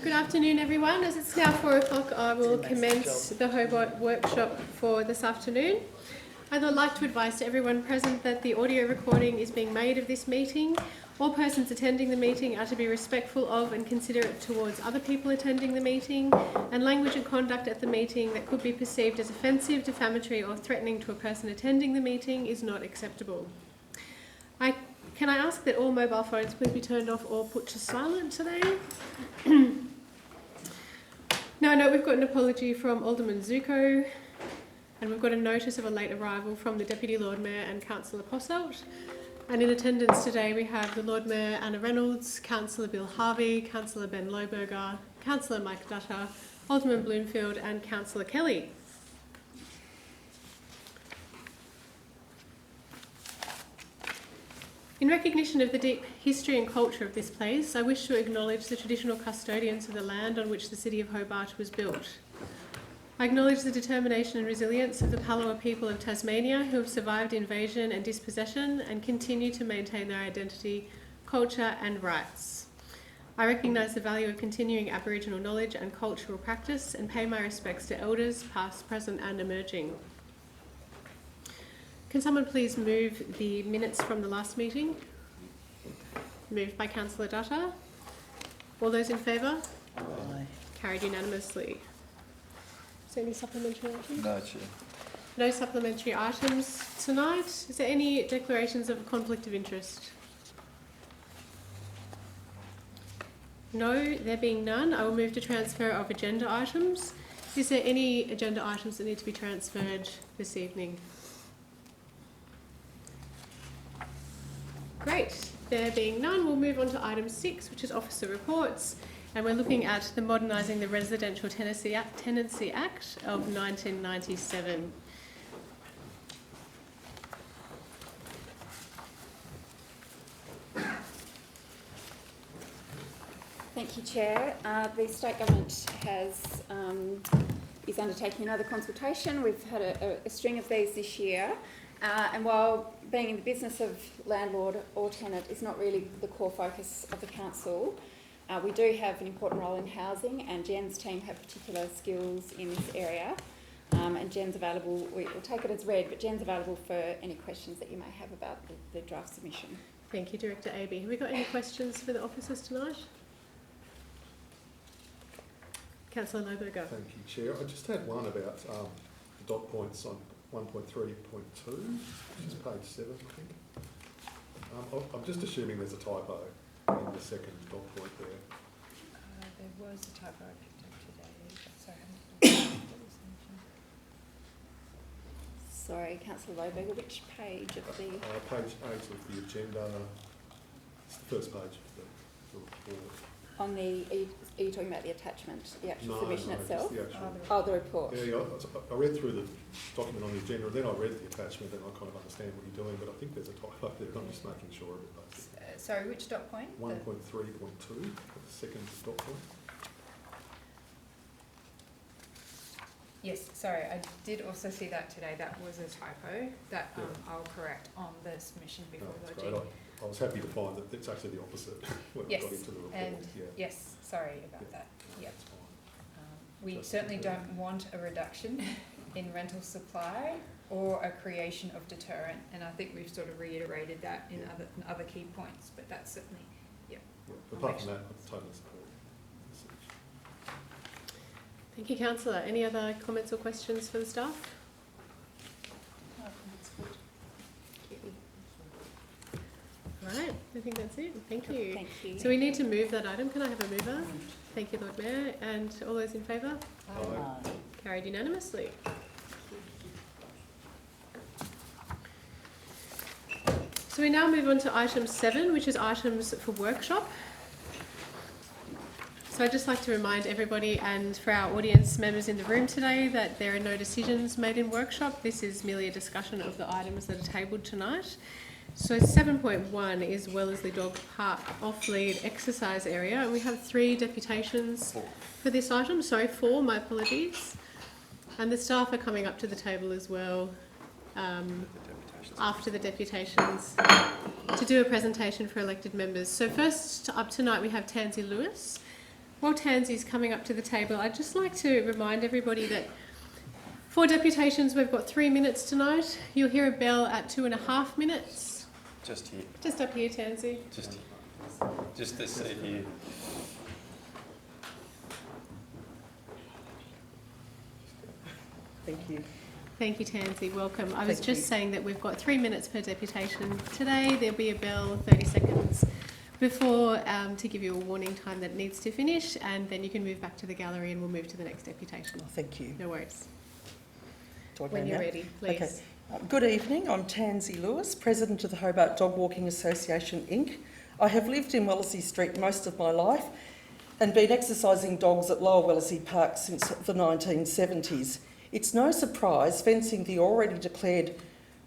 Good afternoon, everyone. As it's now 4 o'clock, I will commence the Hobart Workshop for this afternoon. I'd like to advise to everyone present that the audio recording is being made of this meeting. All persons attending the meeting are to be respectful of and considerate towards other people attending the meeting, and language and conduct at the meeting that could be perceived as offensive, defamatory or threatening to a person attending the meeting is not acceptable. Can I ask that all mobile phones please be turned off or put to silent today? Now I know we've got an apology from Alderman Zuko, and we've got a notice of a late arrival from the Deputy Lord Mayor and Councillor Posselt. And in attendance today we have the Lord Mayor Anna Reynolds, Councillor Bill Harvey, Councillor Ben Lohberger, Councillor Mike Dutter, Alderman Bloomfield and Councillor Kelly. In recognition of the deep history and culture of this place, I wish to acknowledge the traditional custodians of the land on which the City of Hobart was built. I acknowledge the determination and resilience of the Palawa people of Tasmania who have survived invasion and dispossession and continue to maintain their identity, culture and rights. I recognise the value of continuing Aboriginal knowledge and cultural practice and pay my respects to elders, past, present and emerging. Can someone please move the minutes from the last meeting? Moved by Councillor Dutter. All those in favour? Aye. Carried unanimously. Is there any supplementary items? No, Chair. No supplementary items tonight. Is there any declarations of conflict of interest? No, there being none, I will move to transfer of agenda items. Is there any agenda items that need to be transferred this evening? Great. There being none, we'll move on to item 6, which is officer reports. And we're looking at the Modernising the Residential Tenancy Act of 1997. Thank you, Chair. The State Government is undertaking another consultation. We've had a string of these this year. And while being in the business of landlord or tenant is not really the core focus of the council, we do have an important role in housing, and Jen's team have particular skills in this area. And Jen's available, we'll take it as read, but Jen's available for any questions that you may have about the draft submission. Thank you, Director Abey. Have we got any questions for the officers tonight? Councillor Lohberger. Thank you, Chair. I just had one about the dot points on 1.3.2, which is page 7, I think. I'm just assuming there's a typo in the second dot point there. There was a typo I picked up today. Sorry, Councillor Lohberger, which page of the... Page 8 of the agenda. It's the first page of the report. On the... Are you talking about the attachment, the actual submission itself? The actual, the report. Yeah, I read through the document on the agenda and then I read the attachment and I kind of understand what you're doing, but I think there's a typo there. I'm just making sure of it. Sorry, which dot point? 1.3.2, the second dot point. Yes, sorry, I did also see that today. That was a typo that I'll correct on the submission before lodging. I was happy to find that it's actually the opposite when I got into the report. And yes, sorry about that. Yeah. We certainly don't want a reduction in rental supply or a creation of deterrent, and I think we've sort of reiterated that in other key points, but that's certainly, apart from that, I totally support it. Thank you, Councillor. Any other comments or questions for the staff? Right, I think that's it. Thank you. Thank you. So we need to move that item. Can I have a mover? Thank you, Lord Mayor. And all those in favour? Aye. Carried unanimously. So we now move on to item 7, which is items for workshop. So I'd just like to remind everybody and for our audience members in the room today that there are no decisions made in workshop. This is merely a discussion of the items that are tabled tonight. So 7.1 is Wellesley Dog Park off-lead exercise area, and we have 3 deputations for this item. Sorry, 4, my apologies. And the staff are coming up to the table as well after the deputations to do a presentation for elected members. So first up tonight we have Tansy Lewis, while Tansy's coming up to the table, I'd just like to remind everybody that for deputations, we've got 3 minutes tonight. You'll hear a bell at 2.5 minutes. Just here. Just up here, Tansy. Just this seat here. Thank you. Thank you, Tansy. Welcome. I was Thank just you. saying that we've got 3 minutes per deputation today. There'll be a bell 30 seconds before to give you a warning time that it needs to finish, and then you can move back to the gallery and we'll move to the next deputation. Oh, thank you. No worries. Do I go When you're now? ready, please. Okay. Good evening. I'm Tansy Lewis, President of the Hobart Dog Walking Association, Inc. I have lived in Wellesley Street most of my life and been exercising dogs at Lower Wellesley Park since the 1970s. It's no surprise fencing the already declared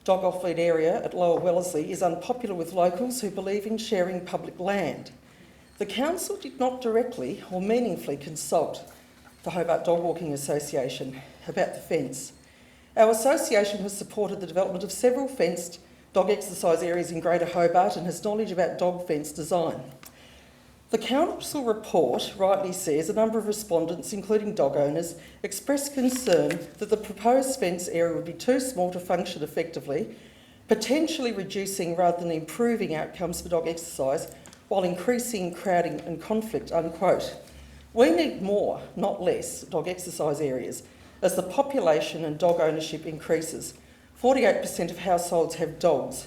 dog off-lead area at Lower Wellesley is unpopular with locals who believe in sharing public land. The council did not directly or meaningfully consult the Hobart Dog Walking Association about the fence. Our association has supported the development of several fenced dog exercise areas in Greater Hobart and has knowledge about dog fence design. The council report rightly says a number of respondents, including dog owners, expressed concern that the proposed fence area would be too small to function effectively, potentially reducing rather than improving outcomes for dog exercise while increasing crowding and conflict, unquote. We need more, not less, dog exercise areas as the population and dog ownership increases. 48% of households have dogs.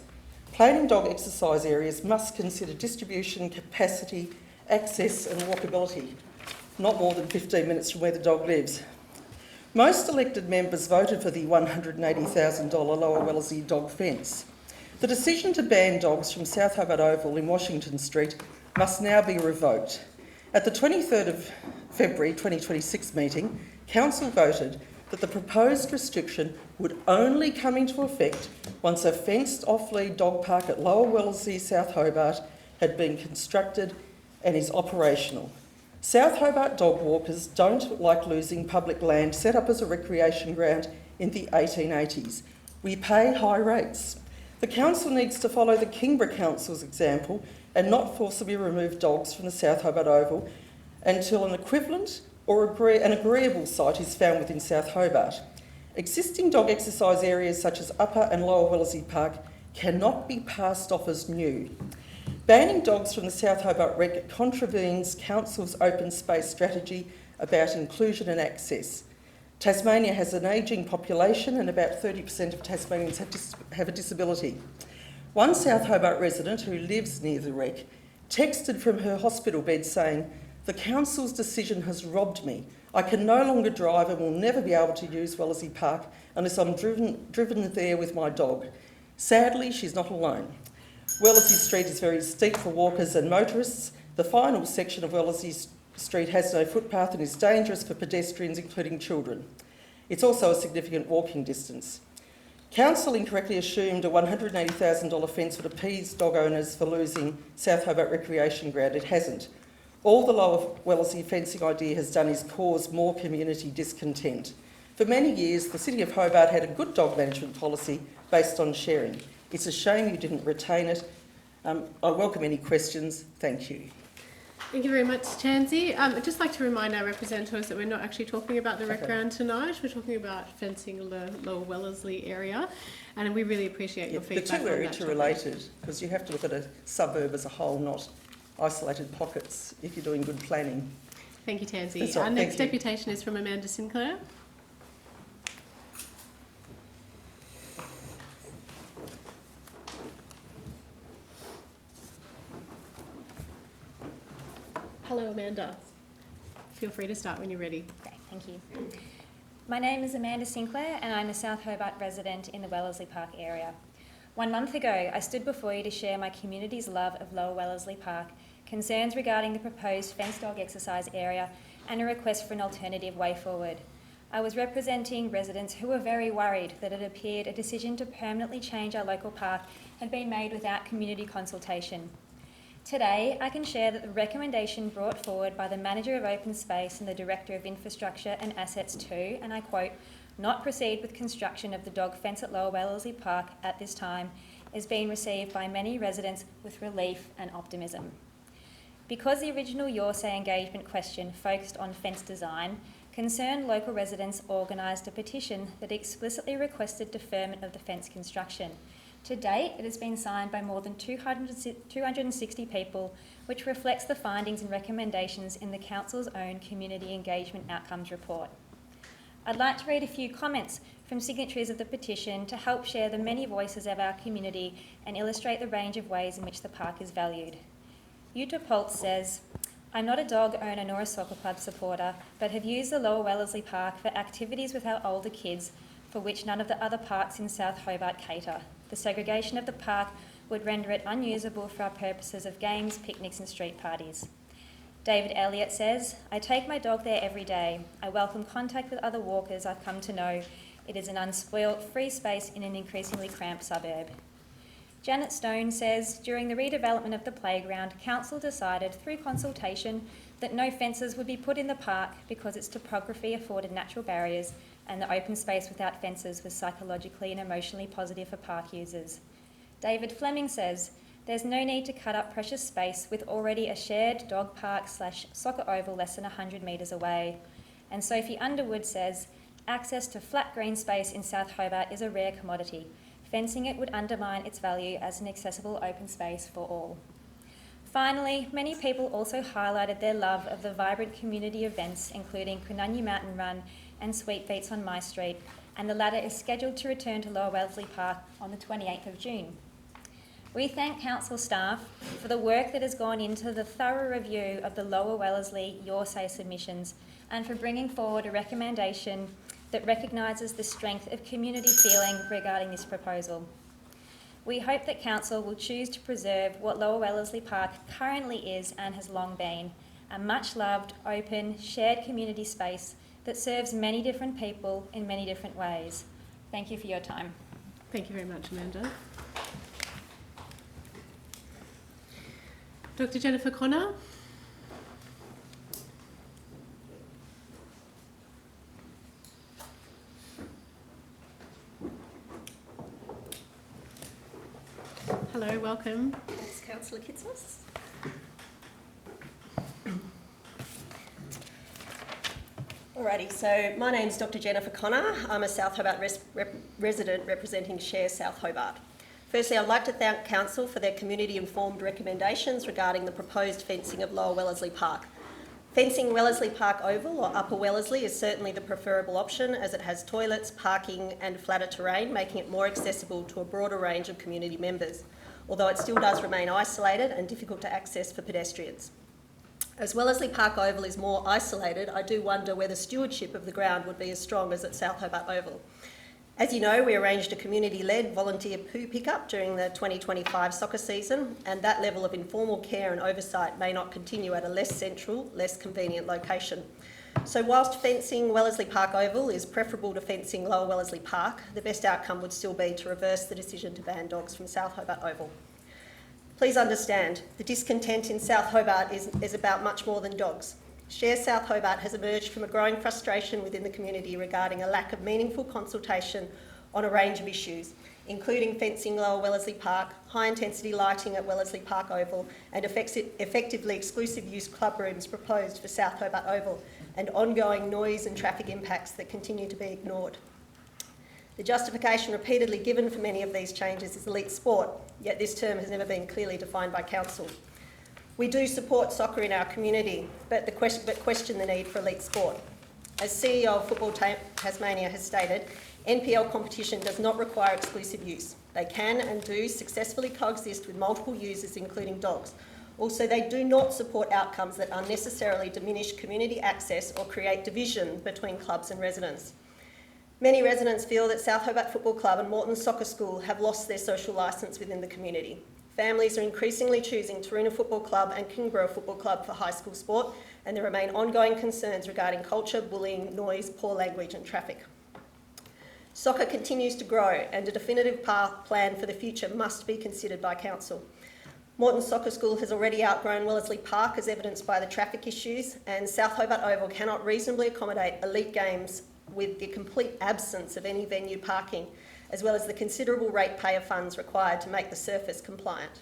Planning dog exercise areas must consider distribution, capacity, access and walkability, not more than 15 minutes from where the dog lives. Most elected members voted for the $180,000 Lower Wellesley dog fence. The decision to ban dogs from South Hobart Oval in Washington Street must now be revoked. At the 23rd of February 2026 meeting, Council voted that the proposed restriction would only come into effect once a fenced off-lead dog park at Lower Wellesley, South Hobart had been constructed and is operational. South Hobart dog walkers don't like losing public land set up as a recreation ground in the 1880s. We pay high rates. The council needs to follow the Kingborough Council's example and not forcibly remove dogs from the South Hobart Oval until an equivalent or an agreeable site is found within South Hobart. Existing dog exercise areas such as Upper and Lower Wellesley Park cannot be passed off as new. Banning dogs from the South Hobart Rec contravenes Council's open space strategy about inclusion and access. Tasmania has an ageing population and about 30% of Tasmanians have a disability. One South Hobart resident who lives near the Rec texted from her hospital bed saying, "The council's decision has robbed me. I can no longer drive and will never be able to use Wellesley Park unless I'm driven there with my dog." Sadly, she's not alone. Wellesley Street is very steep for walkers and motorists. The final section of Wellesley Street has no footpath and is dangerous for pedestrians, including children. It's also a significant walking distance. Council incorrectly assumed a $180,000 fence would appease dog owners for losing South Hobart Recreation Ground. It hasn't. All the Lower Wellesley fencing idea has done is cause more community discontent. For many years, the City of Hobart had a good dog management policy based on sharing. It's a shame you didn't retain it. I welcome any questions. Thank you. Thank you very much, Tansy. I'd just like to remind our representatives that we're not actually talking about the rec ground tonight. We're talking about fencing the Lower Wellesley area, and we really appreciate your feedback The two are on that interrelated because you have to look at a suburb as a whole, not isolated pockets if you're doing good planning. Thank you, Tansy. That's all Our right, next thank you. deputation is from Amanda Sinclair. Hello, Amanda. Feel free to start when you're ready. Great, thank you. My name is Amanda Sinclair and I'm a South Hobart resident in the Wellesley Park area. 1 month ago, I stood before you to share my community's love of Lower Wellesley Park, concerns regarding the proposed fenced dog exercise area and a request for an alternative way forward. I was representing residents who were very worried that it appeared a decision to permanently change our local park had been made without community consultation. Today, I can share that the recommendation brought forward by the Manager of Open Space and the Director of Infrastructure and Assets to, and I quote, "not proceed with construction of the dog fence at Lower Wellesley Park at this time," is being received by many residents with relief and optimism. Because the original Your Say engagement question focused on fence design, concerned local residents organised a petition that explicitly requested deferment of the fence construction. To date, it has been signed by more than 260 people, which reflects the findings and recommendations in the Council's own Community Engagement Outcomes report. I'd like to read a few comments from signatories of the petition to help share the many voices of our community and illustrate the range of ways in which the park is valued. Uta Polt says, "I'm not a dog owner nor a soccer club supporter, but have used the Lower Wellesley Park for activities with our older kids for which none of the other parks in South Hobart cater. The segregation of the park would render it unusable for our purposes of games, picnics and street parties." David Elliott says, "I take my dog there every day. I welcome contact with other walkers I've come to know. It is an unspoilt, free space in an increasingly cramped suburb." Janet Stone says, "During the redevelopment of the playground, Council decided through consultation that no fences would be put in the park because its topography afforded natural barriers and the open space without fences was psychologically and emotionally positive for park users." David Fleming says, "There's no need to cut up precious space with already a shared dog park / soccer oval less than 100 metres away." And Sophie Underwood says, "Access to flat green space in South Hobart is a rare commodity. Fencing it would undermine its value as an accessible open space for all." Finally, many people also highlighted their love of the vibrant community events, including Kununyi Mountain Run and Sweet Beats on My Street, and the latter is scheduled to return to Lower Wellesley Park on the 28th of June. We thank Council staff for the work that has gone into the thorough review of the Lower Wellesley Your Say submissions and for bringing forward a recommendation that recognises the strength of community feeling regarding this proposal. We hope that Council will choose to preserve what Lower Wellesley Park currently is and has long been, a much loved, open, shared community space that serves many different people in many different ways. Thank you for your time. Thank you very much, Amanda. Dr. Jennifer Connor. Hello, welcome. Thanks, Councillor Kitsos. Alrighty, so my name's Dr. Jennifer Connor. I'm a South Hobart resident representing Share South Hobart. Firstly, I'd like to thank Council for their community-informed recommendations regarding the proposed fencing of Lower Wellesley Park. Fencing Wellesley Park Oval or Upper Wellesley is certainly the preferable option as it has toilets, parking and flatter terrain, making it more accessible to a broader range of community members, although it still does remain isolated and difficult to access for pedestrians. As Wellesley Park Oval is more isolated, I do wonder whether stewardship of the ground would be as strong as at South Hobart Oval. As you know, we arranged a community-led volunteer poo pickup during the 2025 soccer season, and that level of informal care and oversight may not continue at a less central, less convenient location. So whilst fencing Wellesley Park Oval is preferable to fencing Lower Wellesley Park, the best outcome would still be to reverse the decision to ban dogs from South Hobart Oval. Please understand, the discontent in South Hobart is about much more than dogs. Share South Hobart has emerged from a growing frustration within the community regarding a lack of meaningful consultation on a range of issues, including fencing Lower Wellesley Park, high-intensity lighting at Wellesley Park Oval, and effectively exclusive use club rooms proposed for South Hobart Oval, and ongoing noise and traffic impacts that continue to be ignored. The justification repeatedly given for many of these changes is elite sport, yet this term has never been clearly defined by Council. We do support soccer in our community, but question the need for elite sport. As CEO of Football Tasmania has stated, NPL competition does not require exclusive use. They can and do successfully coexist with multiple users, including dogs. Also, they do not support outcomes that unnecessarily diminish community access or create division between clubs and residents. Many residents feel that South Hobart Football Club and Moreton Soccer School have lost their social licence within the community. Families are increasingly choosing Taroona Football Club and Kingborough Football Club for high school sport, and there remain ongoing concerns regarding culture, bullying, noise, poor language and traffic. Soccer continues to grow, and a definitive plan for the future must be considered by Council. Moreton Soccer School has already outgrown Wellesley Park, as evidenced by the traffic issues, and South Hobart Oval cannot reasonably accommodate elite games with the complete absence of any venue parking, as well as the considerable ratepayer funds required to make the surface compliant.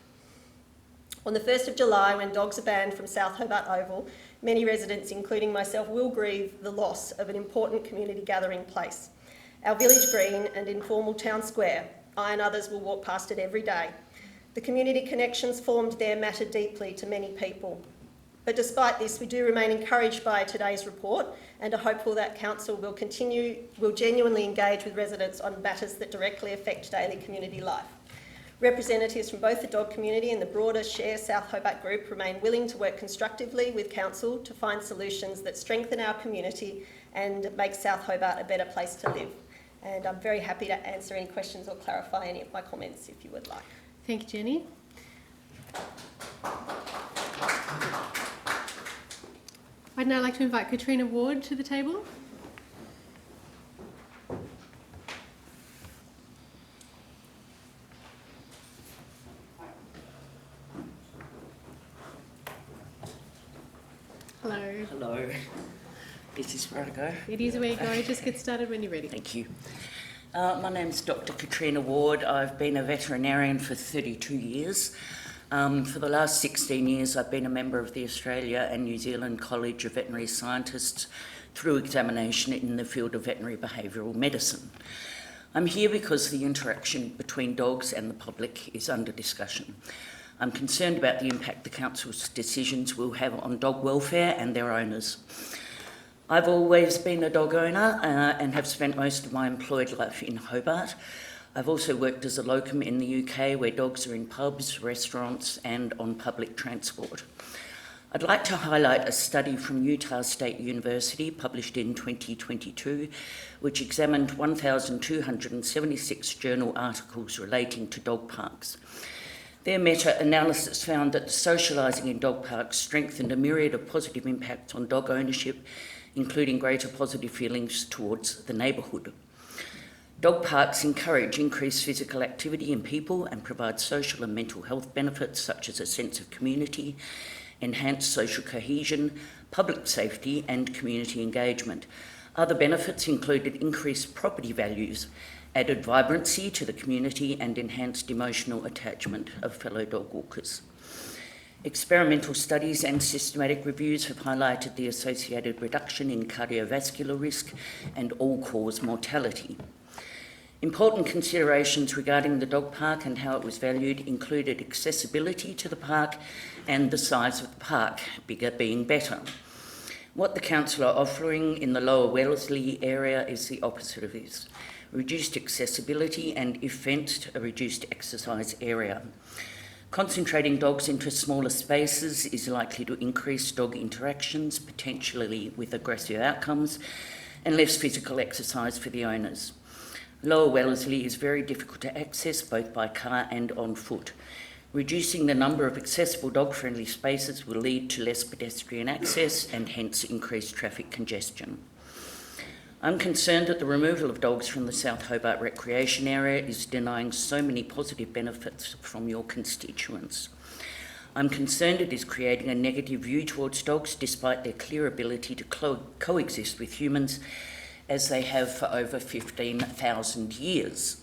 On the 1st of July, when dogs are banned from South Hobart Oval, many residents, including myself, will grieve the loss of an important community gathering place. Our village green and informal town square, I and others will walk past it every day. The community connections formed there matter deeply to many people. But despite this, we do remain encouraged by today's report and are hopeful that Council will genuinely engage with residents on matters that directly affect daily community life. Representatives from both the dog community and the broader Share South Hobart group remain willing to work constructively with Council to find solutions that strengthen our community and make South Hobart a better place to live. And I'm very happy to answer any questions or clarify any of my comments if you would like. Thank you, Jenny. I'd now like to invite Katrina Ward to the table. Hello. Hello. Is this where I go? It is where you go. Just get started when you're ready. Thank you. My name's Dr. Katrina Ward. I've been a veterinarian for 32 years. For the last 16 years, I've been a member of the Australia and New Zealand College of Veterinary Scientists through examination in the field of veterinary behavioural medicine. I'm here because the interaction between dogs and the public is under discussion. I'm concerned about the impact the Council's decisions will have on dog welfare and their owners. I've always been a dog owner and have spent most of my employed life in Hobart. I've also worked as a locum in the UK where dogs are in pubs, restaurants and on public transport. I'd like to highlight a study from Utah State University published in 2022 which examined 1,276 journal articles relating to dog parks. Their meta-analysis found that the socialising in dog parks strengthened a myriad of positive impacts on dog ownership, including greater positive feelings towards the neighbourhood. Dog parks encourage increased physical activity in people and provide social and mental health benefits such as a sense of community, enhanced social cohesion, public safety and community engagement. Other benefits included increased property values, added vibrancy to the community and enhanced emotional attachment of fellow dog walkers. Experimental studies and systematic reviews have highlighted the associated reduction in cardiovascular risk and all-cause mortality. Important considerations regarding the dog park and how it was valued included accessibility to the park and the size of the park, bigger being better. What the Council are offering in the Lower Wellesley area is the opposite of this. Reduced accessibility and, if fenced, a reduced exercise area. Concentrating dogs into smaller spaces is likely to increase dog interactions, potentially with aggressive outcomes, and less physical exercise for the owners. Lower Wellesley is very difficult to access both by car and on foot. Reducing the number of accessible dog-friendly spaces will lead to less pedestrian access and hence increased traffic congestion. I'm concerned that the removal of dogs from the South Hobart recreation area is denying so many positive benefits from your constituents. I'm concerned it is creating a negative view towards dogs despite their clear ability to coexist with humans as they have for over 15,000 years.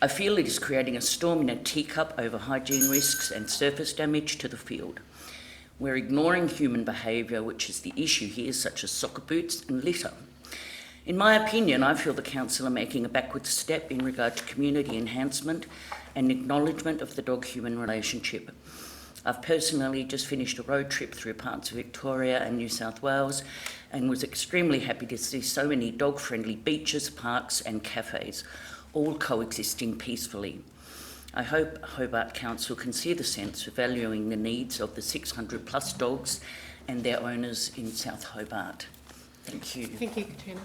I feel it is creating a storm in a teacup over hygiene risks and surface damage to the field. We're ignoring human behaviour, which is the issue here, such as soccer boots and litter. In my opinion, I feel the Council are making a backward step in regard to community enhancement and acknowledgement of the dog-human relationship. I've personally just finished a road trip through parts of Victoria and New South Wales and was extremely happy to see so many dog-friendly beaches, parks and cafes, all coexisting peacefully. I hope Hobart Council can see the sense of valuing the needs of the 600 plus dogs and their owners in South Hobart. Thank you. Thank you, Katrina.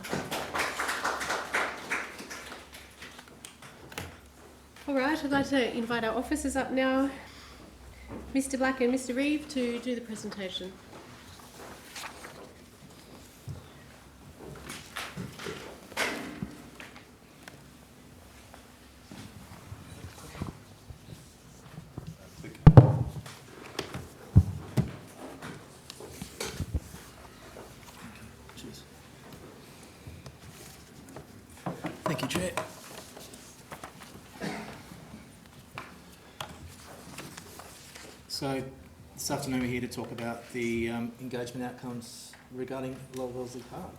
All right, I'd like to invite our officers up now, Mr. Black and Mr. Reeve, to do the presentation. Thank you, Chair. So this afternoon we're here to talk about the engagement outcomes regarding Lower Wellesley Park.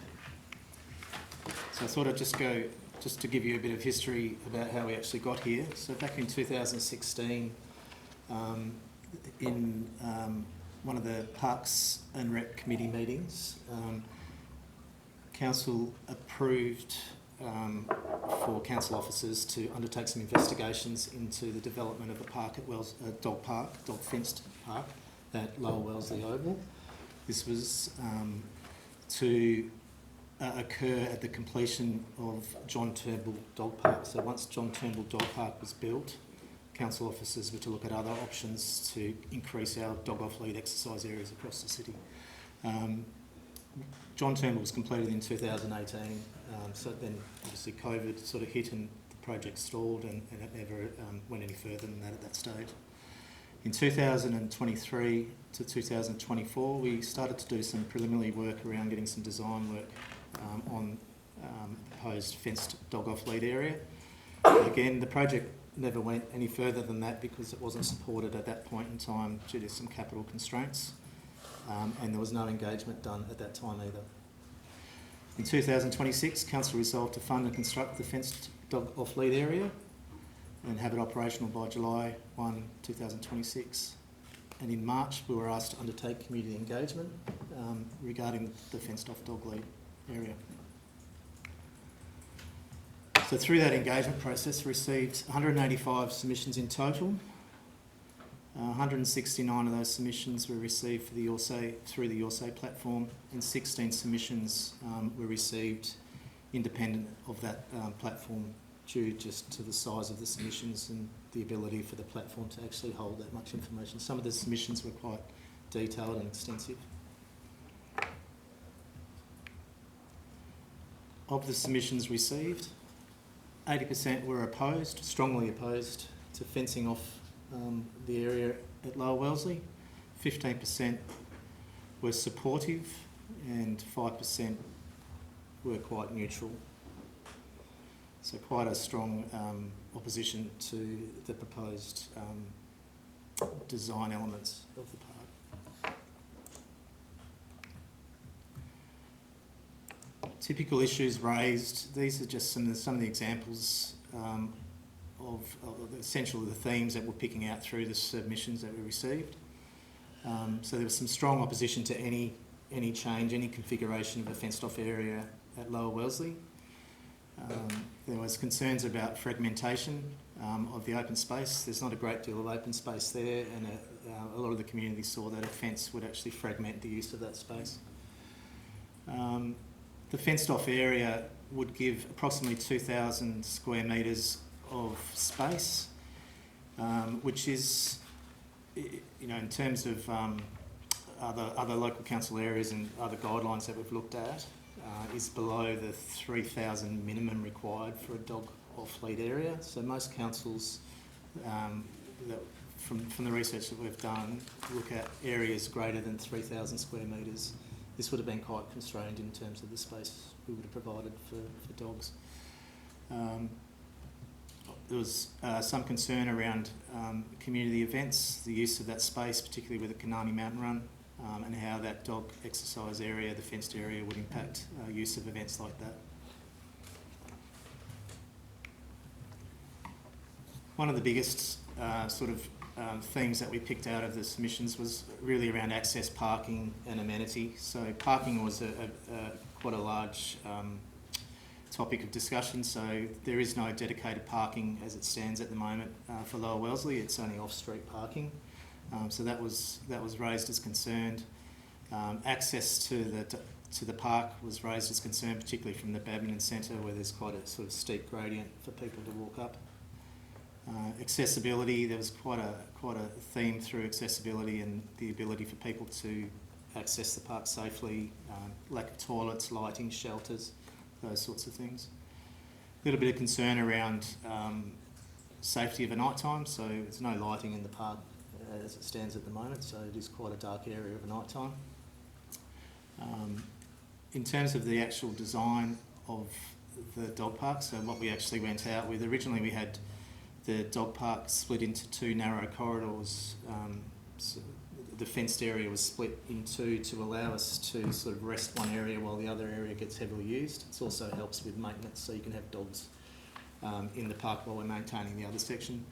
So I thought I'd just go, just to give you a bit of history about how we actually got here. So back in 2016, in one of the Parks and Rec Committee meetings, Council approved for council officers to undertake some investigations into the development of a park at dog fenced park at Lower Wellesley Oval. This was to occur at the completion of John Turnbull Dog Park. So once John Turnbull Dog Park was built, council officers were to look at other options to increase our dog off-lead exercise areas across the city. John Turnbull was completed in 2018, so then obviously COVID sort of hit and the project stalled, and it never went any further than that at that stage. In 2023 to 2024, we started to do some preliminary work around getting some design work on proposed fenced dog off-lead area. Again, the project never went any further than that because it wasn't supported at that point in time due to some capital constraints, and there was no engagement done at that time either. In 2026, Council resolved to fund and construct the fenced dog off-lead area and have it operational by July 1, 2026. And in March, we were asked to undertake community engagement regarding the fenced off dog lead area. So through that engagement process, received 185 submissions in total. 169 of those submissions were received for through the Yorsay platform, and 16 submissions were received independent of that platform due just to the size of the submissions and the ability for the platform to actually hold that much information. Some of the submissions were quite detailed and extensive. Of the submissions received, 80% were opposed, strongly opposed to fencing off the area at Lower Wellesley. 15% were supportive and 5% were quite neutral. So quite a strong opposition to the proposed design elements of the park. Typical issues raised. These are just some of the examples of essentially the themes that we're picking out through the submissions that we received. So there was some strong opposition to any change, any configuration of a fenced-off area at Lower Wellesley. There was concerns about fragmentation of the open space. There's not a great deal of open space there, and a lot of the community saw that a fence would actually fragment the use of that space. The fenced-off area would give approximately 2,000 square metres of space, which is, in terms of other local council areas and other guidelines that we've looked at, is below the 3,000 minimum required for a dog off-lead area. So most councils, from the research that we've done, look at areas greater than 3,000 square metres. This would have been quite constrained in terms of the space we would have provided for dogs. There was some concern around community events, the use of that space, particularly with the Kanani Mountain Run, and how that dog exercise area, the fenced area, would impact use of events like that. One of the biggest themes that we picked out of the submissions was really around access, parking and amenity. So parking was quite a large topic of discussion. So there is no dedicated parking as it stands at the moment for Lower Wellesley. It's only off-street parking. So that was raised as concern. Access to the park was raised as concern, particularly from the badminton centre, where there's quite a sort of steep gradient for people to walk up. Accessibility, there was quite a theme through accessibility and the ability for people to access the park safely, lack of toilets, lighting, shelters, those sorts of things. A little bit of concern around safety of a night time, so there's no lighting in the park as it stands at the moment, so it is quite a dark area of a night time. In terms of the actual design of the dog park, so what we actually went out with, originally we had the dog park split into two narrow corridors the fenced area was split in two to allow us to sort of rest one area while the other area gets heavily used. It also helps with maintenance, so you can have dogs in the park while we're maintaining the other section.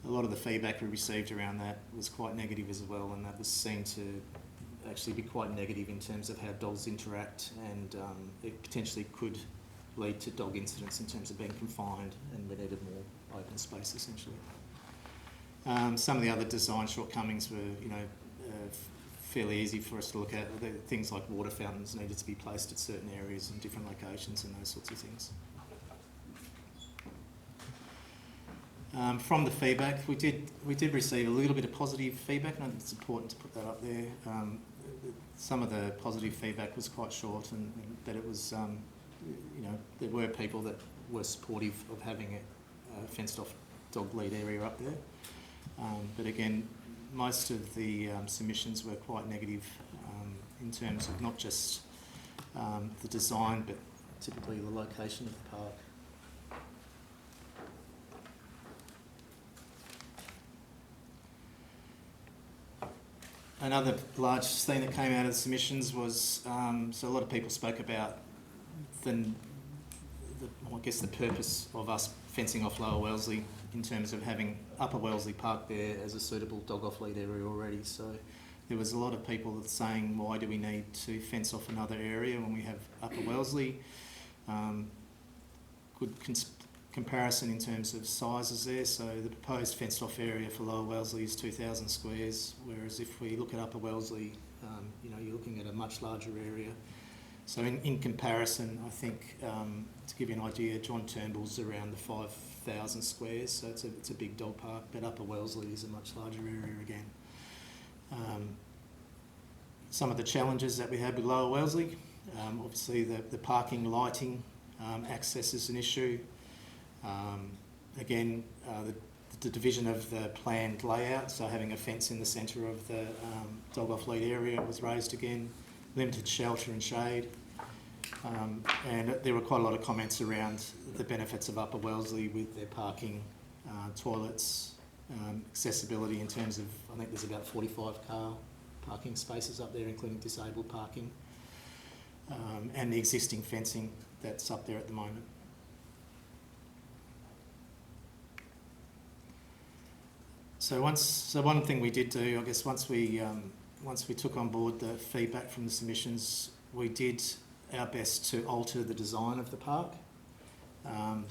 A lot of the feedback we received around that was quite negative as well, and that was seen to actually be quite negative in terms of how dogs interact, and it potentially could lead to dog incidents in terms of being confined, and we needed more open space essentially. Some of the other design shortcomings were, fairly easy for us to look at. Things like water fountains needed to be placed at certain areas in different locations and those sorts of things. From the feedback, we did receive a little bit of positive feedback, and I think it's important to put that up there. Some of the positive feedback was quite short, and that it was, there were people that were supportive of having a fenced-off dog lead area up there. But again, most of the submissions were quite negative in terms of not just the design, but typically the location of the park. Another large thing that came out of the submissions was, so a lot of people spoke about the purpose of us fencing off Lower Wellesley in terms of having Upper Wellesley Park there as a suitable dog off lead area already. So there was a lot of people that saying, why do we need to fence off another area when we have Upper Wellesley? Good comparison in terms of sizes there. So the proposed fenced off area for Lower Wellesley is 2,000 squares, whereas if we look at Upper Wellesley, you're looking at a much larger area. So in comparison, I think, to give you an idea, John Turnbull's around the 5,000 squares, so it's a big dog park, but Upper Wellesley is a much larger area again. Some of the challenges that we had with Lower Wellesley, obviously the parking, lighting, access is an issue. Again, the division of the planned layout, so having a fence in the centre of the dog off lead area was raised again. Limited shelter and shade, and there were quite a lot of comments around the benefits of Upper Wellesley with their parking, toilets, accessibility in terms of, I think there's about 45 car parking spaces up there, including disabled parking, and the existing fencing that's up there at the moment. So one thing we did do, I guess, once we took on board the feedback from the submissions, we did our best to alter the design of the park.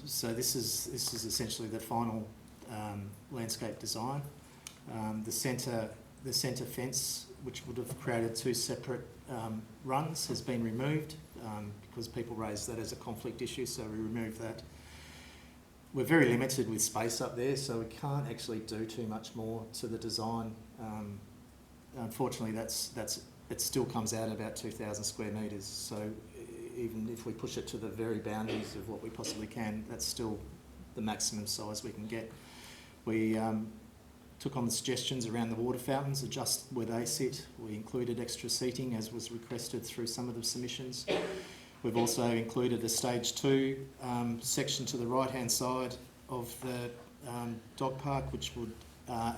So this is essentially the final landscape design. The centre fence, which would have created two separate runs, has been removed because people raised that as a conflict issue, so we removed that. We're very limited with space up there, so we can't actually do too much more to the design. Unfortunately, it still comes out about 2,000 square metres. So even if we push it to the very boundaries of what we possibly can, that's still the maximum size we can get. We took on the suggestions around the water fountains, adjust where they sit. We included extra seating as was requested through some of the submissions. We've also included a stage 2 section to the right-hand side of the dog park, which would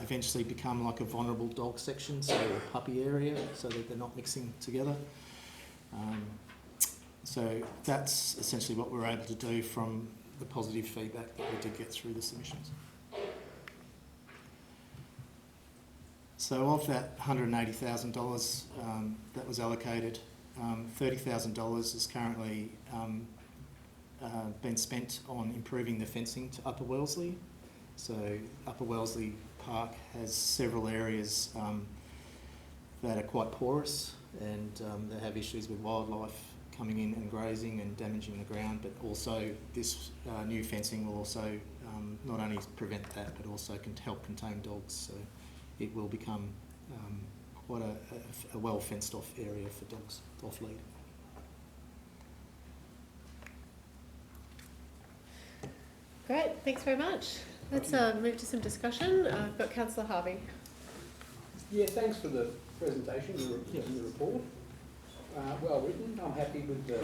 eventually become like a vulnerable dog section, so a puppy area, so that they're not mixing together. So that's essentially what we're able to do from the positive feedback that we did get through the submissions. So of that $180,000 that was allocated, $30,000 is currently been spent on improving the fencing to Upper Wellesley. So Upper Wellesley Park has several areas that are quite porous, and they have issues with wildlife coming in and grazing and damaging the ground, but also this new fencing will also not only prevent that, but also can help contain dogs. So it will become quite a well fenced off area for dogs off lead. Great, thanks very much. Let's move to some discussion. I've got Councillor Harvey. Yeah, thanks for the presentation and the report. Well written. I'm happy with the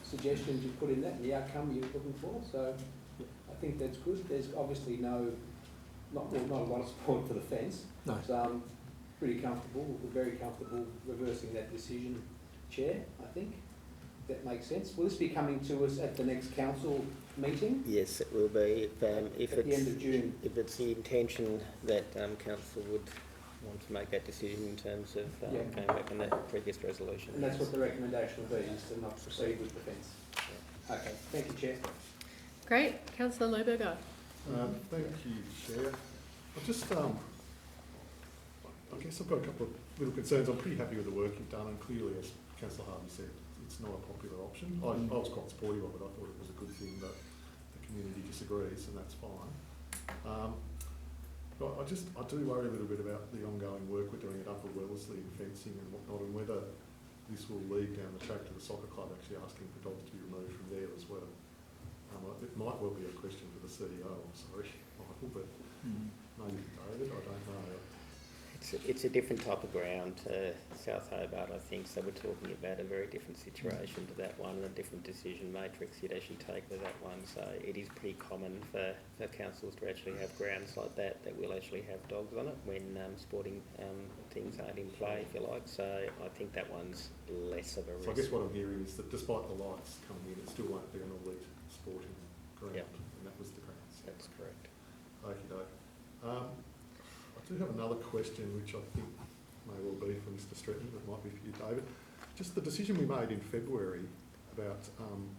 suggestions you put in that and the outcome you're looking for. So I think that's good. There's obviously not a lot of support for the fence. No. pretty comfortable, we're very comfortable reversing that decision, Chair, I think. That makes sense. Will this be coming to us at the next council meeting? Yes, it will be. If At the end of June. If it's the intention that council would want to make that decision in terms of going back on that previous resolution. And that's what the recommendation will be, is to not proceed with the fence. Okay, thank you, Chair. Great. Councillor Lohberger. Thank you, Chair. I just, I guess I've got a couple of little concerns. I'm pretty happy with the work you've done, and clearly, as Councillor Harvey said, it's not a popular option. I was quite supportive of it. I thought it was a good thing, but the community disagrees, and that's fine. But I do worry a little bit about the ongoing work we're doing at Upper Wellesley and fencing and whatnot, and whether this will lead down the track to the soccer club actually asking for dogs to be removed from there as well. It might well be a question for the CEO, I'm sorry, Michael, but maybe David, I don't know. It's a different type of ground to South Hobart, I think, so we're talking about a very different situation to that one, and a different decision matrix you'd actually take with that one. So it is pretty common for councils to actually have grounds like that will actually have dogs on it when sporting things aren't in play, if you like. So I think that one's less of a risk. So I guess what I'm hearing is that despite the lights coming in, it still won't be an elite sporting ground, and that was the grounds. That's correct. Okey-doke. I do have another question, which I think may well be for Mr. Stretton, but might be for you, David. Just the decision we made in February about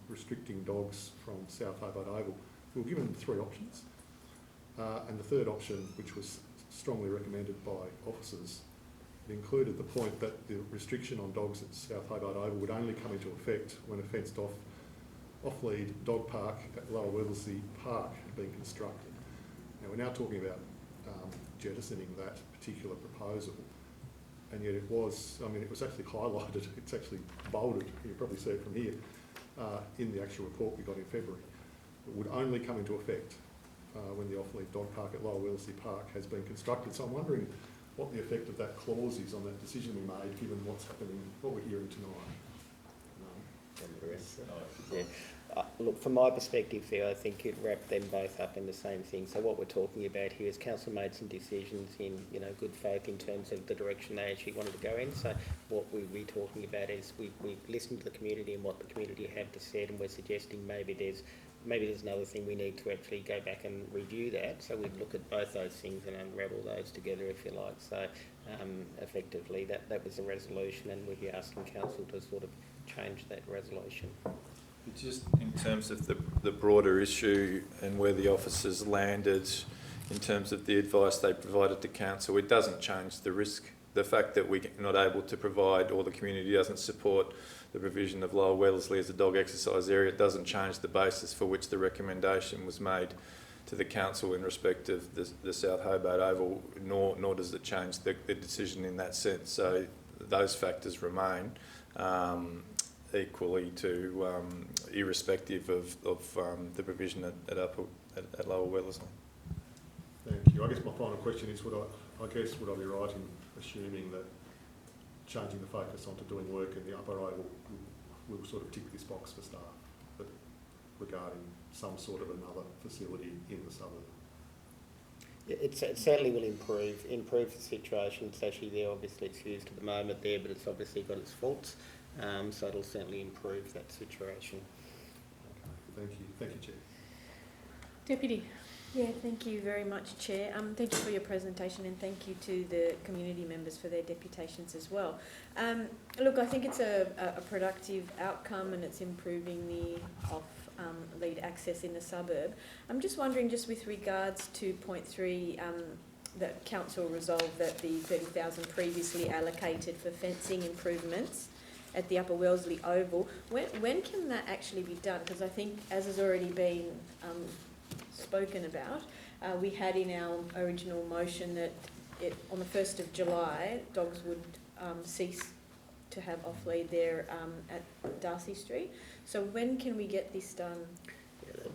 restricting dogs from South Hobart Oval, we were given 3 options. And the third option, which was strongly recommended by officers, it included the point that the restriction on dogs at South Hobart Oval would only come into effect when a fenced off-lead dog park at Lower Wellesley Park had been constructed. Now, we're now talking about jettisoning that particular proposal, and yet it was actually highlighted, it's actually bolded, you can probably see it from here, in the actual report we got in February. It would only come into effect when the off-lead dog park at Lower Wellesley Park has been constructed. So I'm wondering what the effect of that clause is on that decision we made, given what's happening, what we're hearing tonight. Look, from my perspective there, I think you'd wrap them both up in the same thing. So what we're talking about here is council made some decisions in good faith in terms of the direction they actually wanted to go in. So what we're talking about is we listened to the community and what the community had to say, and we're suggesting maybe there's another thing we need to actually go back and review that. So we'd look at both those things and unravel those together, if you like. So effectively that was the resolution, and we'd be asking council to sort of change that resolution. Just in terms of the broader issue and where the officers landed in terms of the advice they provided to council, it doesn't change the risk. The fact that we're not able to provide, or the community doesn't support the provision of Lower Wellesley as a dog exercise area, it doesn't change the basis for which the recommendation was made to the council in respect of the South Hobart Oval, nor does it change the decision in that sense. So those factors remain. Equally to irrespective of the provision at Lower Wellesley. Thank you. I guess my final question is, would I be right in assuming that changing the focus onto doing work in the Upper Oval will sort of tick this box for staff, but regarding some sort of another facility in the suburb? Yeah, it certainly will improve the situation. It's actually there, obviously it's used at the moment there, but it's obviously got its faults. So it'll certainly improve that situation. Thank you, Chair. Deputy. Yeah, thank you very much, Chair. Thank you for your presentation, and thank you to the community members for their deputations as well. Look, I think it's a productive outcome, and it's improving the off-lead access in the suburb. I'm just wondering, just with regards to point 3, that council resolved that the 30,000 previously allocated for fencing improvements at the Upper Wellesley Oval, when can that actually be done? Because I think, as has already been spoken about, we had in our original motion that on the 1st of July, dogs would cease to have off-lead there at Darcy Street. So when can we get this done?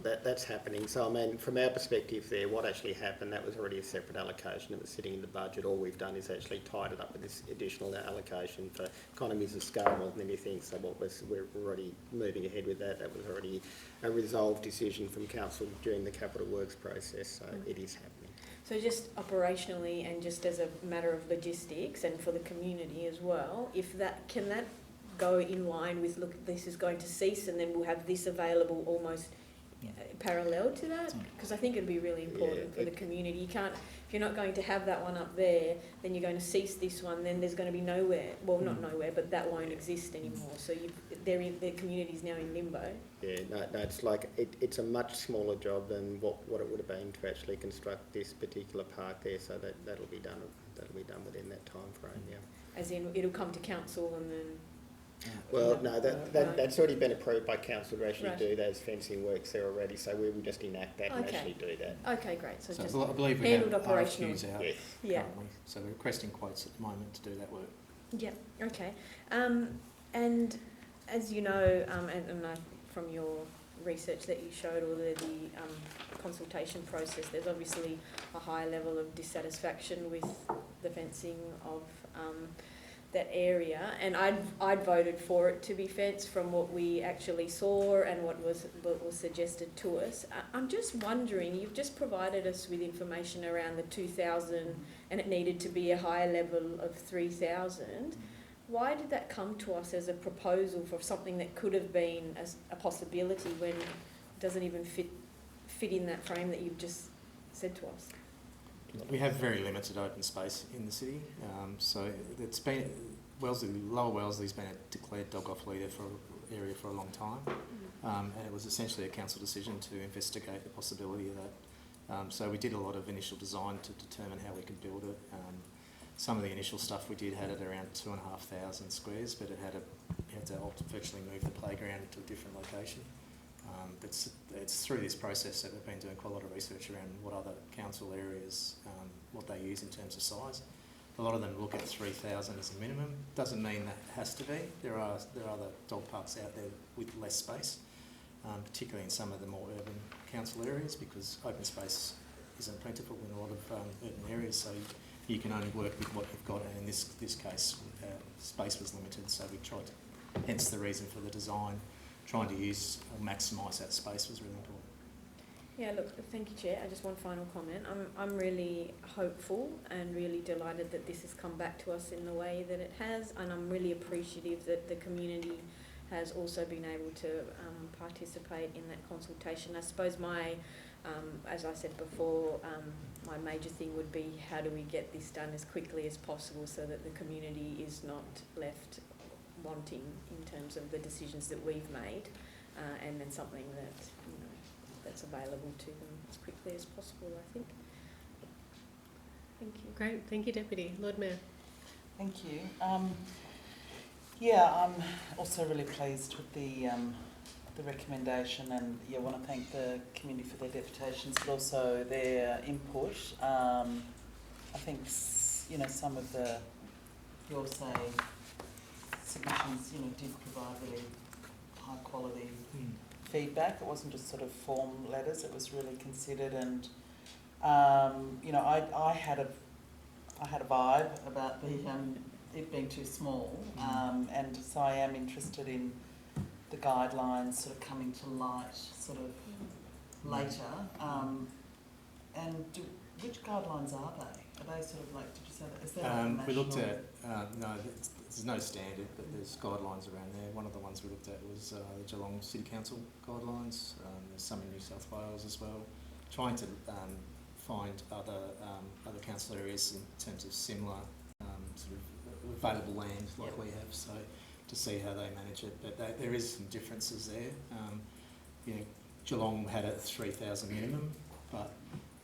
That's happening. So, I mean, from our perspective there, what actually happened, that was already a separate allocation. It was sitting in the budget. All we've done is actually tied it up with this additional allocation for economies of scale more than anything. So we're already moving ahead with that. That was already a resolved decision from council during the capital works process. So it is happening. So just operationally and just as a matter of logistics and for the community as well, if that, can that go in line with, look, this is going to cease and then we'll have this available almost parallel to that? Because I think it'd be really important for the community. You can't, if you're not going to have that one up there, then you're going to cease this one, then there's going to be nowhere, well, not nowhere, but that won't exist anymore. So the community's now in limbo. Yeah, no, it's like, it's a much smaller job than what it would have been to actually construct this particular park there, so that'll be done within that time frame, yeah. As in, it'll come to council and then... Well, no, that's already been approved by council to actually do those fencing works there already, so we will just enact that and actually do that. Okay, great. So just I believe we have RFQs out yes. currently, so we're requesting quotes at the moment to do that work. Yeah, okay. And as you know, and from your research that you showed, or the consultation process, there's obviously a high level of dissatisfaction with the fencing of that area, and I'd voted for it to be fenced from what we actually saw and what was suggested to us. I'm just wondering, you've just provided us with information around the 2,000 and it needed to be a higher level of 3,000. Why did that come to us as a proposal for something that could have been a possibility when it doesn't even fit in that frame that you've just said to us? We have very limited open space in the city, so it's been Lower Wellesley's been a declared dog-off leader area for a long time, and it was essentially a council decision to investigate the possibility of that. So we did a lot of initial design to determine how we could build it. Some of the initial stuff we did had it around 2,500 squares, but you had to virtually move the playground to a different location. It's through this process that we've been doing quite a lot of research around what other council areas, what they use in terms of size. A lot of them look at 3,000 as a minimum. Doesn't mean that has to be. There are other dog parks out there with less space, particularly in some of the more urban council areas, because open space isn't plentiful in a lot of urban areas. So you can only work with what you've got, and in this case, space was limited. So we tried to, hence the reason for the design. Trying to use or maximise that space was really important. Yeah, look, thank you, Chair. Just one final comment. I'm really hopeful and really delighted that this has come back to us in the way that it has, and I'm really appreciative that the community has also been able to participate in that consultation. I suppose as I said before, my major thing would be how do we get this done as quickly as possible so that the community is not left wanting in terms of the decisions that we've made, and then something that that's available to them as quickly as possible, I think. Thank you. Great, thank you, Deputy. Lord Mayor. Thank you. I'm also really pleased with the recommendation, and want to thank the community for their deputations, but also their input. I think some of your submissions, did provide really high quality feedback. It wasn't just sort of form letters. It was really considered, and I had a vibe about it being too small, and so I am interested in the guidelines sort of coming to light sort of later. Which guidelines are they? Are they sort of like, did you say that? Is there like a national... We looked at, there's no standard, but there's guidelines around there. One of the ones we looked at was the Geelong City Council guidelines. There's some in New South Wales as well. Trying to find other council areas in terms of similar sort of available land like we have, so to see how they manage it. But there is some differences there. Geelong had a 3,000 minimum, but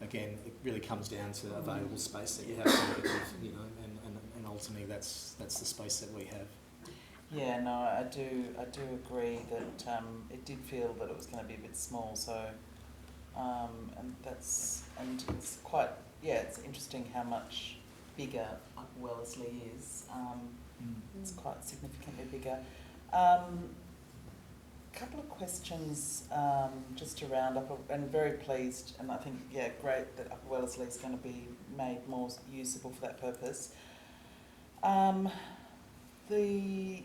again, it really comes down to available space that you have to work with, and ultimately that's the space that we have. Yeah, no, I do agree that it did feel that it was going to be a bit small. So, and it's quite it's interesting how much bigger Upper Wellesley is. It's quite significantly bigger. Couple of questions just around and very pleased, and I think great that Upper Wellesley is going to be made more usable for that purpose. The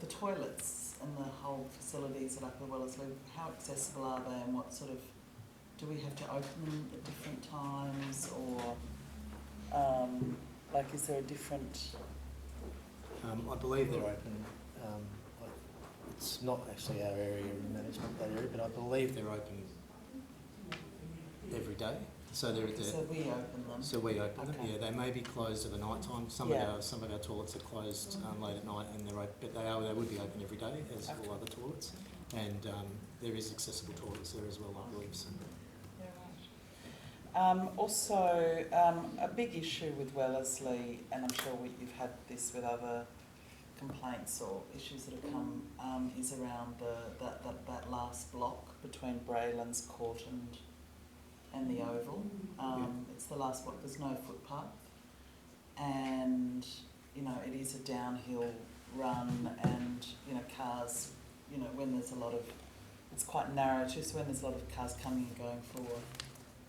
toilets and the whole facilities at Upper Wellesley, how accessible are they, and what sort of do we have to open them at different times, or like, is there a different? I believe they're open. It's not actually our area of management, that area, but I believe they're open every day. So So we open them. So we open them. Okay. Yeah, they may be closed at the night time. Some of our toilets are closed late at night, and they're open, but they would be open every day, as all other toilets. And there is accessible toilets there as well, I believe. So. Also, a big issue with Wellesley, and I'm sure you've had this with other complaints or issues that have come, is around that last block between Braylands Court and the Oval. It's the last block. There's no footpath, and you know it is a downhill run, and you know cars. You know when there's a lot of, it's quite narrow too. So when there's a lot of cars coming and going for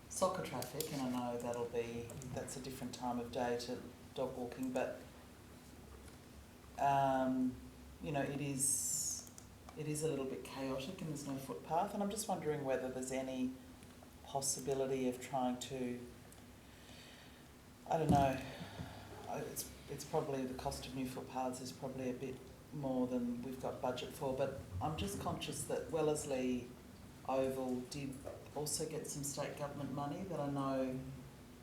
soccer traffic, and I know that's a different time of day to dog walking, but you know it is a little bit chaotic and there's no footpath, and I'm just wondering whether there's any possibility of trying to, I don't know, it's probably the cost of new footpaths is probably a bit more than we've got budget for, but I'm just conscious that Wellesley Oval did also get some state government money that I know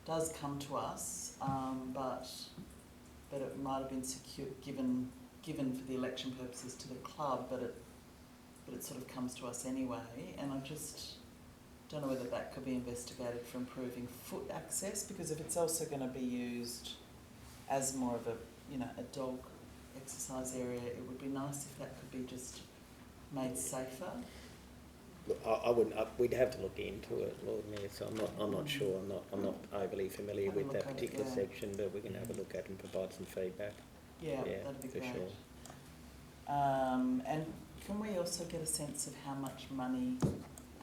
does come to us, but it might have been given for the election purposes to the club, but it sort of comes to us anyway, and I just don't know whether that could be investigated for improving foot access, because if it's also going to be used as more of a dog exercise area, it would be nice if that could be just made safer. We'd have to look into it, Lord Mayor. So I'm not sure. I'm not overly familiar with that particular section, but we can have a look at and provide some feedback. Yeah, that'd be for great. Sure. And can we also get a sense of how much money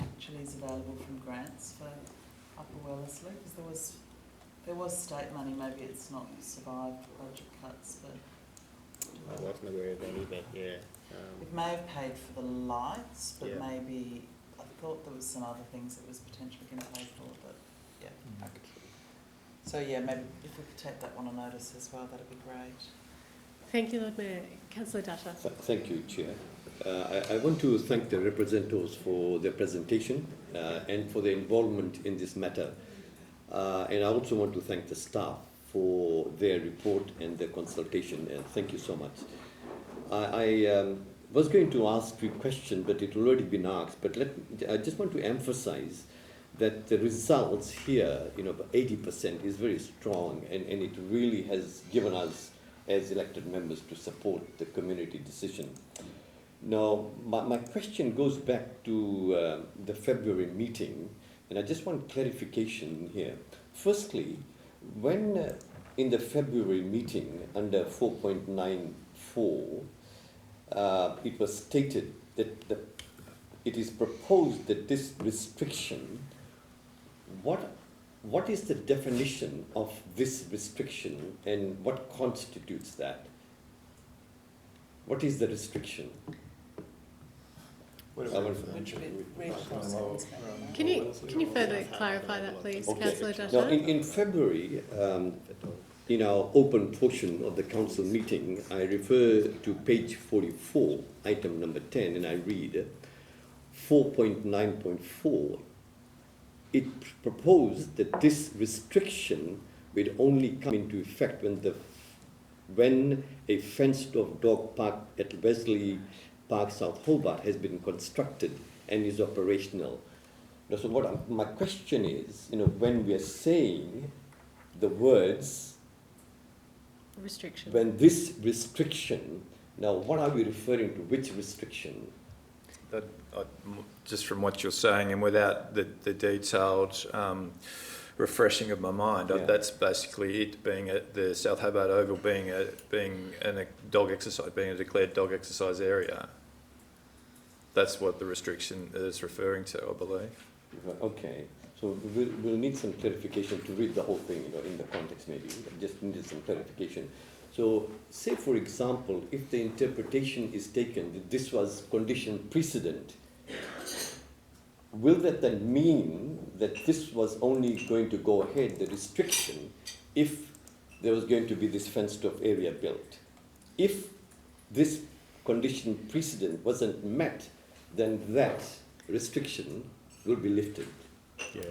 actually is available from grants for Upper Wellesley? Because there was state money. Maybe it's not survived budget cuts, but I wasn't aware of any, but yeah. It may have paid for the lights, but Yeah. maybe I thought there was some other things it was potentially going to pay for, but yeah. Okay. So yeah, maybe if we could take that one on notice as well, that'd be great. Thank you, Lord Mayor. Councillor Dutta. Thank you, Chair. I want to thank the representatives for their presentation and for their involvement in this matter. And I also want to thank the staff for their report and their consultation. Thank you so much. I was going to ask you a question, but it already been asked. But I just want to emphasize that the results here, 80% is very strong, and it really has given us, as elected members, to support the community decision. Now, my question goes back to the February meeting, and I just want clarification here. Firstly, when in the February meeting under 4.94, it was stated that it is proposed that this restriction, what is the definition of this restriction and what constitutes that? What is the restriction? Can you further clarify that, please, Okay. Councillor Dutta? Now, in February, in our open portion of the council meeting, I refer to page 44, item number 10, and I read 4.9.4. It proposed that this restriction would only come into effect when a fenced-off dog park at Wesley Park, South Hobart, has been constructed and is operational. Now, so my question is, when we are saying the words restriction, when this restriction, now what are we referring to? Which restriction? Just from what you're saying, and without the detailed refreshing of my mind, that's basically it being the South Hobart Oval being a declared dog exercise area. That's what the restriction is referring to, I believe. Okay, so we'll need some clarification to read the whole thing, in the context maybe. Just needed some clarification. So, say for example, if the interpretation is taken that this was condition precedent will that then mean that this was only going to go ahead, the restriction, if there was going to be this fenced-off area built? If this condition precedent wasn't met, then that restriction will be lifted. Yeah,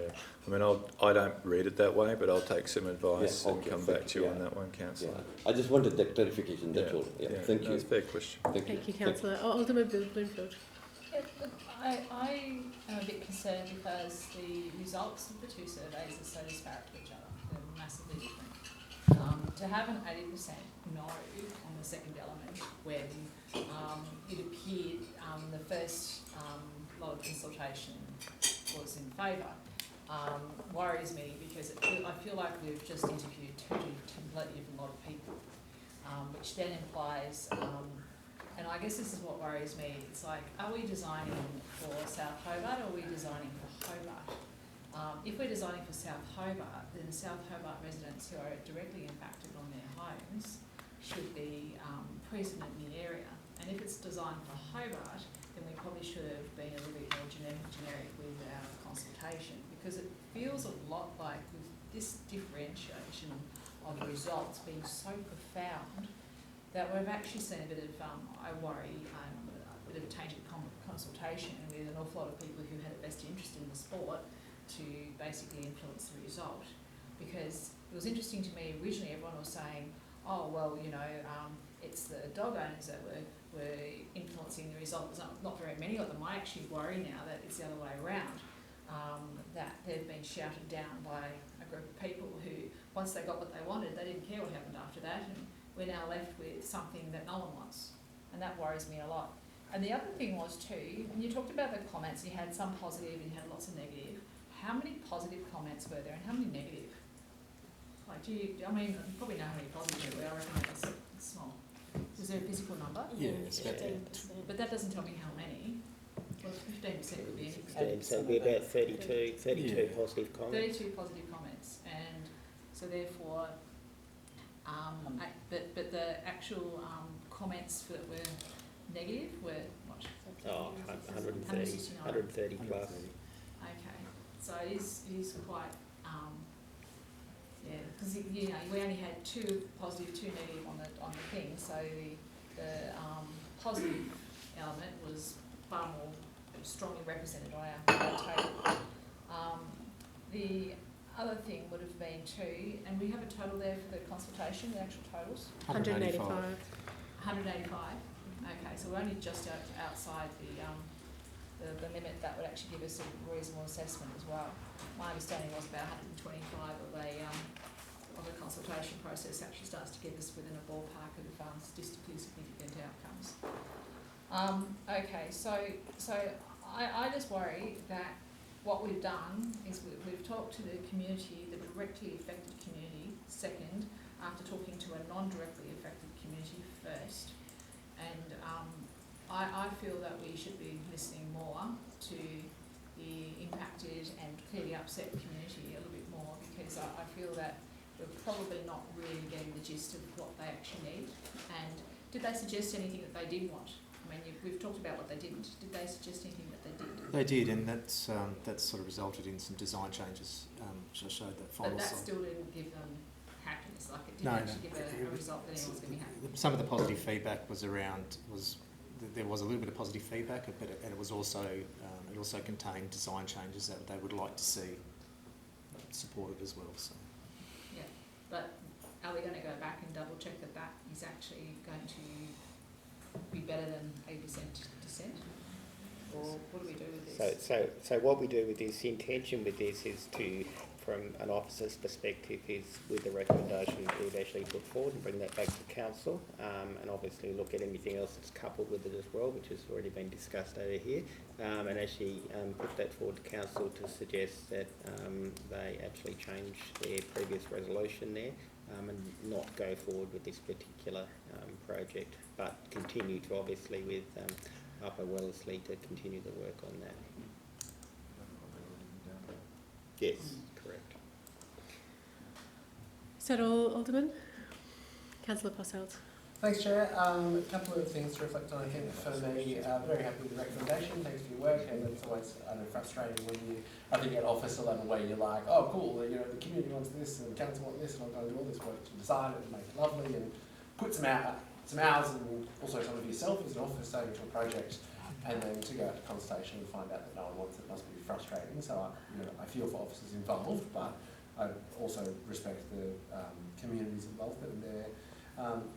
I mean, I don't read it that way, but I'll take some advice Yeah, and okay, come thank back to you you. on that one, councillor. Yeah. I just wanted that clarification, that's all. Yeah, thank no, you. it's a fair question. Thank you, councillor. Alderman Bloomfield. Yeah, look, I am a bit concerned because the results of the two surveys are so disparate to each other. They're massively different. To have an 80% no on the second element when it appeared the first lot of consultation was in favour worries me because I feel like we've just interviewed two completely different lot of people, which then implies and I guess this is what worries me. It's like, are we designing for South Hobart or are we designing for Hobart? If we're designing for South Hobart, then South Hobart residents who are directly impacted on their homes should be present in the area. And if it's designed for Hobart, then we probably should have been a little bit more generic with our consultation, because it feels a lot like with this differentiation of results being so profound that we've actually seen a bit of, I worry, a bit of tainted consultation with an awful lot of people who had a vested interest in the sport to basically influence the result. Because it was interesting to me, originally everyone was saying, oh, well, you know, it's the dog owners that were influencing the result. There's not very many of them. I actually worry now that it's the other way around, that they've been shouted down by a group of people who, once they got what they wanted, they didn't care what happened after that. And we're now left with something that no one wants. And that worries me a lot. And the other thing was too, when you talked about the comments, you had some positive and you had lots of negative. How many positive comments were there and how many negative? Like, I mean, you probably know how many positive there were. I reckon it was small. Was there a physical number? Yeah, it's about 15%. But that doesn't tell me how many. Well, 15% would be anything. So it'd be about 32 positive comments. 32 positive comments. And so therefore, but the actual comments that were negative were what? Oh, 130 plus. Okay, so it is quite, yeah, because you know we only had 2 positive, 2 negative on the thing, so the positive element was far more strongly represented on our table. The other thing would have been too, and we have a total there for the consultation, the actual totals? 185. 185. Okay, so we're only just outside the limit that would actually give us a reasonable assessment as well. My understanding was about 125 of a consultation process actually starts to get us within a ballpark of statistically significant outcomes. Okay, so I just worry that what we've done is we've talked to the community, the directly affected community second, after talking to a non-directly affected community first. And I feel that we should be listening more to the impacted and clearly upset community a little bit more, because I feel that we're probably not really getting the gist of what they actually need. And did they suggest anything that they did want? I mean, we've talked about what they didn't. Did they suggest anything that they did? They did, and that's sort of resulted in some design changes, which I showed that final But that slide. still didn't give them happiness, like it didn't No, actually give a result that anyone's going to be happy. Some of the positive feedback was there was a little bit of positive feedback, but it was also it also contained design changes that they would like to see supported as well. So. Yeah, but are we going to go back and double check that that is actually going to be better than 80% dissent? Or what do we do with this? So what we do with this, the intention with this is to, from an officer's perspective, is with the recommendation we've actually put forward and bring that back to council, and obviously look at anything else that's coupled with it as well, which has already been discussed over here, and actually put that forward to council to suggest that they actually change their previous resolution there, and not go forward with this particular project, but continue to obviously with Upper Wellesley to continue the work on that. Yes, correct. Is that all, Alderman? Councillor Posselt. Thanks, Chair. A couple of things to reflect on. I think for me, very happy with the recommendation. Thanks for your work. And it's always frustrating when you, I think at officer level where you're like, oh, cool, you know, the community wants this and the council wants this, and I'm going to do all this work to design it and make it lovely and put some hours and also some of yourself as an officer into a project, and then to go out to consultation and find out that no one wants it must be frustrating. So I feel for officers involved, but I also respect the community's involvement and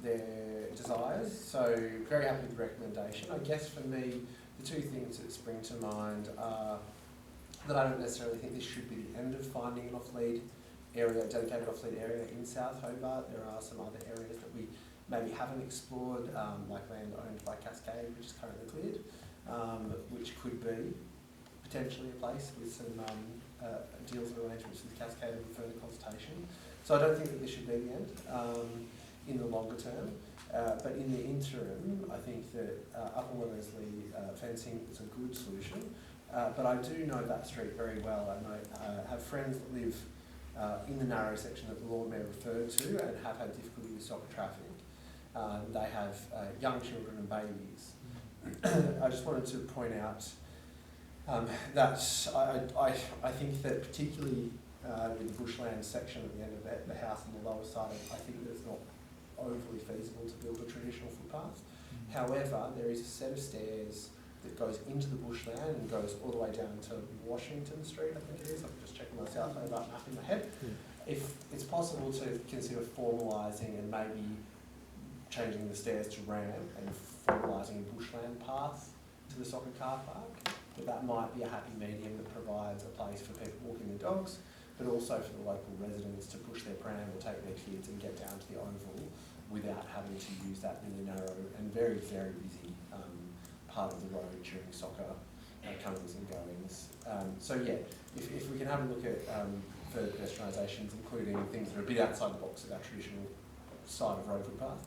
their desires. So very happy with the recommendation. I guess for me, the two things that spring to mind are that I don't necessarily think this should be the end of finding an off-lead area, dedicated off-lead area in South Hobart. There are some other areas that we maybe haven't explored, like land owned by Cascade, which is currently cleared, which could be potentially a place with some deals and arrangements with Cascade and further consultation. So I don't think that this should be the end in the longer term. But in the interim, I think that Upper Wellesley fencing is a good solution. But I do know that street very well, and I have friends that live in the narrow section that the Lord Mayor referred to and have had difficulty with soccer traffic. They have young children and babies. I just wanted to point out that I think that particularly with the bushland section at the end of the house on the lower side, I think that it's not overly feasible to build a traditional footpath. However, there is a set of stairs that goes into the bushland and goes all the way down to Washington Street, I think it is. I'm just checking my South Hobart map in my head. If it's possible to consider formalising and maybe changing the stairs to ramp and formalising a bushland path to the soccer car park, that might be a happy medium that provides a place for people walking their dogs, but also for the local residents to push their pram or take their kids and get down to the oval without having to use that really narrow and very, very busy part of the road during soccer comings and goings. So yeah, if we can have a look at further pedestrianisations, including things that are a bit outside the box of our traditional side of road footpath,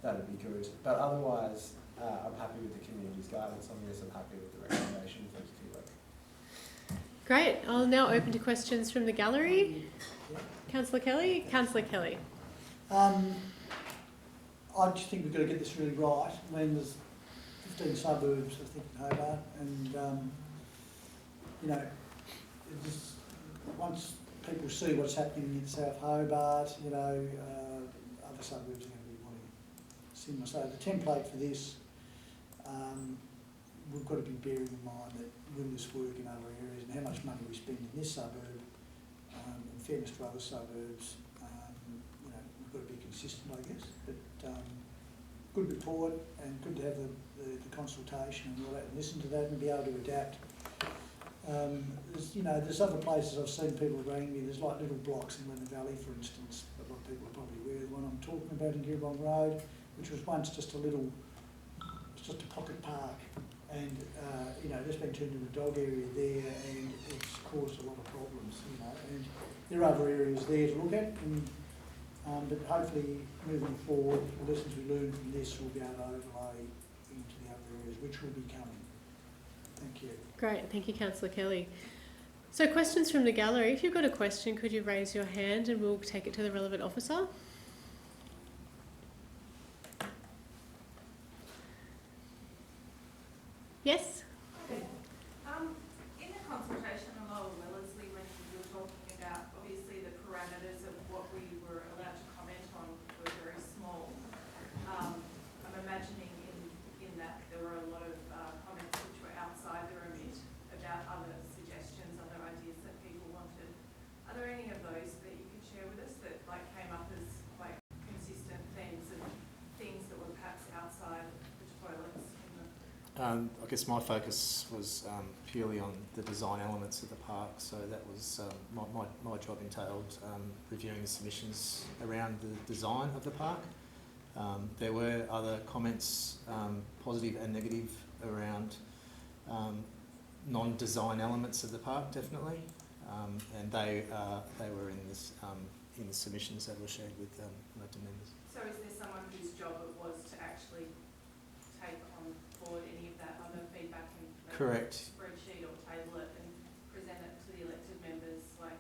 that would be good. But otherwise, I'm happy with the community's guidance on this. I'm happy with the recommendation. Thank you for your work. Great. I'll now open to questions from the gallery. Councillor Kelly. Councillor Kelly. I just think we've got to get this really right. When there's 15 suburbs, I think, in Hobart, and you know, just, once people see what's happening in South Hobart, you know, other suburbs are going to be wanting similar. So the template for this, we've got to be bearing in mind that will this work in other areas and how much money we spend in this suburb, in fairness to other suburbs. You know, we've got to be consistent, I guess. But good report and good to have the consultation and all that, and listen to that and be able to adapt. You know, there's other places I've seen people ring me. There's like little blocks in Lennon Valley, for instance. A lot of people are probably aware of the one I'm talking about in Gearbong Road, which was once just a pocket park, and you know, that's been turned into a dog area there, and it's caused a lot of problems. You know, and there are other areas there to look at, and but hopefully moving forward, the lessons we learn from this will be able to overlay into the other areas, which will be coming. Thank you. Great. Thank you, Councillor Kelly. So questions from the gallery. If you've got a question, could you raise your hand and we'll take it to the relevant officer. Yes? Okay. In the consultation on Lower Wellesley, when you were talking about obviously the parameters of what we were allowed to comment on were very small. I'm imagining in that there were a lot of comments which were outside the remit about other suggestions, other ideas that people wanted. Are there any of those that you could share with us that like came up as like consistent themes and things that were perhaps outside the toilets? I guess my focus was purely on the design elements of the park, so that was my job entailed reviewing the submissions around the design of the park. There were other comments, positive and negative, around non-design elements of the park, definitely, and they were in this in the submissions that were shared with elected members. So is there someone whose job it was to actually take on board any of that other feedback and Correct. Spreadsheet or table it and present it to the elected members? Like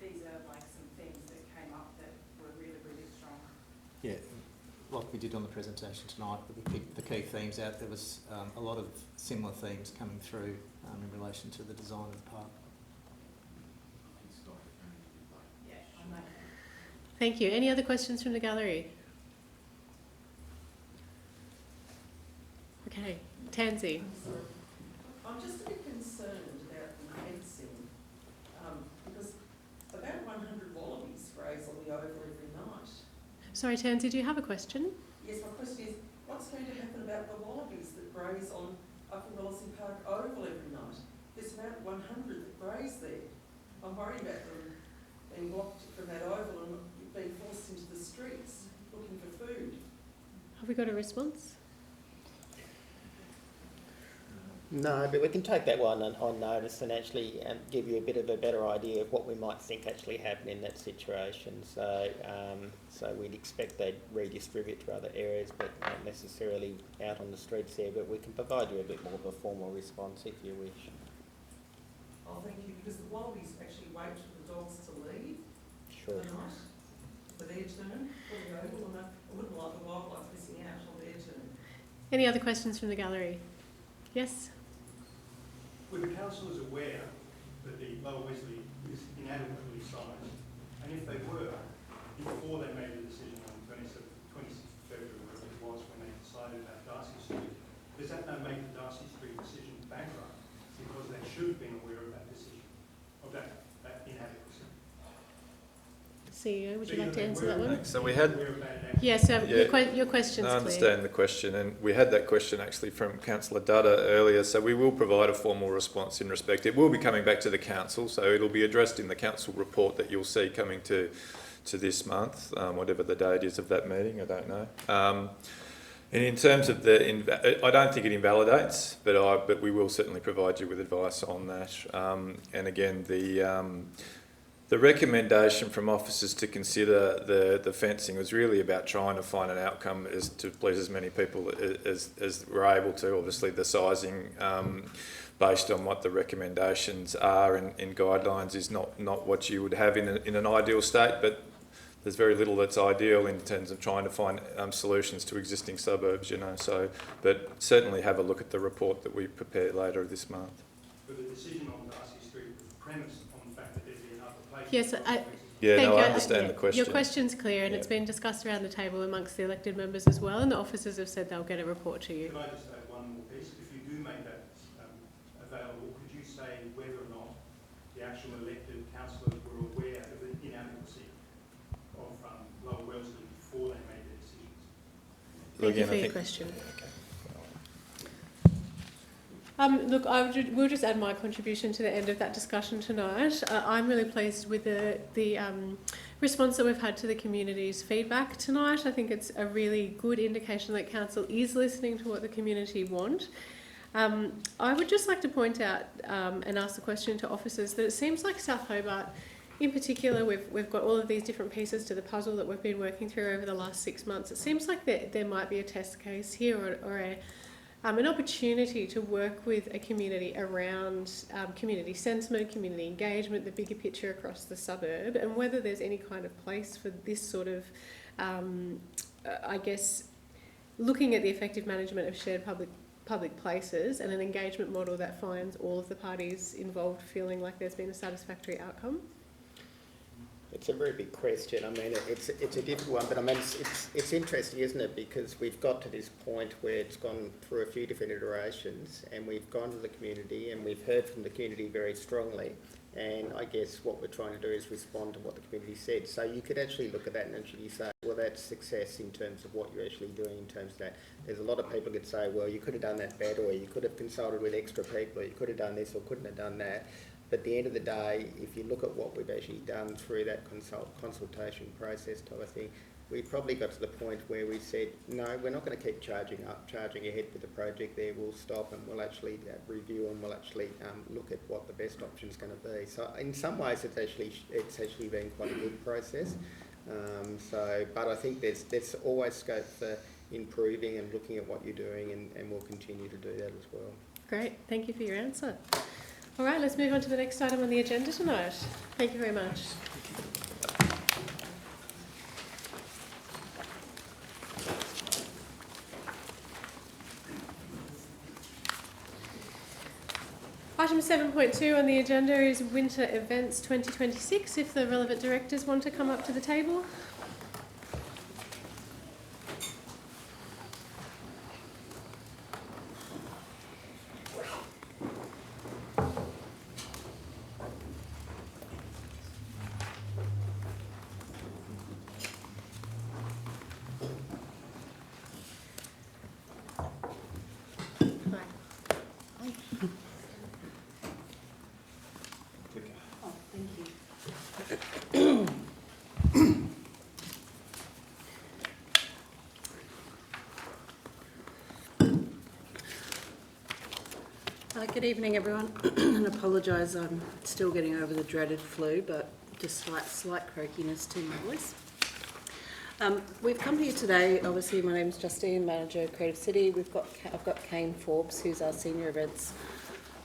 these are like some things that came up that were really, really strong. Yeah, like we did on the presentation tonight, we picked the key themes out. There was a lot of similar themes coming through in relation to the design of the park. Thank you. Any other questions from the gallery? Okay, Tansy. I'm just a bit concerned about the fencing, because about 100 wallabies graze on the oval every night. Sorry, Tansy, do you have a question? Yes, my question is, what's going to happen about the wallabies that graze on Upper Wellesley Park Oval every night? There's about 100 that graze there. I'm worried about them being blocked from that oval and being forced into the streets looking for food. Have we got a response? No, but we can take that one on notice and actually give you a bit of a better idea of what we might think actually happened in that situation. So, so we'd expect they'd redistribute to other areas, but not necessarily out on the streets there. But we can provide you a bit more of a formal response if you wish. Oh, thank you, because the wallabies actually wait for the dogs to leave Sure. for the night, for their turn, for the oval, and I wouldn't like the wildlife missing out on their turn. Any other questions from the gallery? Yes? Were the councillors aware that the Lower Wesley is inadequately sized? And if they were, before they made the decision on 26th February, whatever it was, when they decided about Darcy Street, does that now make the Darcy Street decision bankrupt? Because they should have been aware of that decision, of that inadequacy. CEO, would you like to answer that one? So we had... Yes, your question's I understand the question, and we had that question actually from Councillor Dudder earlier, so we will provide a formal response in respect. It will be coming back to the council, so it'll be addressed in the council report that you'll see coming to this month, whatever the date is of that meeting, I don't know. And in terms of I don't think it invalidates, but we will certainly provide you with advice on that. And again, the recommendation from officers to consider the fencing was really about trying to find an outcome as to please as many people as we're able to. Obviously, the sizing based on what the recommendations are in guidelines is not what you would have in an ideal state, but there's very little that's ideal in terms of trying to find solutions to existing suburbs, you know. So, but certainly have a look at the report that we prepare later this month. But the decision on Darcy Street was premised on the fact that there'd be another place. Yes, I understand the question. Your question's clear, and it's been discussed around the table amongst the elected members as well, and the officers have said they'll get a report to you. Could I just add one more piece? If you do make that available, could you say whether or not the actual elected councillors were aware of the inadequacy of Lower Wellesley before they made their decisions? Thank you for your question. Look, we'll just add my contribution to the end of that discussion tonight. I'm really pleased with the response that we've had to the community's feedback tonight. I think it's a really good indication that council is listening to what the community want. I would just like to point out and ask the question to officers that it seems like South Hobart, in particular, we've got all of these different pieces to the puzzle that we've been working through over the last 6 months. It seems like there might be a test case here or an opportunity to work with a community around community sentiment, community engagement, the bigger picture across the suburb, and whether there's any kind of place for this sort of, I guess, looking at the effective management of shared public places and an engagement model that finds all of the parties involved feeling like there's been a satisfactory outcome. It's a very big question. I mean, it's a difficult one, but I mean, it's interesting, isn't it? Because we've got to this point where it's gone through a few different iterations, and we've gone to the community, and we've heard from the community very strongly. And I guess what we're trying to do is respond to what the community said. So you could actually look at that and actually say, well, that's success in terms of what you're actually doing in terms of that. There's a lot of people that say, well, you could have done that better, or you could have consulted with extra people, or you could have done this or couldn't have done that. But at the end of the day, if you look at what we've actually done through that consultation process type of thing, we probably got to the point where we said, no, we're not going to keep charging ahead with the project there. We'll stop and we'll actually review and we'll actually look at what the best option is going to be. So in some ways, it's actually been quite a good process. But I think there's always scope for improving and looking at what you're doing, and we'll continue to do that as well. Great, thank you for your answer. All right, let's move on to the next item on the agenda tonight. Thank you very much. Item 7.2 on the agenda is Winter Events 2026, if the relevant directors want to come up to the table. Good evening, everyone, and apologise, I'm still getting over the dreaded flu, but just slight croakiness to my voice. We've come here today, obviously my name's Justine, Manager of Creative City. I've got Kane Forbes, who's our Senior Events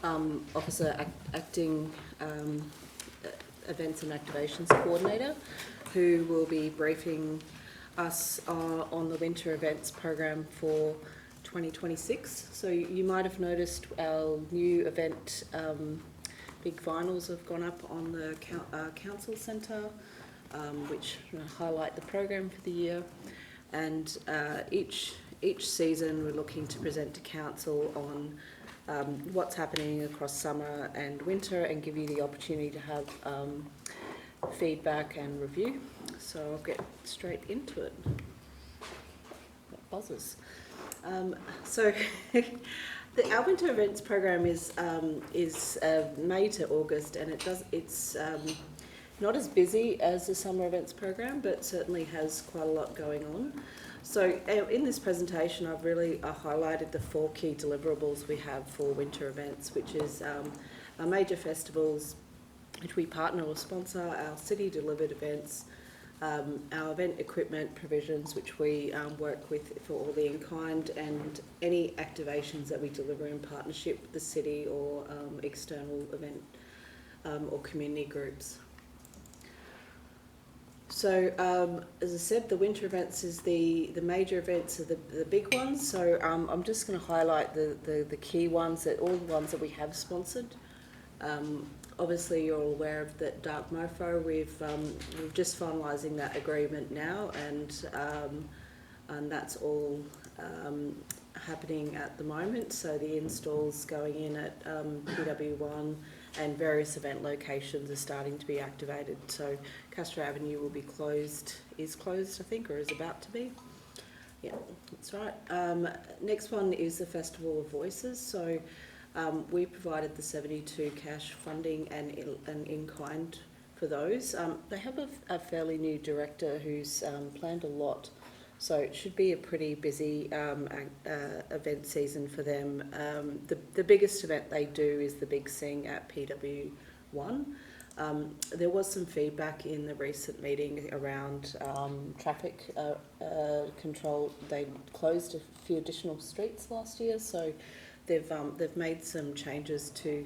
Officer, acting Events and Activations Coordinator, who will be briefing us on the Winter Events Program for 2026. So you might have noticed our new event, big vinyls have gone up on the council centre, which highlight the program for the year. And each season we're looking to present to council on what's happening across summer and winter, and give you the opportunity to have feedback and review. So I'll get straight into it. That buzzes. So our winter events program is May to August, and it's not as busy as the summer events program, but certainly has quite a lot going on. So in this presentation, I've really highlighted the 4 key deliverables we have for winter events, which is our major festivals, which we partner or sponsor, our city delivered events, our event equipment provisions, which we work with for all the in-kind, and any activations that we deliver in partnership with the city or external event or community groups. So as I said, the winter events is the major events are the big ones. So I'm just going to highlight the key ones, all the ones that we have sponsored. Obviously, you're all aware of that Dark Mofo. We're just finalising that agreement now, and that's all happening at the moment. So the installs going in at PW1 and various event locations are starting to be activated. So Castro Avenue will be is closed, I think, or is about to be. Yeah, that's right. Next one is the Festival of Voices. So we provided the 72 cash funding and in-kind for those. They have a fairly new director who's planned a lot, so it should be a pretty busy event season for them. The biggest event they do is the Big Sing at PW1. There was some feedback in the recent meeting around traffic control. They closed a few additional streets last year, so they've made some changes to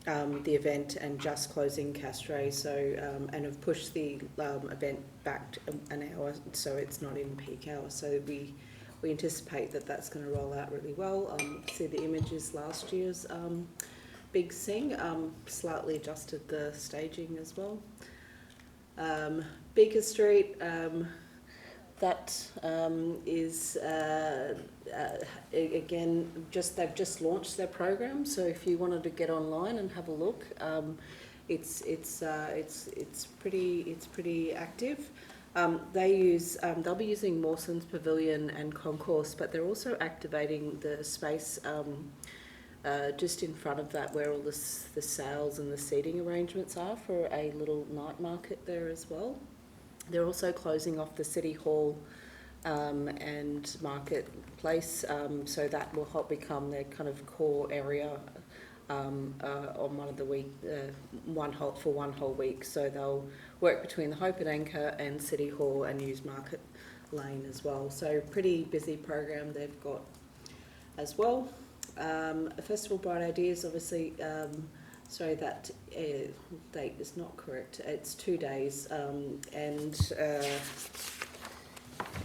the event and just closing Castro, so and have pushed the event back an hour, so it's not in peak hour. So we anticipate that that's going to roll out really well. See the images last year's Big Sing, slightly adjusted the staging as well. Beaker Street. That is again they've just launched their program. So if you wanted to get online and have a look, it's pretty active. They'll be using Mawson's Pavilion and Concourse, but they're also activating the space just in front of that where all the sales and the seating arrangements are for a little night market there as well. They're also closing off the City Hall and Marketplace, so that will help become their kind of core area on one of the week, one whole week. So they'll work between the Hope and Anchor and City Hall and use Market Lane as well. So pretty busy program they've got as well. A Festival Bright Ideas, obviously. Sorry, that date is not correct. It's 2 days, and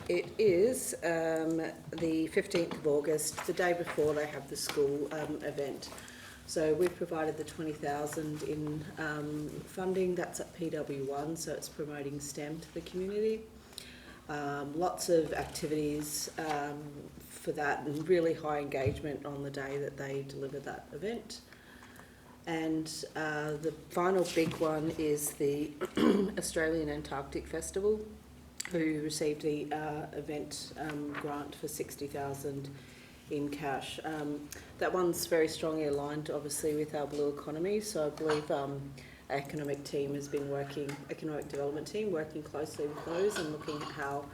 it is the 15th of August, the day before they have the school event. So we've provided the 20,000 in funding. That's at PW1, so it's promoting STEM to the community. Lots of activities for that, and really high engagement on the day that they deliver that event. And the final big one is the Australian Antarctic Festival, who received the event grant for 60,000 in cash. That one's very strongly aligned, obviously, with our blue economy. So I believe our economic development team working closely with those and looking at how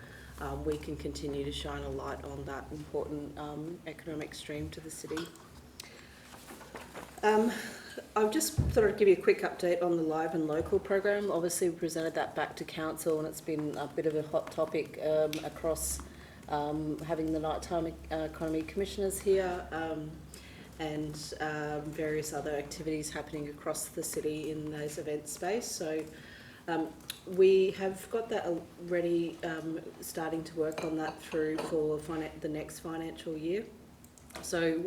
we can continue to shine a light on that important economic stream to the city. I've just thought I'd give you a quick update on the Live and Local program. Obviously, we presented that back to council, and it's been a bit of a hot topic across having the nighttime economy commissioners here and various other activities happening across the city in those event space. So we have got that already, starting to work on that through for the next financial year. So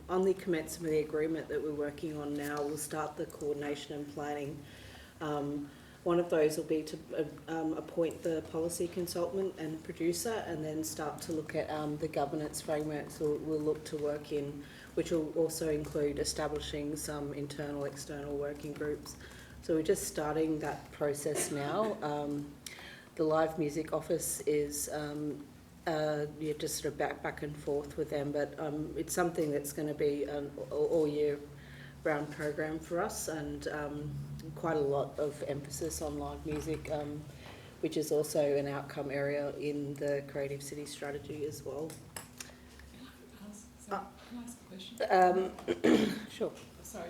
on the commencement of the agreement that we're working on now, we'll start the coordination and planning. One of those will be to appoint the policy consultant and producer, and then start to look at the governance frameworks we'll look to work in, which will also include establishing some internal, external working groups. So we're just starting that process now. The live music office is just sort of back and forth with them, but it's something that's going to be an all year round program for us, and quite a lot of emphasis on live music, which is also an outcome area in the Creative City strategy as well. Can I ask a question? Sure. Sorry,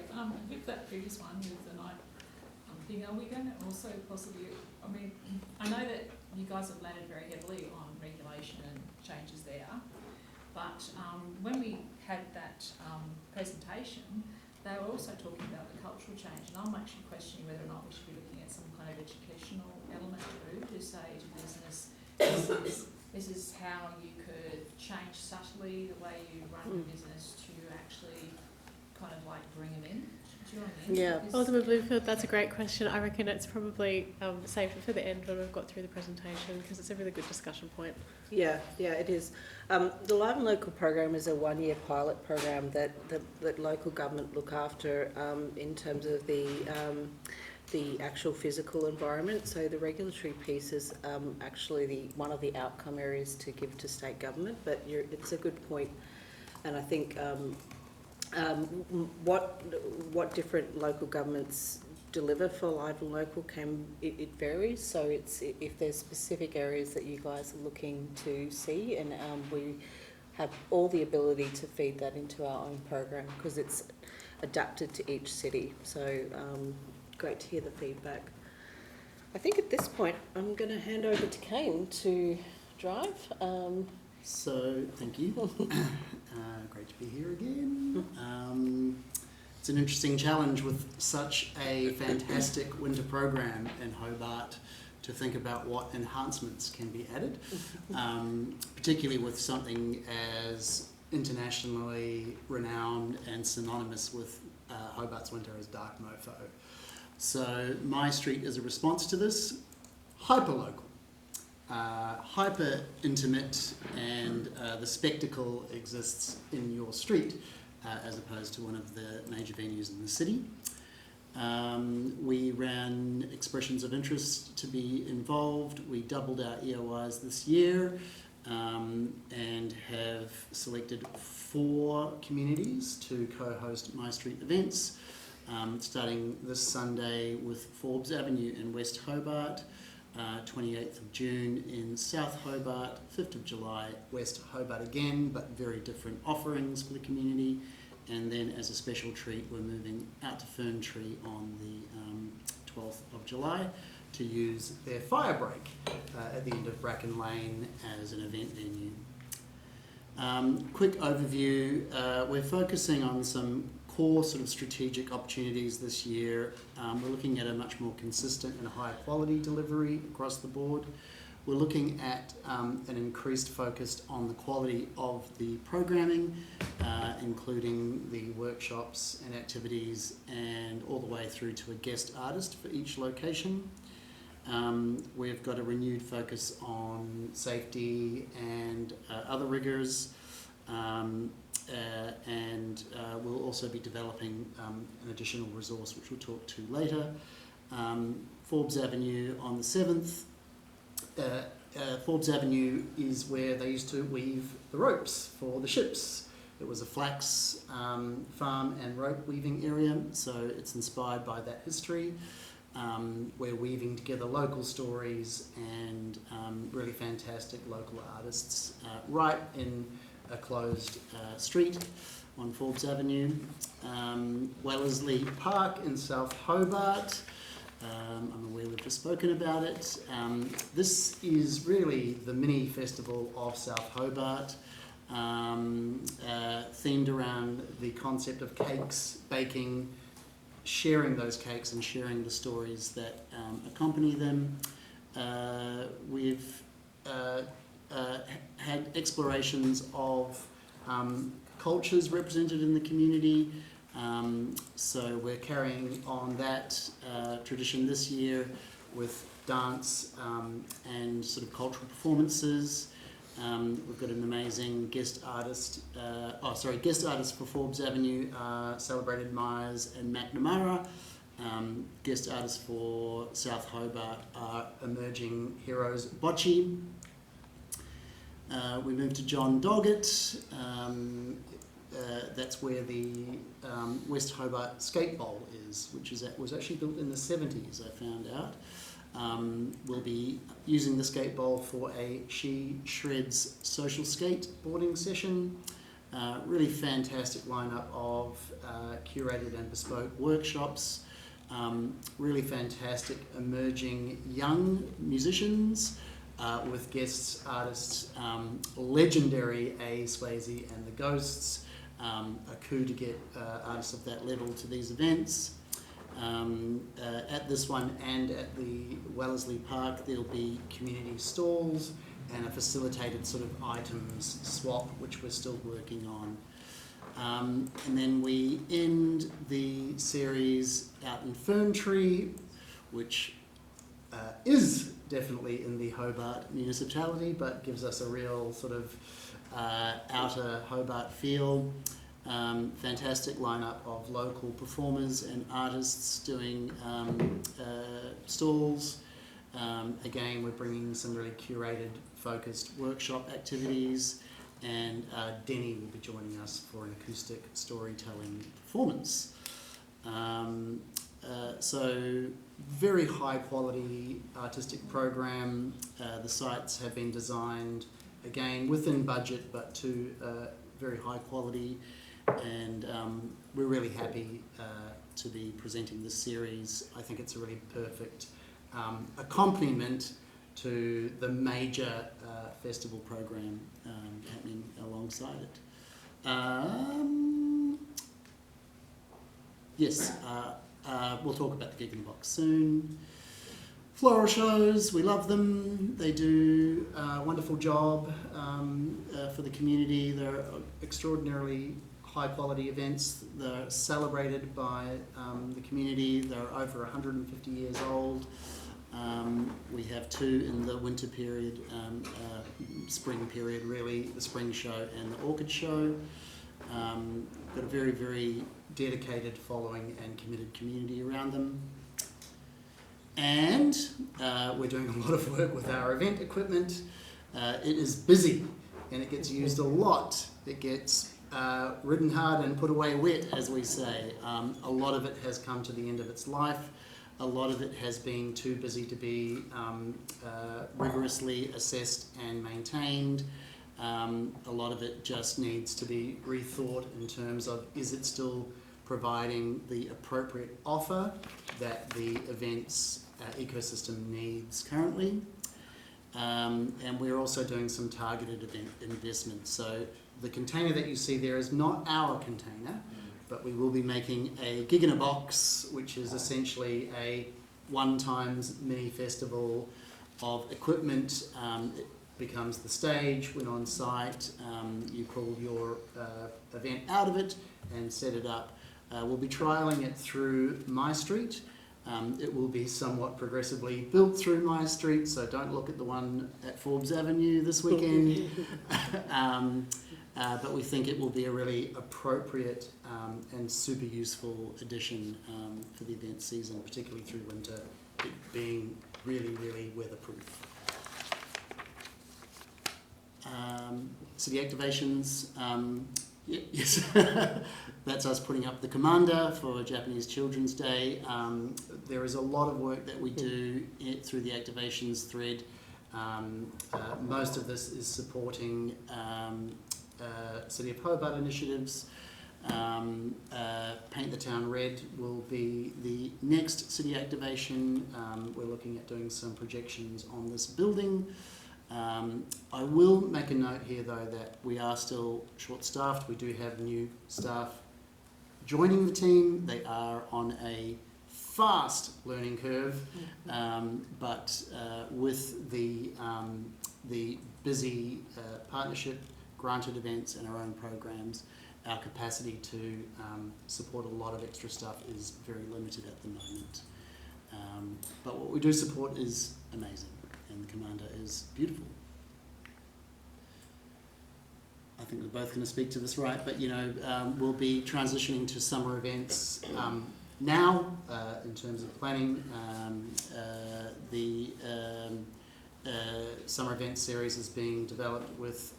with that previous one with the night thing, are we going to also possibly, I mean, I know that you guys have landed very heavily on regulation and changes there, but when we had that presentation, they were also talking about the cultural change, and I'm actually questioning whether or not we should be looking at some kind of educational element too, to say to business, this is how you could change subtly the way you run your business to actually kind of like bring them in. Do you know what I mean? Yeah. Alderman Bloomfield, that's a great question. I reckon it's probably saved for the end when we've got through the presentation, because it's a really good discussion point. Yeah, it is. The Live and Local program is a one-year pilot program that local government look after in terms of the actual physical environment. So the regulatory piece is actually one of the outcome areas to give to state government, but it's a good point. And I think what different local governments deliver for Live and Local it varies. So if there's specific areas that you guys are looking to see, and we have all the ability to feed that into our own program, because it's adapted to each city. So great to hear the feedback. I think at this point I'm going to hand over to Kane to drive. So thank you. Great to be here again. It's an interesting challenge with such a fantastic winter program in Hobart to think about what enhancements can be added, particularly with something as internationally renowned and synonymous with Hobart's winter as Dark Mofo. So my street is a response to this, hyper-local. Hyper intimate, and the spectacle exists in your street as opposed to one of the major venues in the city. We ran expressions of interest to be involved. We doubled our EOIs this year and have selected 4 communities to co-host My Street events, starting this Sunday with Forbes Avenue in West Hobart, 28th of June in South Hobart, 5th of July, West Hobart again, but very different offerings for the community. And then as a special treat, we're moving out to Ferntree on the 12th of July to use their fire break at the end of Bracken Lane as an event venue. Quick overview, we're focusing on some core sort of strategic opportunities this year. We're looking at a much more consistent and higher quality delivery across the board. we're looking at an increased focus on the quality of the programming, including the workshops and activities, and all the way through to a guest artist for each location. We've got a renewed focus on safety and other rigours, and we'll also be developing an additional resource which we'll talk to later. Forbes Avenue on the 7th. Forbes Avenue is where they used to weave the ropes for the ships. It was a flax farm and rope weaving area, so it's inspired by that history. We're weaving together local stories and really fantastic local artists right in a closed street on Forbes Avenue. Wellesley Park in South Hobart. I'm aware we've just spoken about it. This is really the mini festival of South Hobart, themed around the concept of cakes, baking, sharing those cakes and sharing the stories that accompany them. We've had explorations of cultures represented in the community. So we're carrying on that tradition this year with dance and sort of cultural performances. We've got an amazing guest artist for Forbes Avenue, Celebrated Myers and McNamara. Guest artists for South Hobart are Emerging Heroes Bocce. We moved to John Doggett. That's where the West Hobart Skate Bowl is, which was actually built in the 70s, I found out. We'll be using the skate bowl for a She Shreds social skateboarding session. Really fantastic lineup of curated and bespoke workshops. Really fantastic emerging young musicians with guest artists, legendary A. Swayze and the Ghosts. A coup to get artists of that level to these events. At this one and at the Wellesley Park, there'll be community stalls and a facilitated sort of items swap, which we're still working on. And then we end the series out in Ferntree, which is definitely in the Hobart municipality, but gives us a real sort of outer Hobart feel. Fantastic lineup of local performers and artists doing stalls. Again, we're bringing some really curated, focused workshop activities, and Denny will be joining us for an acoustic storytelling performance. So very high quality artistic program. The sites have been designed again within budget, but to very high quality, and we're really happy to be presenting this series. I think it's a really perfect accompaniment to the major festival program happening alongside it. Yes, we'll talk about the Gig in the Box soon. Floral shows, we love them. They do a wonderful job for the community. They're extraordinarily high quality events. They're celebrated by the community. They're over 150 years old. We have two in the winter period, spring period really, the spring show and the orchid show. Got a very, very dedicated following and committed community around them. And we're doing a lot of work with our event equipment. It is busy and it gets used a lot. It gets ridden hard and put away wet, as we say. A lot of it has come to the end of its life. A lot of it has been too busy to be rigorously assessed and maintained. A lot of it just needs to be rethought in terms of, is it still providing the appropriate offer that the events ecosystem needs currently. And we're also doing some targeted event investment. So the container that you see there is not our container, but we will be making a Gig in a Box, which is essentially a one-times mini festival of equipment. It becomes the stage. When on site, you pull your event out of it and set it up. We'll be trialling it through My Street. It will be somewhat progressively built through My Street, so don't look at the one at Forbes Avenue this weekend. But we think it will be a really appropriate and super useful addition for the event season, particularly through winter, it being really, really weatherproof. City activations, yes, that's us putting up the commander for Japanese Children's Day. There is a lot of work that we do through the activations thread. Most of this is supporting City of Hobart initiatives. Paint the Town Red will be the next city activation. We're looking at doing some projections on this building. I will make a note here though that we are still short-staffed. We do have new staff joining the team. They are on a fast learning curve, but with the busy partnership, granted events and our own programs, our capacity to support a lot of extra stuff is very limited at the moment. But what we do support is amazing, and the Commander is beautiful. I think we're both going to speak to this, right? But, you know, we'll be transitioning to summer events now in terms of planning. The summer event series is being developed with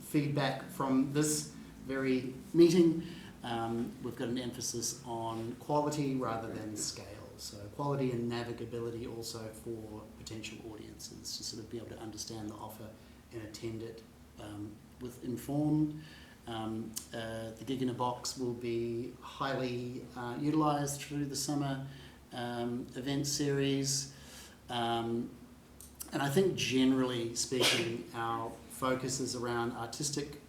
feedback from this very meeting. We've got an emphasis on quality rather than scale. So quality and navigability also for potential audiences to sort of be able to understand the offer and attend it with informed. The Gig in a Box will be highly utilised through the summer event series. And I think generally speaking, our focus is around artistic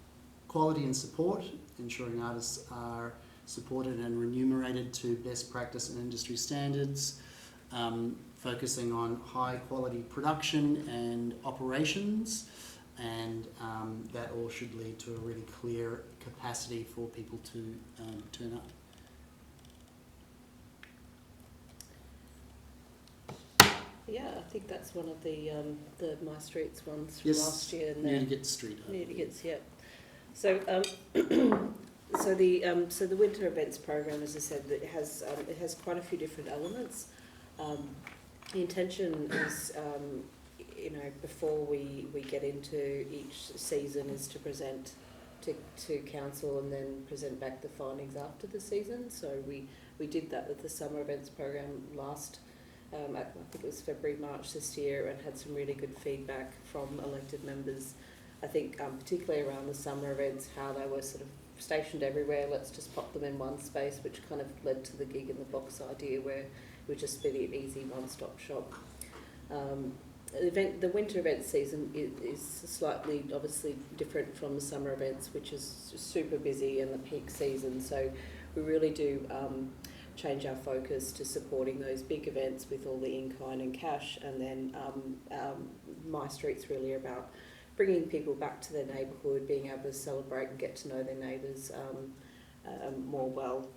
quality and support, ensuring artists are supported and remunerated to best practice and industry standards, focusing on high quality production and operations, and that all should lead to a really clear capacity for people to turn up. Yeah, I think that's one of the My Streets ones from Yes, last year. And Newdigate Street. Newdigate's, yeah. So, so the winter events program, as I said, it has quite a few different elements. The intention is, you know, before we get into each season, is to present to council and then present back the findings after the season. So we did that with the summer events program last. I think it was February, March this year, and had some really good feedback from elected members. I think particularly around the summer events, how they were sort of stationed everywhere. Let's just pop them in one space, which kind of led to the Gig in the Box idea, where it would just be an easy one-stop shop. The winter event season is slightly, obviously, different from the summer events, which is super busy and the peak season. So we really do change our focus to supporting those big events with all the in-kind and cash, and then My Street's really about bringing people back to their neighbourhood, being able to celebrate and get to know their neighbours more well.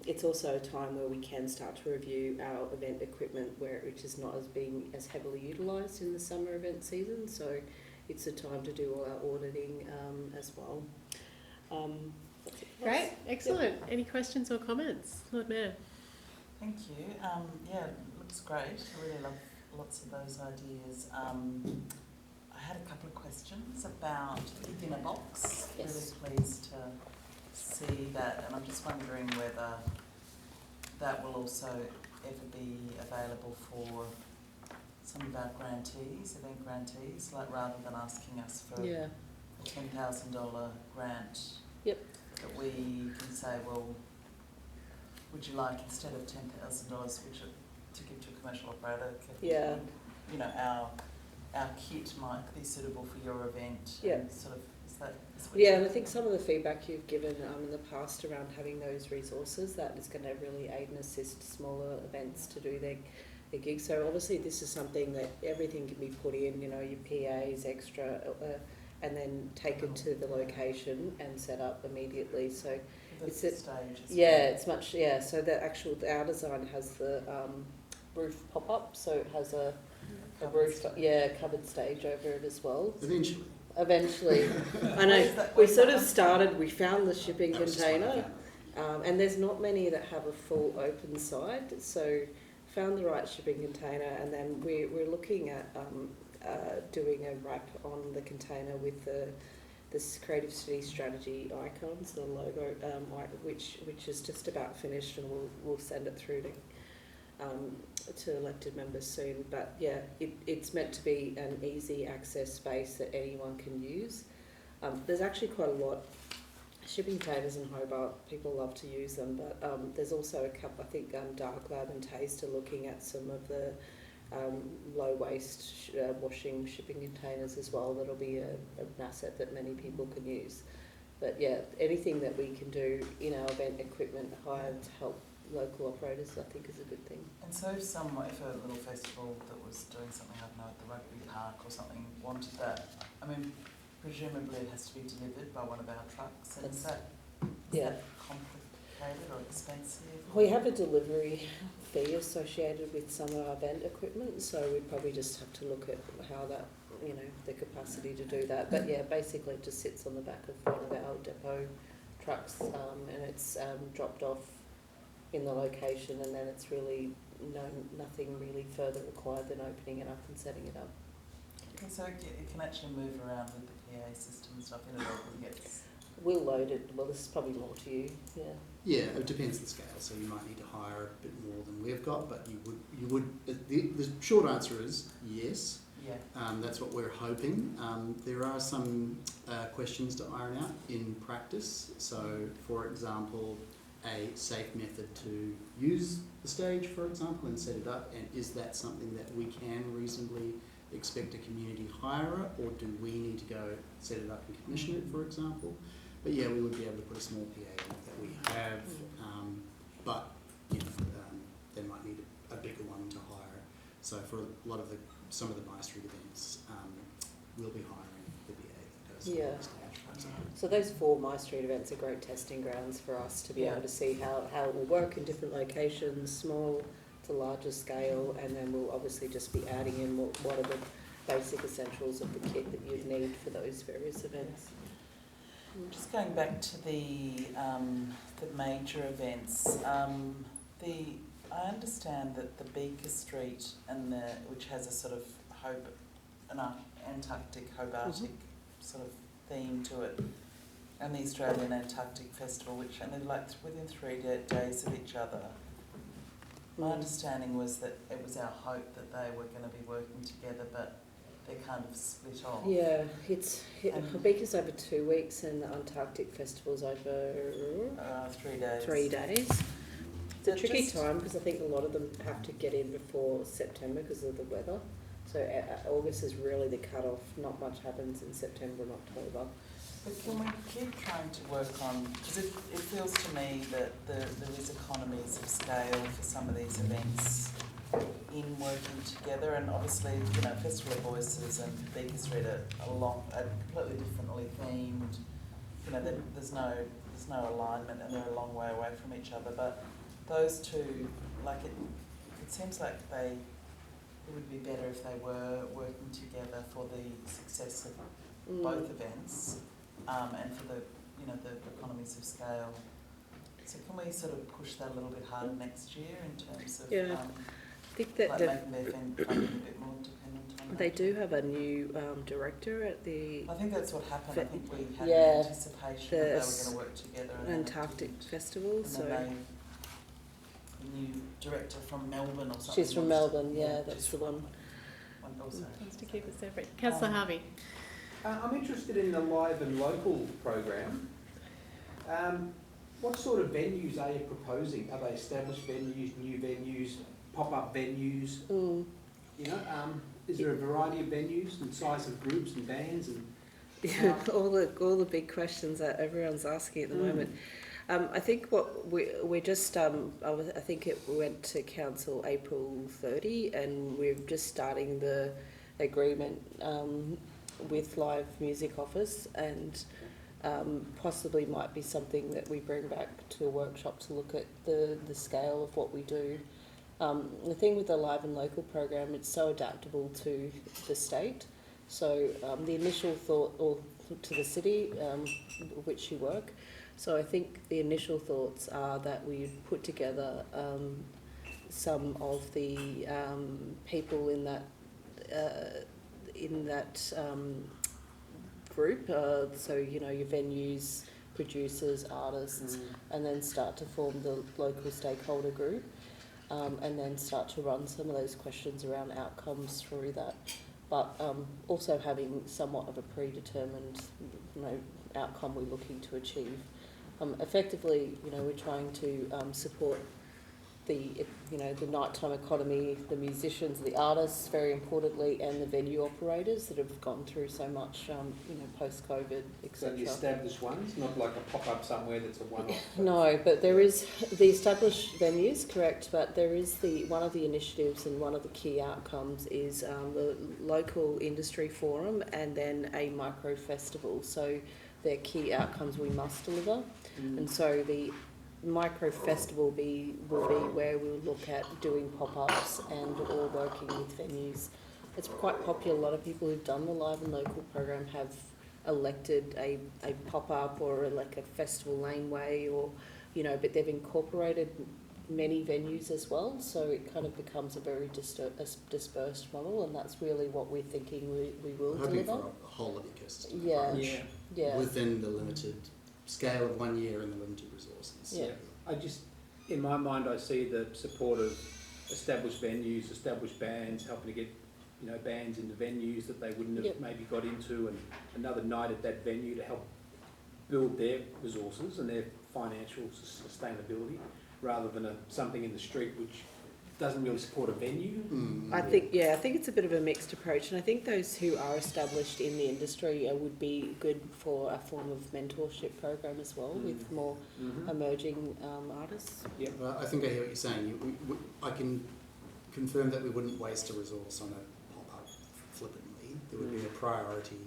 It's also a time where we can start to review our event equipment, which is not as being as heavily utilised in the summer event season, so it's a time to do all our auditing as well. Great, excellent. Yep. Any questions or comments? Lord Mayor. Thank you. Yeah, it looks great. I really love lots of those ideas. I had a couple of questions about the Gig in a Box. Yes. Really pleased to see that, and I'm just wondering whether that will also ever be available for some of our grantees, event grantees, like rather than asking us for a $10,000 grant. Yep. That we can say, well, would you like, instead of $10,000, to give to a commercial operator? Yeah. You know, our kit might be suitable for your event. Yeah. And sort of, is that? Yeah, and I think some of the feedback you've given in the past around having those resources, that is going to really aid and assist smaller events to do a gig. So obviously this is something that everything can be put in, you know, your PAs, extra, and then taken to the location and set up immediately. So it's a stage. it's much, so our design has the roof pop up, so it has a roof, covered stage over it as well. Eventually. I know, we sort of started, we found the shipping container, and there's not many that have a full open side, so found the right shipping container, and then we're looking at doing a wrap on the container with this Creative City Strategy icons, the logo, which is just about finished, and we'll send it through to elected members soon. But yeah, it's meant to be an easy access space that anyone can use. There's actually quite a lot shipping containers in Hobart. People love to use them, but there's also a couple. I think Dark Lab and Taste are looking at some of the low waste washing shipping containers as well. That'll be an asset that many people can use. But yeah, anything that we can do in our event equipment hire to help local operators, I think, is a good thing. And so if a little festival that was doing something, I don't know, at the rugby park or something, wanted that, I mean, presumably it has to be delivered by one of our trucks, and is that complicated or expensive? We have a delivery fee associated with some of our event equipment, so we'd probably just have to look at how that, you know, the capacity to do that. But yeah, basically it just sits on the back of one of our depot trucks, and it's dropped off in the location, and then it's really nothing really further required than opening it up and setting it up. Okay, so it can actually move around with the PA system and stuff in it, or We'll load it. Well, this is probably more to you, yeah. Yeah, it depends on the scale. So you might need to hire a bit more than we've got, but you would. The short answer is yes. Yeah. That's what we're hoping. There are some questions to iron out in practice. So, for example, a safe method to use the stage, for example, and set it up, and is that something that we can reasonably expect a community hirer, or do we need to go set it up and commission it, for example? But yeah, we would be able to put a small PA in that we have, but you know, they might need a bigger one to hire. So for a lot of some of the Myer Street events, we'll be hiring the PA that does the stage, for example. So those 4 Myer Street events are great testing grounds for us to be able to see how it will work in different locations, small to larger scale, and then we'll obviously just be adding in what are the basic essentials of the kit that you'd need for those various events. Just going back to the major events, I understand that the Beaker Street which has a sort of an Antarctic Hobartic sort of theme to it, and the Australian Antarctic Festival, and they're like within 3 days of each other. My understanding was that it was our hope that they were going to be working together, but they're kind of split off. Yeah, Beaker's over 2 weeks and the Antarctic Festival's over 3 days. 3 days. It's a tricky time because I think a lot of them have to get in before September because of the weather. So August is really the cut-off. Not much happens in September and October. But can we keep trying to work on, because it feels to me that there is economies of scale for some of these events in working together, and obviously, you know, Festival of Voices and Beaker Street are completely differently themed. You know, there's no alignment, and they're a long way away from each other. But those two, like it seems like it would be better if they were working together for the success of both events, and for the economies of scale. So can we sort of push that a little bit harder next year in terms of I think that making their funding a bit more dependent on they do have a new director at the... I think that's what happened. I think we had an anticipation that they were going to work together. Antarctic Festival. And a new director from Melbourne or something. She's from Melbourne, that's the one. Thanks to keep it separate. Councillor Harvey. I'm interested in the live and local program. What sort of venues are you proposing? Are they established venues, new venues, pop-up venues? You know, is there a variety of venues and size of groups and bands and all the big questions that everyone's asking at the moment. I think what we're just, I think it went to council April 30, and we're just starting the agreement with Live Music Office, and possibly might be something that we bring back to a workshop to look at the scale of what we do. The thing with the Live and Local program, it's so adaptable to the state. So the initial thought, or to the city which you work, so I think the initial thoughts are that we put together some of the people in that group. So you know, your venues, producers, artists, and then start to form the local stakeholder group, and then start to run some of those questions around outcomes through that. But also having somewhat of a predetermined, you know, outcome we're looking to achieve. Effectively, you know, we're trying to support the, you know, the nighttime economy, the musicians, the artists, very importantly, and the venue operators that have gone through so much, you know, post-COVID, etc. So the established ones, not like a pop-up somewhere that's a one-off? No, but there is the established venues, correct, but there is one of the initiatives, and one of the key outcomes is the local industry forum and then a micro festival. So they're key outcomes we must deliver. And so the micro festival will be where we'll look at doing pop-ups and or working with venues. It's quite popular. A lot of people who've done the Live and Local program have elected a pop-up or like a festival laneway, or, you know, but they've incorporated many venues as well, so it kind of becomes a very dispersed model, and that's really what we're thinking we will hoping deliver. for a whole of ecosystem Yeah. Yeah. within the limited scale of 1 year and the limited resources. Yeah. I just, in my mind, I see the support of established venues, established bands, helping to get, you know, bands into venues that they wouldn't have maybe got into, and another night at that venue to help build their resources and their financial sustainability, rather than something in the street which doesn't really support a venue. I think it's a bit of a mixed approach, and I think those who are established in the industry would be good for a form of mentorship program as well, with more emerging artists. Yeah, well, I think I hear what you're saying. I can confirm that we wouldn't waste a resource on a pop-up flippantly. There would be a priority.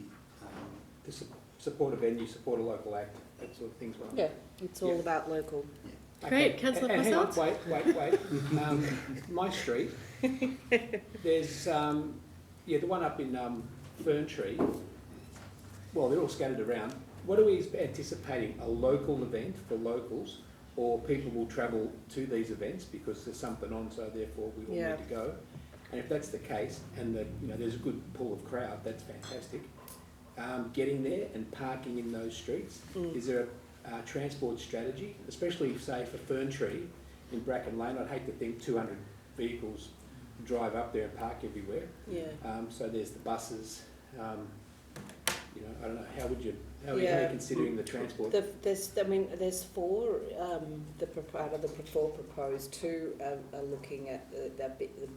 To support a venue, support a local act, that sort of things. Yeah, it's all about local. Yeah. Great, Councillor Hang on, Fossard. wait. My street, there's, the one up in Ferntree, well, they're all scattered around. What are we anticipating? A local event for locals, or people will travel to these events because there's something on, so therefore we all need to go? And if that's the case, and there's a good pool of crowd, that's fantastic. Getting there and parking in those streets, is there a transport strategy, especially say for Ferntree in Bracken Lane? I'd hate to think 200 vehicles drive up there and park everywhere. Yeah. So there's the buses. I don't know. How are you considering the transport? There's four. Out of the four proposed, two are looking at the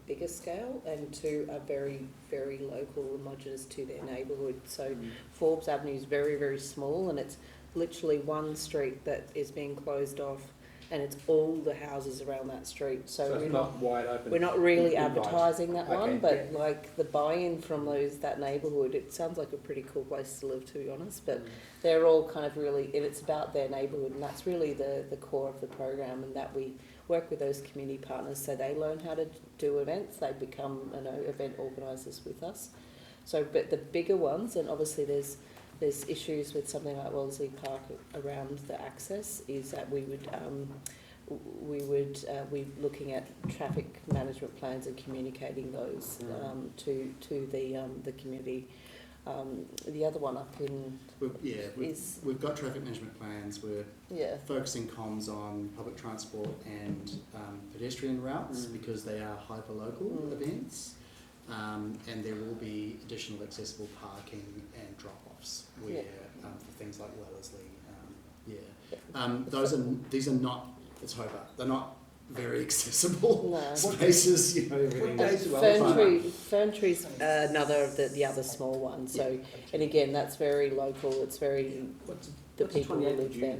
bigger scale, and two are very, very local, homogenous to their neighbourhood. So Forbes Avenue is very, very small, and it's literally one street that is being closed off, and it's all the houses around that street. So it's not wide open. We're not really advertising that one, but like the buy-in from that neighbourhood, it sounds like a pretty cool place to live, to be honest. But they're all kind of really, and it's about their neighbourhood, and that's really the core of the program, and that we work with those community partners so they learn how to do events. They become event organisers with us. So, but the bigger ones, and obviously there's issues with something like Wellesley Park around the access, is that we're looking at traffic management plans and communicating those to the community. The other one up in we've got traffic management plans. We're focusing comms on public transport and pedestrian routes because they are hyper-local events. And there will be additional accessible parking and drop-offs where for things like Wellesley. These are not. It's Hobart. They're not very accessible spaces. Ferntree's another of the other small one. So, and again, that's very local. It's very the people who live there.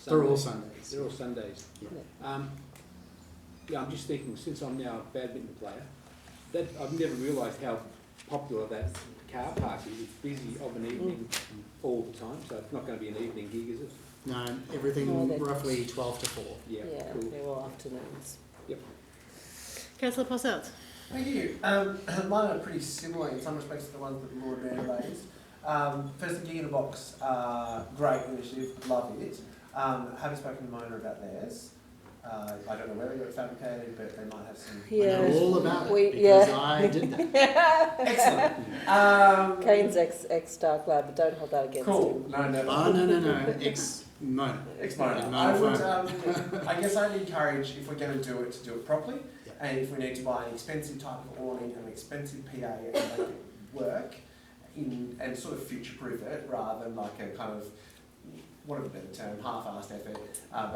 They're all Sunday? Sundays. They're all Sundays. Yeah. Yeah, I'm just thinking, since I'm now a badminton player, that I've never realised how popular that car park is. It's busy of an evening all the time, so it's not going to be an evening gig, is it? No, everything roughly 12 to 4. Yeah, Yeah, cool. they're all afternoons. Yep. Councillor Posselt. Thank you. Mine are pretty similar in some respects to the ones that the Lord Mayor raised. First, the Gig in a Box, great initiative, love it. Haven't spoken to Mona about theirs. I don't know whether it got fabricated, but they might have some... Yeah. I know all about it because I did that. Excellent. Kane's ex-Star Club, but don't hold that against Cool. him. No, never. Oh, no. Ex-Mona. Ex-Mona. I would, I guess I'd encourage, if we're going to do it properly. Yeah. And if we need to buy an expensive type of awning and an expensive PA and make it work, and sort of future-proof it, rather than like a kind of, whatever better term, half-assed effort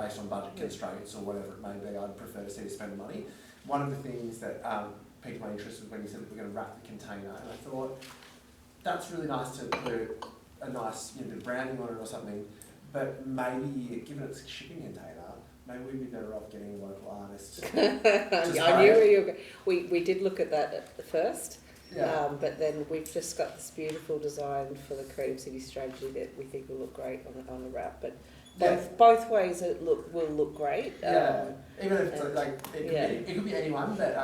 based on budget constraints or whatever it may be, I'd prefer to see us spend money. One of the things that piqued my interest was when you said that we're going to wrap the container, and I thought, that's really nice to put a nice bit of branding on it or something, but maybe, given it's a shipping container, maybe we'd be better off getting a local artist. I knew where you were going. We did look at that at the first. Yeah. But then we've just got this beautiful design for the Creative City strategy that we think will look great on a wrap. But both ways will look great. Yeah. Even if it's like it could be anyone, but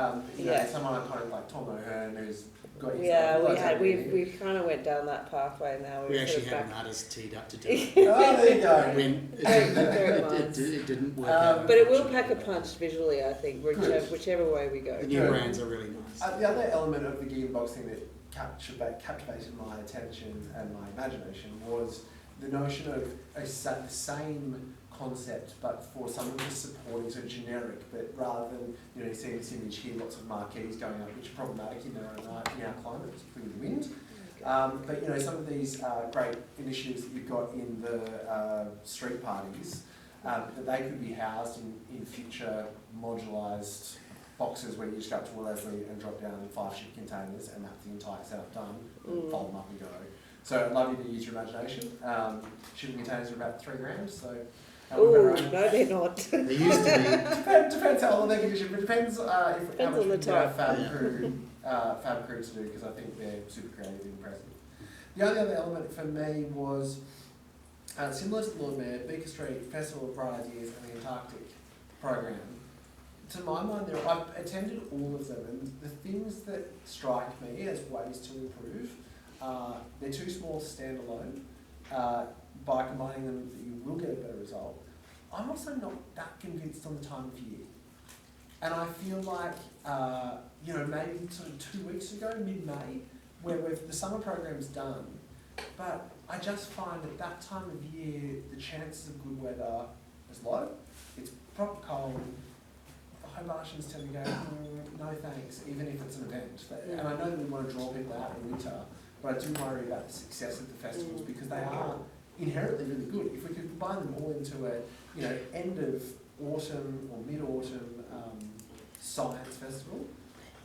someone kind of like Tom O'Hearn who's got his we kind of went down that pathway now. We actually had an artist teed up to do it. Oh, there you go. When it didn't work out. But it will pack a punch visually, I think, whichever way we go. The new brands are really nice. The other element of the Gig in Box thing that captivated my attention and my imagination was the notion of the same concept, but for someone just supporting, so generic, but rather than, you see this image here, lots of marquees going up, which are problematic in their own right in our climate, particularly with the wind. But some of these great initiatives that you've got in the street parties, that they could be housed in future modularised boxes where you just go up to Wellesley and drop down 5 ship containers, and that's the entire setup done, and fold them up and go. So I'd love you to use your imagination. Shipping containers are about 3 grams, so... no, they're not. They used to be. Depends how long they're going to ship, but depends how much on the type. Fab Crew to do, because I think they're super creative and impressive. The only other element for me was, similar to the Lord Mayor, Beaker Street Festival of Bright Ideas and the Antarctic program. To my mind, I've attended all of them, and the things that strike me as ways to improve, they're too small to stand alone. By combining them, you will get a better result. I'm also not that convinced on the time of year. And I feel like, maybe sort of 2 weeks ago, mid-May, where the summer program's done, but I just find at that time of year, the chances of good weather is low. It's proper cold. Hobartians tend to go, no thanks, even if it's an event. And I know that we want to draw people out in winter, but I do worry about the success of the festivals because they are inherently really good. If we could combine them all into a, end of autumn or mid-autumn science festival,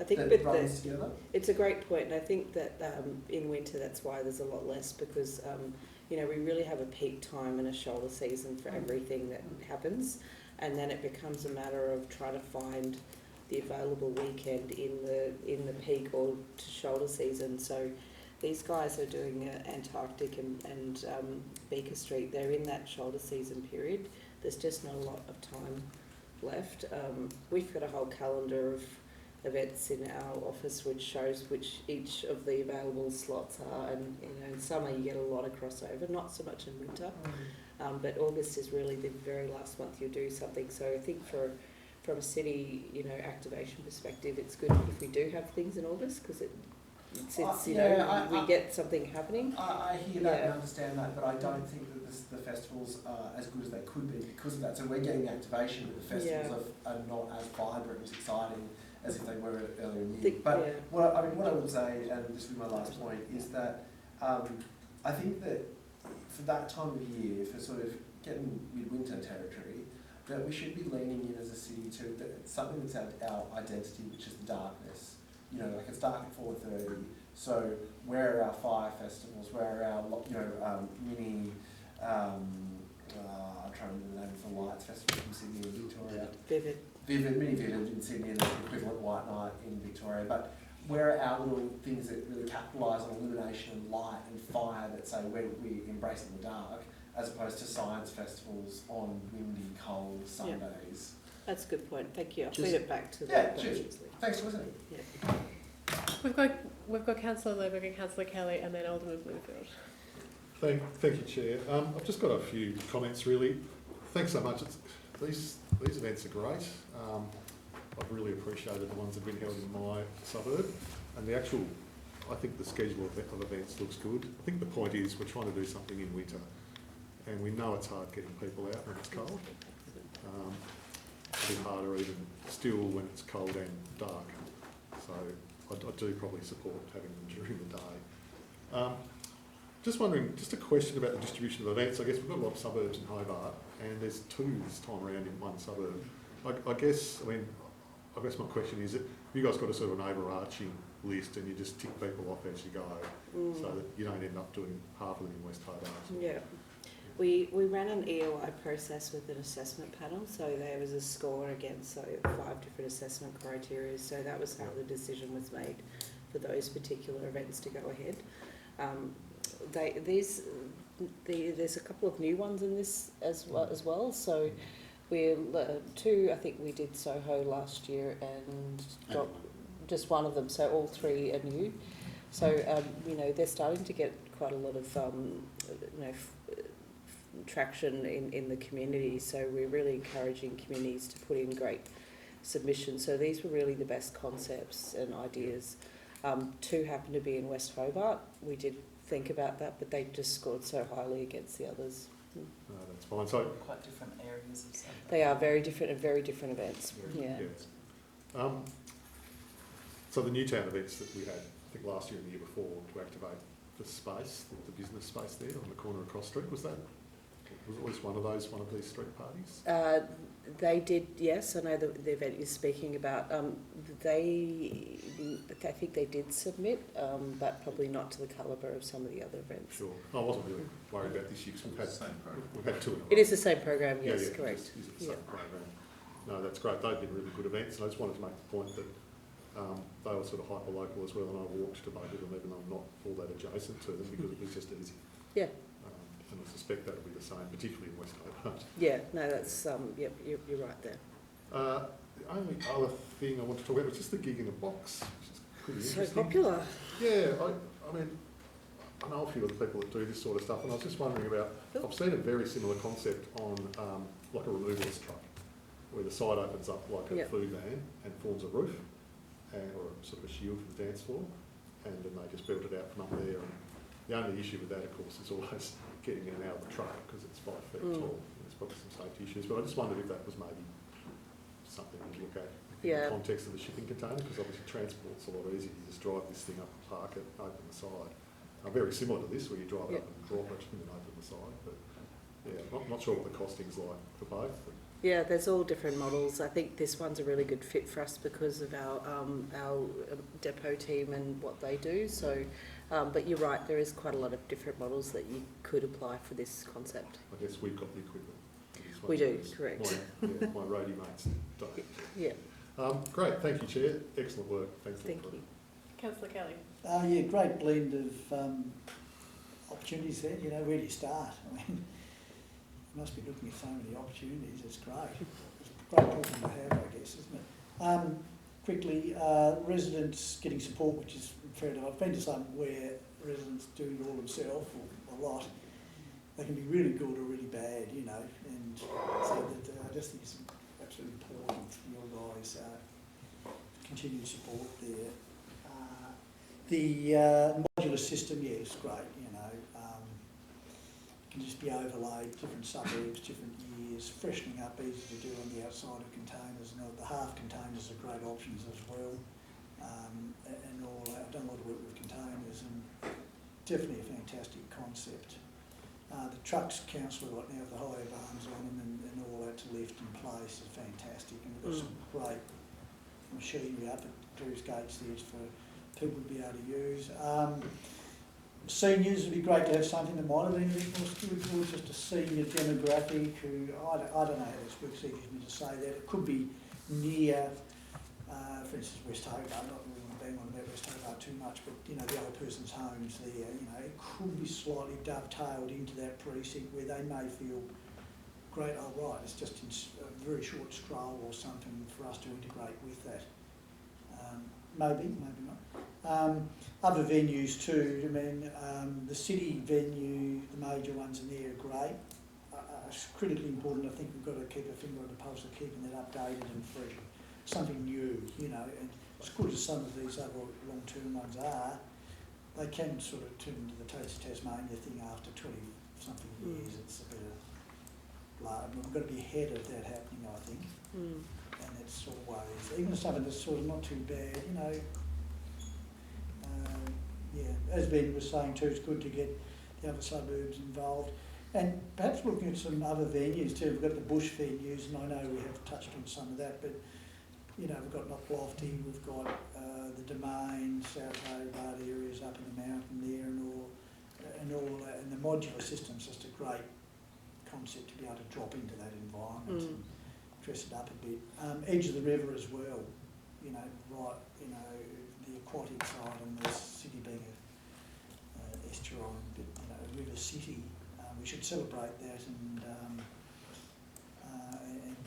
I think that runs together. It's a great point, and I think that in winter that's why there's a lot less because we really have a peak time and a shoulder season for everything that happens, and then it becomes a matter of trying to find the available weekend in the peak or to shoulder season. So these guys are doing Antarctic and Beaker Street. They're in that shoulder season period. There's just not a lot of time left. We've got a whole calendar of events in our office which shows which each of the available slots are, and in summer you get a lot of crossover, not so much in winter. But August is really the very last month you do something. So I think from a city activation perspective, it's good if we do have things in August because we get something happening. I hear that and understand that, but I don't think that the festivals are as good as they could be because of that. So we're getting the activation, but the festivals are not as vibrant and exciting as if they were earlier in the year. What I would say, and this will be my last point, is that I think that for that time of year, for sort of getting midwinter territory, that we should be leaning in as a city to something that's our identity, which is the darkness. Like it's dark at 4:30. So where are our fire festivals? Where are our mini trying to remember the name of the Lights Festival from Sydney and Victoria. Vivid. Mini Vivid in Sydney and the equivalent White Night in Victoria. But where are our little things that really capitalise on illumination and light and fire that say we're embracing the dark, as opposed to science festivals on windy, cold Sundays? That's a good point. Thank you. I'll Just- feed it back to Yeah, the cheers. Thanks for listening. Yeah. We've got Councillor Lerberg and Councillor Kelly, and then Alderman Bloomfield. Thank you, Chair. I've just got a few comments, really. Thanks so much. These events are great. I've really appreciated the ones that have been held in my suburb, and I think the schedule of events looks good. I think the point is we're trying to do something in winter, and we know it's hard getting people out when it's cold. It's a bit harder even still when it's cold and dark. So I do probably support having them during the day. Just wondering, just a question about the distribution of events. I guess we've got a lot of suburbs in Hobart, and there's 2 this time around in one suburb. I guess my question is, have you guys got a sort of an overarching list and you just tick people off as you go, so that you don't end up doing half of them in West Hobart? Yeah. We ran an EOI process with an assessment panel, so there was a score against 5 different assessment criteria, so that was how the decision was made for those particular events to go ahead. There's a couple of new ones in this as well. So we're 2, I think we did Soho last year, and just one of them. So all 3 are new. So they're starting to get quite a lot of traction in the community. So we're really encouraging communities to put in great submissions. So these were really the best concepts and ideas. 2 happened to be in West Hobart. We did think about that, but they just scored so highly against the others. No, that's fine. So quite different areas of something. They are very different and very different events. Yeah. So the Newtown events that we had, I think last year and the year before, to activate the space, the business space there on the corner of Cross Street, was at least one of these street parties? They did, yes. I know the event you're speaking about. I think they did submit, but probably not to the calibre of some of the other events. Sure. I wasn't really worried about this year because we've had 2 in a row. It is the same program, yes, yeah, correct. Is it the same program? No, that's great. They've been really good events, and I just wanted to make the point that they were sort of hyper-local as well, and I walked to both of them even though I'm not all that adjacent to them because it was just easy. Yeah. And I suspect that'll be the same, particularly in West Hobart. Yeah, no, that's, yep, you're right there. The only other thing I want to talk about was just the gig in a box, which is pretty interesting. So popular. Yeah, I mean, I know a few of the people that do this sort of stuff, and I was just wondering about, I've seen a very similar concept on like a removals truck, where the side opens up like a food van and forms a roof, or sort of a shield for the dance floor, and then they just built it out from up there. And the only issue with that, of course, is always getting in and out of the truck because it's 5 feet tall. There's probably some safety issues, but I just wondered if that was maybe something to look at in the context of the shipping container, because obviously transport's a lot easier. You just drive this thing up, park it, open the side. Very similar to this, where you drive it up and drop it and then open the side. But yeah, not sure what the costing's like for both. But yeah, there's all different models. I think this one's a really good fit for us because of our depot team and what they do. So, but you're right, there is quite a lot of different models that you could apply for this concept. I guess we've got the equivalent. We do, correct. My roadie mates don't. Yeah. Great, thank you, Chair. Excellent work. Thanks. Thank you. Councillor Kelly. Yeah, great blend of opportunities there. Where do you start? I mean, you must be looking at so many opportunities. It's great. It's a great problem to have, I guess, isn't it? Quickly, residents getting support, which is fair enough. I've been to some where residents do it all themselves, or a lot. They can be really good or really bad, and so that I just think it's absolutely important for your guys' continued support there. The modular system, it's great, can just be overlaid, different suburbs, different years, freshening up, easy to do on the outside of containers, and the half containers are great options as well, and all that. I've done a lot of work with containers, and definitely a fantastic concept. The trucks council right now have the higher barns on them and all that to lift in place is fantastic, and we've got some great machinery up at various gates there for people to be able to use. Seniors would be great to have something that might have been a bit more skewed towards just a senior demographic who, I don't know how this works, easy for me to say that. It could be near, for instance, West Hobart, not really want to bang on about West Hobart too much, but, you know, the old person's homes there, you know, it could be slightly dovetailed into that precinct where they may feel, great, oh right, it's just a very short stroll or something for us to integrate with that. Maybe, maybe not. Other venues too, I mean, the city venue, the major ones in there are great. It's critically important, I think we've got to keep a finger on the pulse of keeping that updated and fresh. Something new, you know, and as good as some of these other long-term ones are, they can sort of turn into the Taste of Tasmania thing after 20-something years. It's a bit of, we've got to be ahead of that happening, I think. And it's always, even something that's sort of not too bad, you know. Yeah, as Ben was saying too, it's good to get the other suburbs involved. And perhaps looking at some other venues too. We've got the bush venues, and I know we have touched on some of that, but you know, we've got Knocklofty, we've got the Domain, South Hobart areas up in the mountain there, and all that. And the modular system's just a great concept to be able to drop into that environment and dress it up a bit. Edge of the river as well, you know, right, you know, the aquatic side and the city being a estuarine, but you know, a river city. We should celebrate that and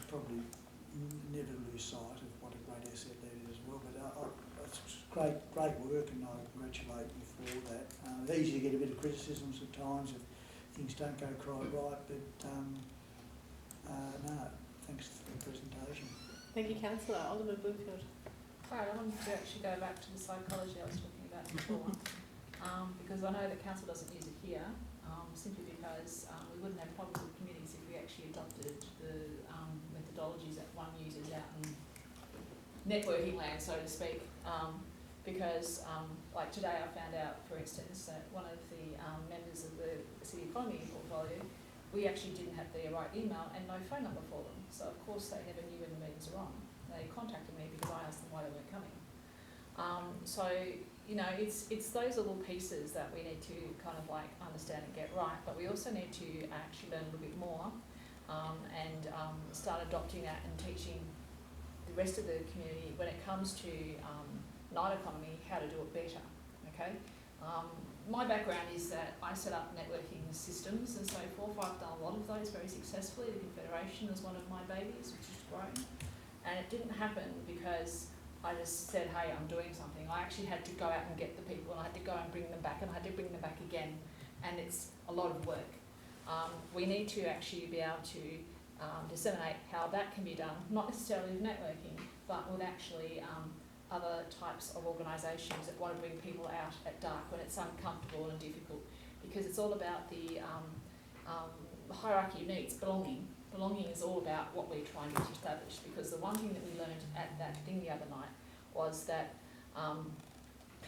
probably never lose sight of what a great asset that is as well. But it's great work, and I congratulate you for that. It's easy to get a bit of criticism sometimes if things don't go quite right, but no, thanks for the presentation. Thank you, Councillor. Alderman Bloomfield. Right, I wanted to actually go back to the psychology I was talking about before, because I know that Council doesn't use it here, simply because we wouldn't have problems with committees if we actually adopted the methodologies that one uses out in networking land, so to speak. Because, like today I found out, for instance, that one of the members of the City Economy portfolio, we actually didn't have the right email and no phone number for them. So of course they never knew when the meetings were on. They contacted me because I asked them why they weren't coming. So, you know, it's those little pieces that we need to kind of like understand and get right, but we also need to actually learn a little bit more and start adopting that and teaching the rest of the community when it comes to night economy, how to do it better, okay? My background is that I set up networking systems and so forth. I've done a lot of those very successfully. The Confederation is one of my babies, which has grown. And it didn't happen because I just said, hey, I'm doing something. I actually had to go out and get the people, and I had to go and bring them back, and I had to bring them back again. And it's a lot of work. We need to actually be able to disseminate how that can be done, not necessarily with networking, but with actually other types of organisations that want to bring people out at dark when it's uncomfortable and difficult, because it's all about the hierarchy of needs, belonging. Belonging is all about what we're trying to establish, because the one thing that we learned at that thing the other night was that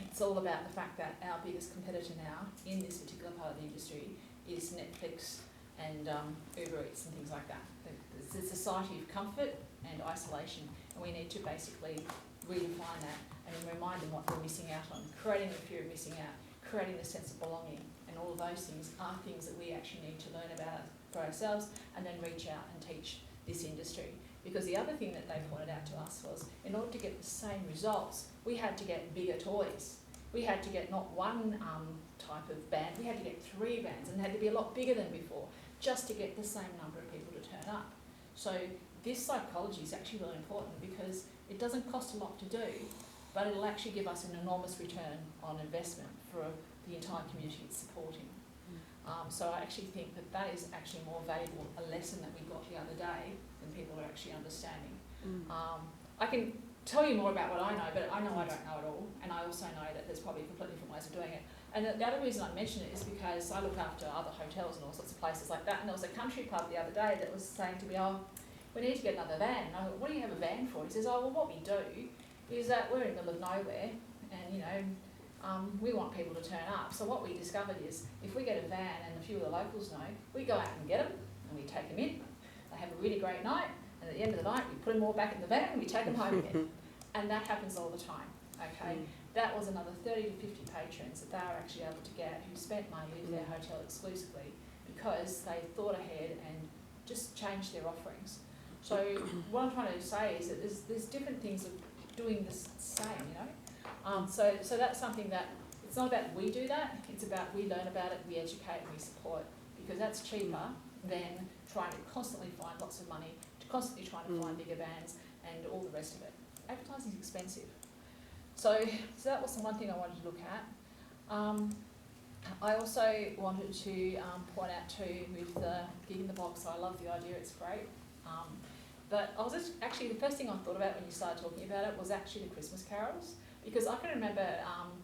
it's all about the fact that our biggest competitor now in this particular part of the industry is Netflix and Uber Eats and things like that. It's a society of comfort and isolation, and we need to basically redefine that and remind them what they're missing out on, creating the fear of missing out, creating the sense of belonging, and all of those things are things that we actually need to learn about for ourselves and then reach out and teach this industry. Because the other thing that they pointed out to us was, in order to get the same results, we had to get bigger toys. We had to get not one type of band, we had to get 3 bands, and it had to be a lot bigger than before, just to get the same number of people to turn up. So this psychology is actually really important, because it doesn't cost a lot to do, but it'll actually give us an enormous return on investment for the entire community it's supporting. So I actually think that that is actually more valuable, a lesson that we got the other day, than people are actually understanding. I can tell you more about what I know, but I know I don't know it all, and I also know that there's probably completely different ways of doing it. And the other reason I mention it is because I look after other hotels and all sorts of places like that, and there was a country pub the other day that was saying to me, oh, we need to get another van. And I thought, what do you have a van for? He says, oh, well, what we do is that we're in the middle of nowhere, and, you know, we want people to turn up. So what we discovered is, if we get a van and a few of the locals know, we go out and get them, and we take them in. They have a really great night, and at the end of the night, we put them all back in the van, and we take them home again. And that happens all the time, okay? that was another 30 to 50 patrons that they were actually able to get who spent money in their hotel exclusively because they thought ahead and just changed their offerings. So what I'm trying to say is that there's different things of doing the same, you know. So that's something that it's not about we do that. It's about we learn about it, we educate, and we support, because that's cheaper than trying to constantly find lots of money, to constantly trying to find bigger bands and all the rest of it. Advertising is expensive. So that was the one thing I wanted to look at. I also wanted to point out too with the gig in the box. I love the idea; it's great. But I was actually the first thing I thought about when you started talking about it was actually the Christmas carols, because I can remember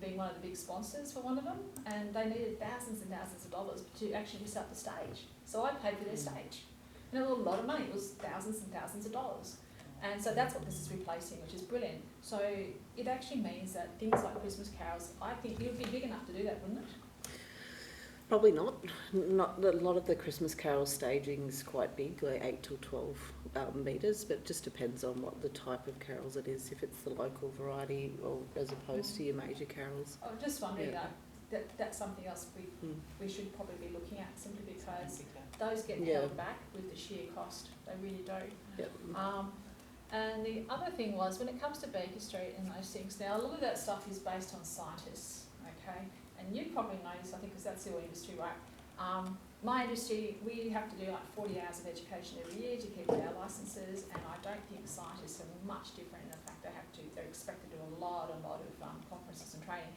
being one of the big sponsors for one of them, and they needed thousands and thousands of dollars to actually set up the stage. So I paid for their stage, and it was a lot of money. It was thousands and thousands of dollars. And so that's what this is replacing, which is brilliant. So it actually means that things like Christmas carols, I think it would be big enough to do that, wouldn't it? Probably not. Not a lot of the Christmas carol staging is quite big, like 8 to 12 metres, but it just depends on what the type of carols it is. If it's the local variety, or as opposed to your major carols. I was just wondering that's something else we should probably be looking at, simply because those get held back with the sheer cost. They really do. Yep. And the other thing was, when it comes to Baker Street and those things, now a lot of that stuff is based on scientists, okay? And you probably know this, I think, because that's your industry, right? My industry, we have to do like 40 hours of education every year to keep our licences, and I don't think scientists are much different. In fact, they're expected to do a lot of conferences and training.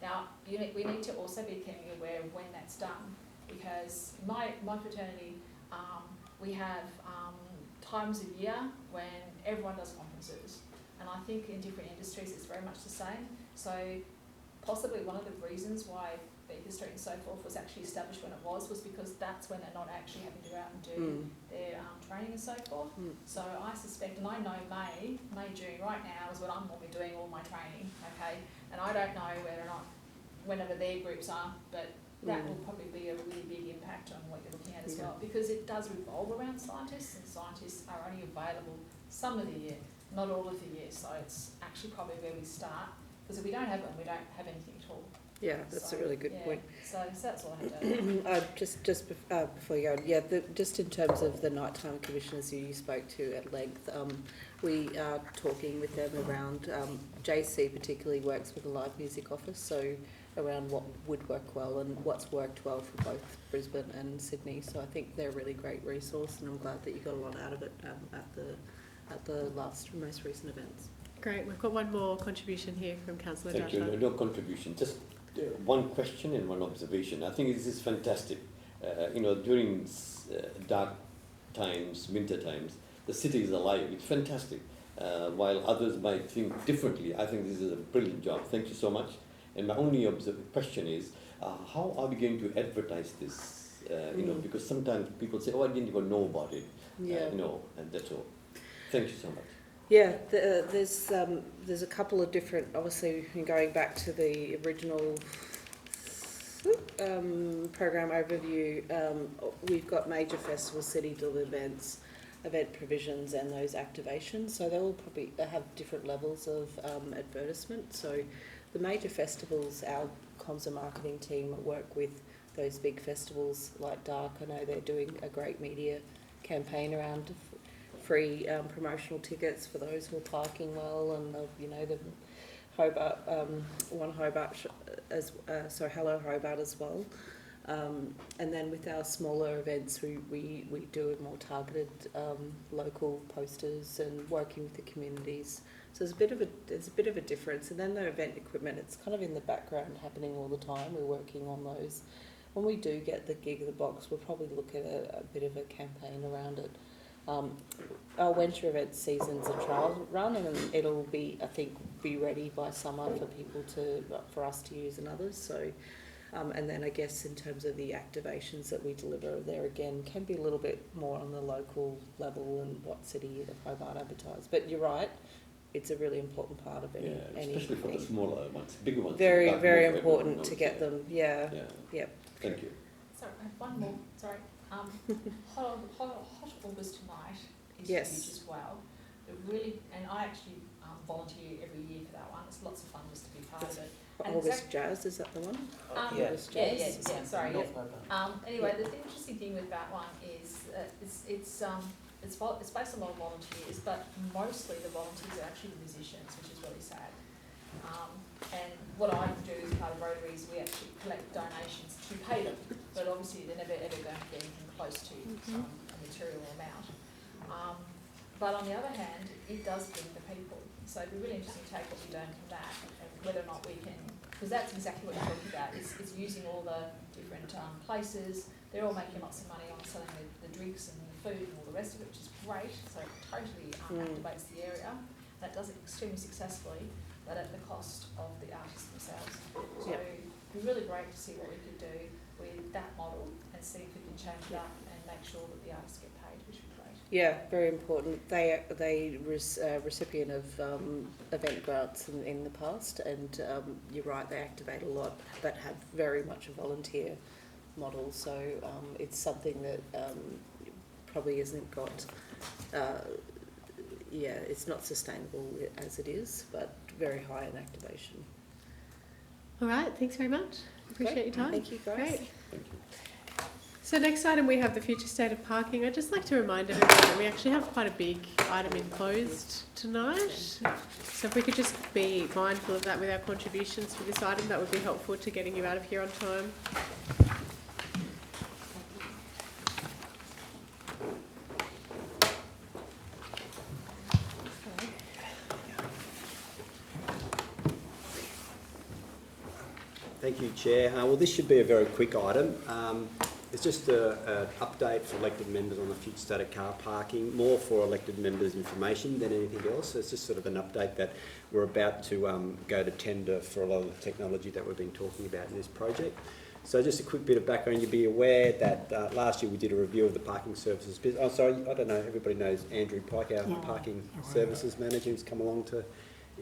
Now, we need to also be keenly aware of when that's done, because my fraternity, we have times of year when everyone does conferences, and I think in different industries it's very much the same. So possibly one of the reasons why Baker Street and so forth was actually established when it was because that's when they're not actually having to go out and do their training and so forth. So I suspect, and I know May, June right now is when I'm normally doing all my training, okay? And I don't know whether or not, whenever their groups are, but that will probably be a really big impact on what you're looking at as well, because it does revolve around scientists, and scientists are only available some of the year, not all of the year. So it's actually probably where we start, because if we don't have them, we don't have anything at all. Yeah, that's a really good point. So that's all I had to just before you go, just in terms of the nighttime commissioners who you spoke to at length, we are talking with them around, JC particularly works with the live music office, so around what would work well and what's worked well for both Brisbane and Sydney. So I think they're a really great resource, and I'm glad that you got a lot out of it at the most recent events. Great. We've got one more contribution here from Councillor Thank Joshua. you. No contribution, just one question and one observation. I think this is fantastic. During dark times, winter times, the city is alive. It's fantastic. While others might think differently, I think this is a brilliant job. Thank you so much. And my only question is, how are we going to advertise this? Because sometimes people say, "Oh, I didn't even know about it." And that's all. Thank you so much. Yeah, there's a couple of different, obviously, going back to the original program overview, we've got major festivals, city events, event provisions, and those activations. So they will probably have different levels of advertisement. So the major festivals, our comms and marketing team work with those big festivals like Dark. I know they're doing a great media campaign around free promotional tickets for those who are parking well, and the Hobart, One Hobart, Hello Hobart as well. And then with our smaller events, we do a more targeted local posters and working with the communities. So there's a bit of a difference. And then the event equipment, it's kind of in the background happening all the time. We're working on those. When we do get the gig of the box, we'll probably look at a bit of a campaign around it. Our winter event season's a trial run, and it'll be, I think, be ready by summer for us to use and others. So, and then I guess in terms of the activations that we deliver, there again can be a little bit more on the local level and what City of Hobart advertise. But you're right, it's a really important part of any especially for the smaller ones, bigger ones. Very, very important to get them. Yeah. Yep. Thank you. Sorry, one more. Sorry. Hot August tonight is yes. huge as well. The really, and I actually volunteer every year for that one. It's lots of fun just to be part of it. And August Jazz, is that the one? August Jazz. Sorry. North Yeah. Hobart. Anyway, the interesting thing with that one is it's based on a lot of volunteers, but mostly the volunteers are actually the musicians, which is really sad. And what I do as part of Rotary is we actually collect donations to pay them, but obviously they're never ever going to get anything close to a material amount. But on the other hand, it does bring the people. So it'd be really interesting to take what we don't from that and whether or not we can, because that's exactly what you're talking about. It's using all the different places. They're all making lots of money on selling the drinks and the food and all the rest of it, which is great. So it totally activates the area. That does it extremely successfully, but at the cost of the artists themselves. So it'd be really great to see what we could do with that model and see if we can change it up and make sure that the artists get paid, which would be great. Yeah, very important. They recipient of event grants in the past, and you're right, they activate a lot, but have very much a volunteer model. So it's something that probably isn't got. It's not sustainable as it is, but very high in activation. All right, thanks very much. Appreciate your time. Thank you, guys. Great. So next item we have the future state of parking. I'd just like to remind everyone that we actually have quite a big item imposed tonight. So if we could just be mindful of that with our contributions for this item, that would be helpful to getting you out of here on time. Thank you, Chair. Well, this should be a very quick item. It's just an update for elected members on the future state of car parking, more for elected members' information than anything else. So it's just sort of an update that we're about to go to tender for a lot of the technology that we've been talking about in this project. So just a quick bit of background, you'll be aware that last year we did a review of the parking services business. Oh, sorry, I don't know, everybody knows Andrew Pike, our parking services manager, who's come along to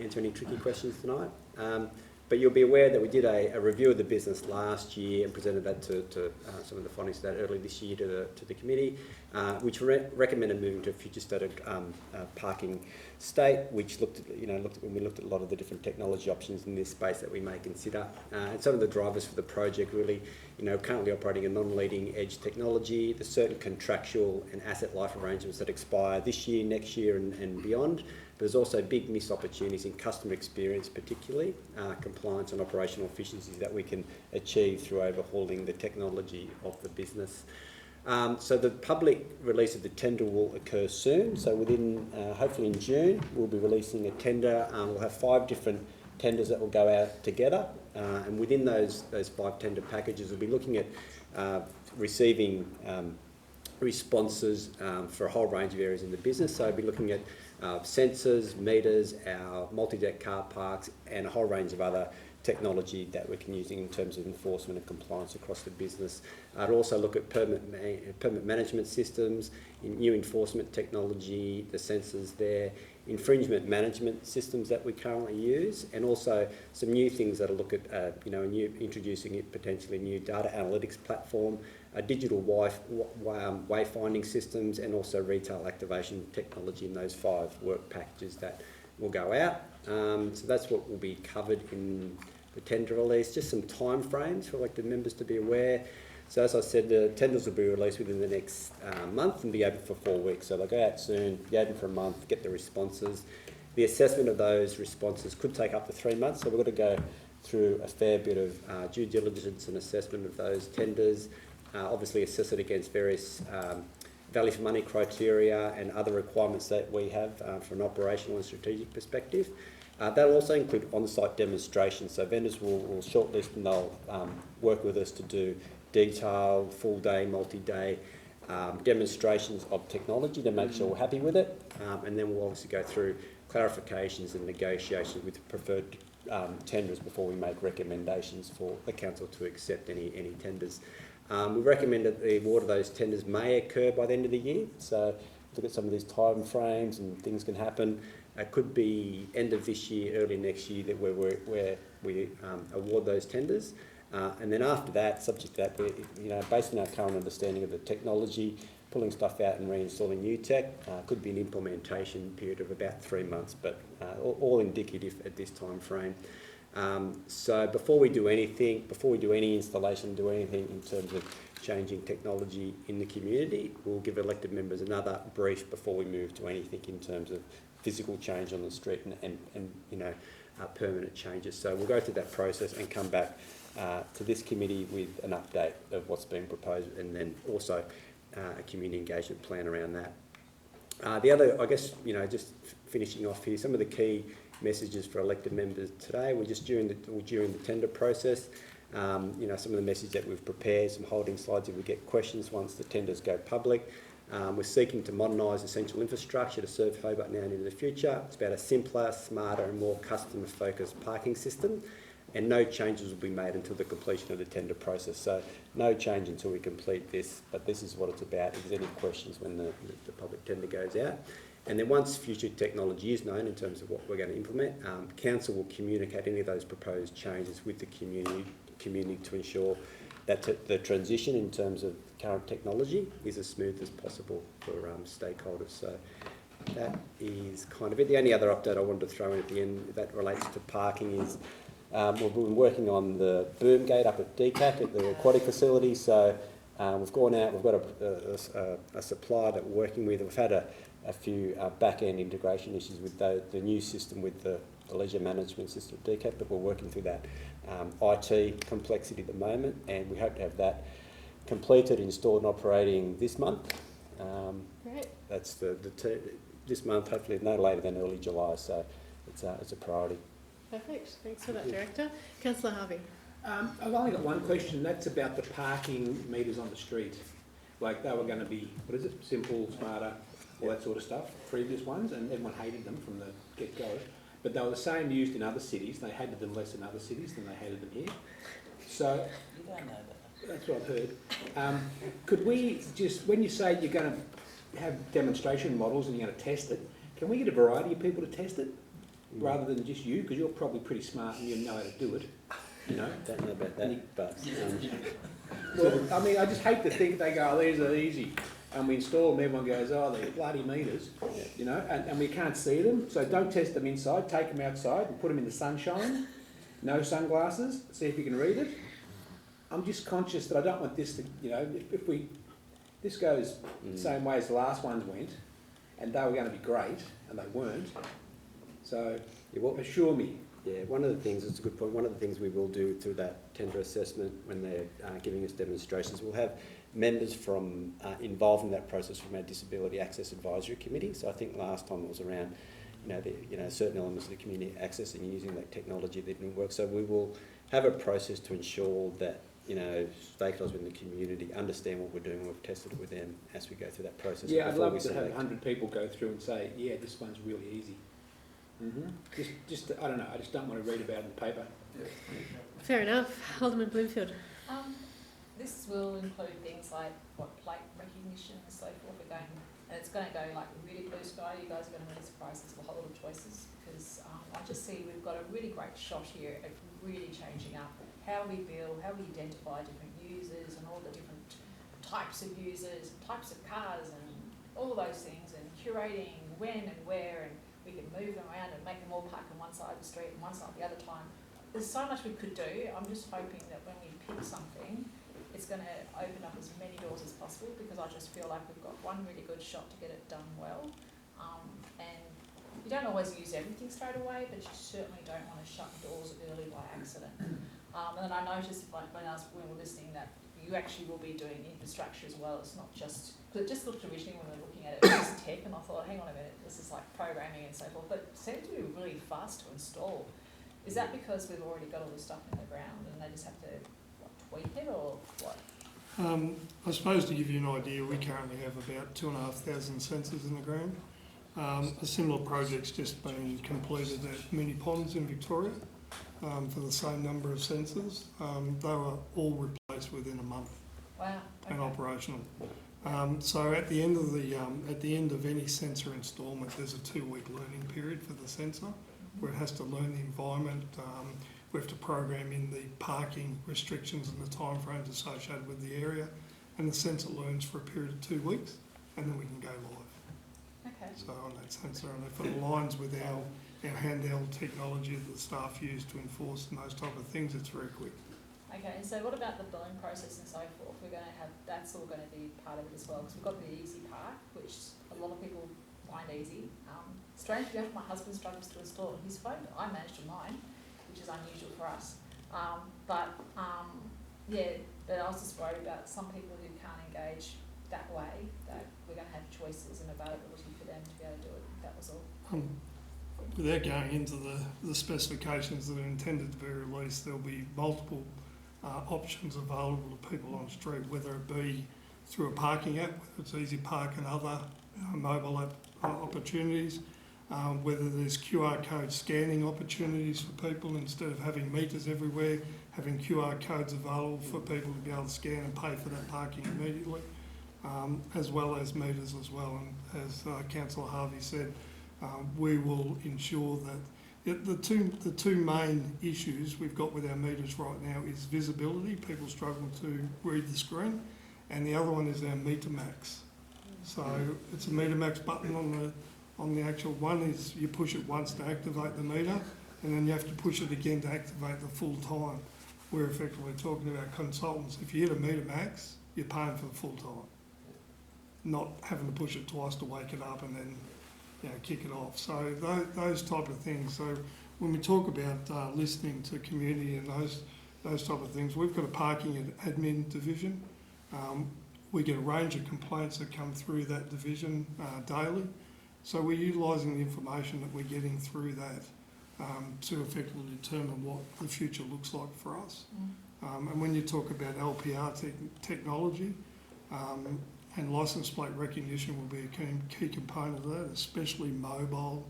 answer any tricky questions tonight. But you'll be aware that we did a review of the business last year and presented that to some of the findings of that early this year to the committee, which recommended moving to a future state of parking state, which looked at when we looked at a lot of the different technology options in this space that we may consider, and some of the drivers for the project really, currently operating a non-leading edge technology, the certain contractual and asset life arrangements that expire this year, next year, and beyond. There's also big missed opportunities in customer experience, particularly compliance and operational efficiencies that we can achieve through overhauling the technology of the business. So the public release of the tender will occur soon. So within, hopefully in June, we'll be releasing a tender. We'll have 5 different tenders that will go out together. And within those 5 tender packages, we'll be looking at receiving responses for a whole range of areas in the business. So we'll be looking at sensors, meters, our multi-deck car parks, and a whole range of other technology that we can use in terms of enforcement and compliance across the business. I'd also look at permit management systems, new enforcement technology, the sensors there, infringement management systems that we currently use, and also some new things that'll look at introducing it potentially new data analytics platform, digital wayfinding systems, and also retail activation technology in those 5 work packages that will go out. So that's what will be covered in the tender release. Just some time frames for elected members to be aware. So as I said, the tenders will be released within the next month and be open for 4 weeks. So they'll go out soon, be open for a month, get the responses. The assessment of those responses could take up to 3 months, so we've got to go through a fair bit of due diligence and assessment of those tenders. Obviously assess it against various value for money criteria and other requirements that we have from an operational and strategic perspective. That'll also include on-site demonstrations, so vendors will shortlist and they'll work with us to do detailed, full-day, multi-day demonstrations of technology to make sure we're happy with it, and then we'll obviously go through clarifications and negotiations with preferred tenders before we make recommendations for the council to accept any tenders. We recommend that the award of those tenders may occur by the end of the year, so look at some of these time frames and things can happen. It could be end of this year, early next year that where we award those tenders. And then after that, subject to that, based on our current understanding of the technology, pulling stuff out and reinstalling new tech. Could be an implementation period of about 3 months, but all indicative at this time frame. So before we do anything, before we do any installation, do anything in terms of changing technology in the community, we'll give elected members another brief before we move to anything in terms of physical change on the street and you know, permanent changes. So we'll go through that process and come back to this committee with an update of what's being proposed, and then also a community engagement plan around that. The other, I guess, you know, just finishing off here, some of the key messages for elected members today. We're just during the tender process. You know, some of the messages that we've prepared, some holding slides if we get questions once the tenders go public. We're seeking to modernise essential infrastructure to serve Hobart now and into the future. It's about a simpler, smarter and more customer-focused parking system, and no changes will be made until the completion of the tender process. So no change until we complete this, but this is what it's about. If there's any questions when the public tender goes out. And then once future technology is known in terms of what we're going to implement, Council will communicate any of those proposed changes with the community to ensure that the transition in terms of current technology is as smooth as possible for stakeholders. So that is kind of it. The only other update I wanted to throw in at the end that relates to parking is we've been working on the boom gate up at DCAT at the aquatic facility. So we've gone out, we've got a supplier that we're working with. We've had a few back-end integration issues with the new system with the leisure management system at DCAT, but we're working through that IT complexity at the moment, and we hope to have that completed, installed and operating this month. Great. That's this month, hopefully no later than early July, so it's a priority. Perfect. Thanks for that, Director. Councillor Harvey. I've only got one question, and that's about the parking meters on the street. Like, they were going to be, what is it, simple, smarter, all that sort of stuff, previous ones, and everyone hated them from the get-go. But they were the same used in other cities. They hated them less in other cities than they hated them here. So, You don't know that. That's what I've heard. Could we just, when you say you're going to have demonstration models and you're going to test it, can we get a variety of people to test it rather than just you? Because you're probably pretty smart and you know how to do it. You know? Don't know about that, but... Well, I mean, I just hate to think they go, oh, these are easy. And we install them, everyone goes, oh, they're bloody meters, you know, and we can't see them. So don't test them inside, take them outside and put them in the sunshine, no sunglasses, see if you can read it. I'm just conscious that I don't want this to, you know, if this goes the same way as the last ones went, and they were going to be great, and they weren't. So, assure me. Yeah, one of the things, it's a good point, one of the things we will do through that tender assessment when they're giving us demonstrations, we'll have members from involved in that process from our Disability Access Advisory Committee. So I think last time it was around, certain elements of the community access and using that technology that didn't work. So we will have a process to ensure that, stakeholders in the community understand what we're doing. We've tested it with them as we go through that process. Yeah, I'd love to have 100 people go through and say, yeah, this one's really easy. Just I don't know, I just don't want to read about it in the paper. Fair enough. Alderman Bloomfield. This will include things like plate recognition and so forth. And it's going to go like really blue sky. You guys are going to be really surprised. There's a whole lot of choices because I just see we've got a really great shot here at really changing up how we build, how we identify different users and all the different types of users, types of cars and all those things, and curating when and where, and we can move them around and make them all park on one side of the street and one side the other time. There's so much we could do. I'm just hoping that when we pick something, it's going to open up as many doors as possible, because I just feel like we've got one really good shot to get it done well. And you don't always use everything straight away, but you certainly don't want to shut doors early by accident. And then I noticed when we were listening that you actually will be doing infrastructure as well. It's not just, because it just looked originally when we were looking at it, it was tech, and I thought, hang on a minute, this is like programming and so forth, but it seemed to be really fast to install. Is that because we've already got all the stuff in the ground and they just have to tweak it, or what? I suppose to give you an idea, we currently have about 2,500 sensors in the ground. A similar project's just been completed at Mini Ponds in Victoria for the same number of sensors. They were all replaced within a month. Wow. Okay. And operational. So at the end of any sensor instalment, there's a 2-week learning period for the sensor, where it has to learn the environment. We have to program in the parking restrictions and the timeframes associated with the area, and the sensor learns for a period of 2 weeks, and then we can go live. Okay. So on that sensor, and if it aligns with our handheld technology that the staff use to enforce and those type of things, it's very quick. Okay, so what about the billing process and so forth? We're going to have, that's all going to be part of it as well, because we've got the easy part, which a lot of people find easy. Strangely enough, my husband struggles to install it on his phone. I managed on mine, which is unusual for us. Yeah, but I was just worried about some people who can't engage that way, that we're going to have choices and availability for them to be able to do it. That was all. Without going into the specifications that are intended to be released, there'll be multiple options available to people on the street, whether it be through a parking app, whether it's Easy Park and other mobile app opportunities, whether there's QR code scanning opportunities for people instead of having meters everywhere, having QR codes available for people to be able to scan and pay for that parking immediately, as well as meters as well. And as Councillor Harvey said, we will ensure that the two main issues we've got with our meters right now is visibility. People struggle to read the screen, and the other one is our meter max. So it's a meter max button on the actual one. Is you push it once to activate the meter, and then you have to push it again to activate the full time. We're effectively talking about consultants. If you hit a meter max, you're paying for the full time, not having to push it twice to wake it up and then kick it off. So those type of things. So when we talk about listening to community and those type of things, we've got a parking admin division. We get a range of complaints that come through that division daily. So we're utilising the information that we're getting through that to effectively determine what the future looks like for us. And when you talk about LPR technology, and licence plate recognition will be a key component of that, especially mobile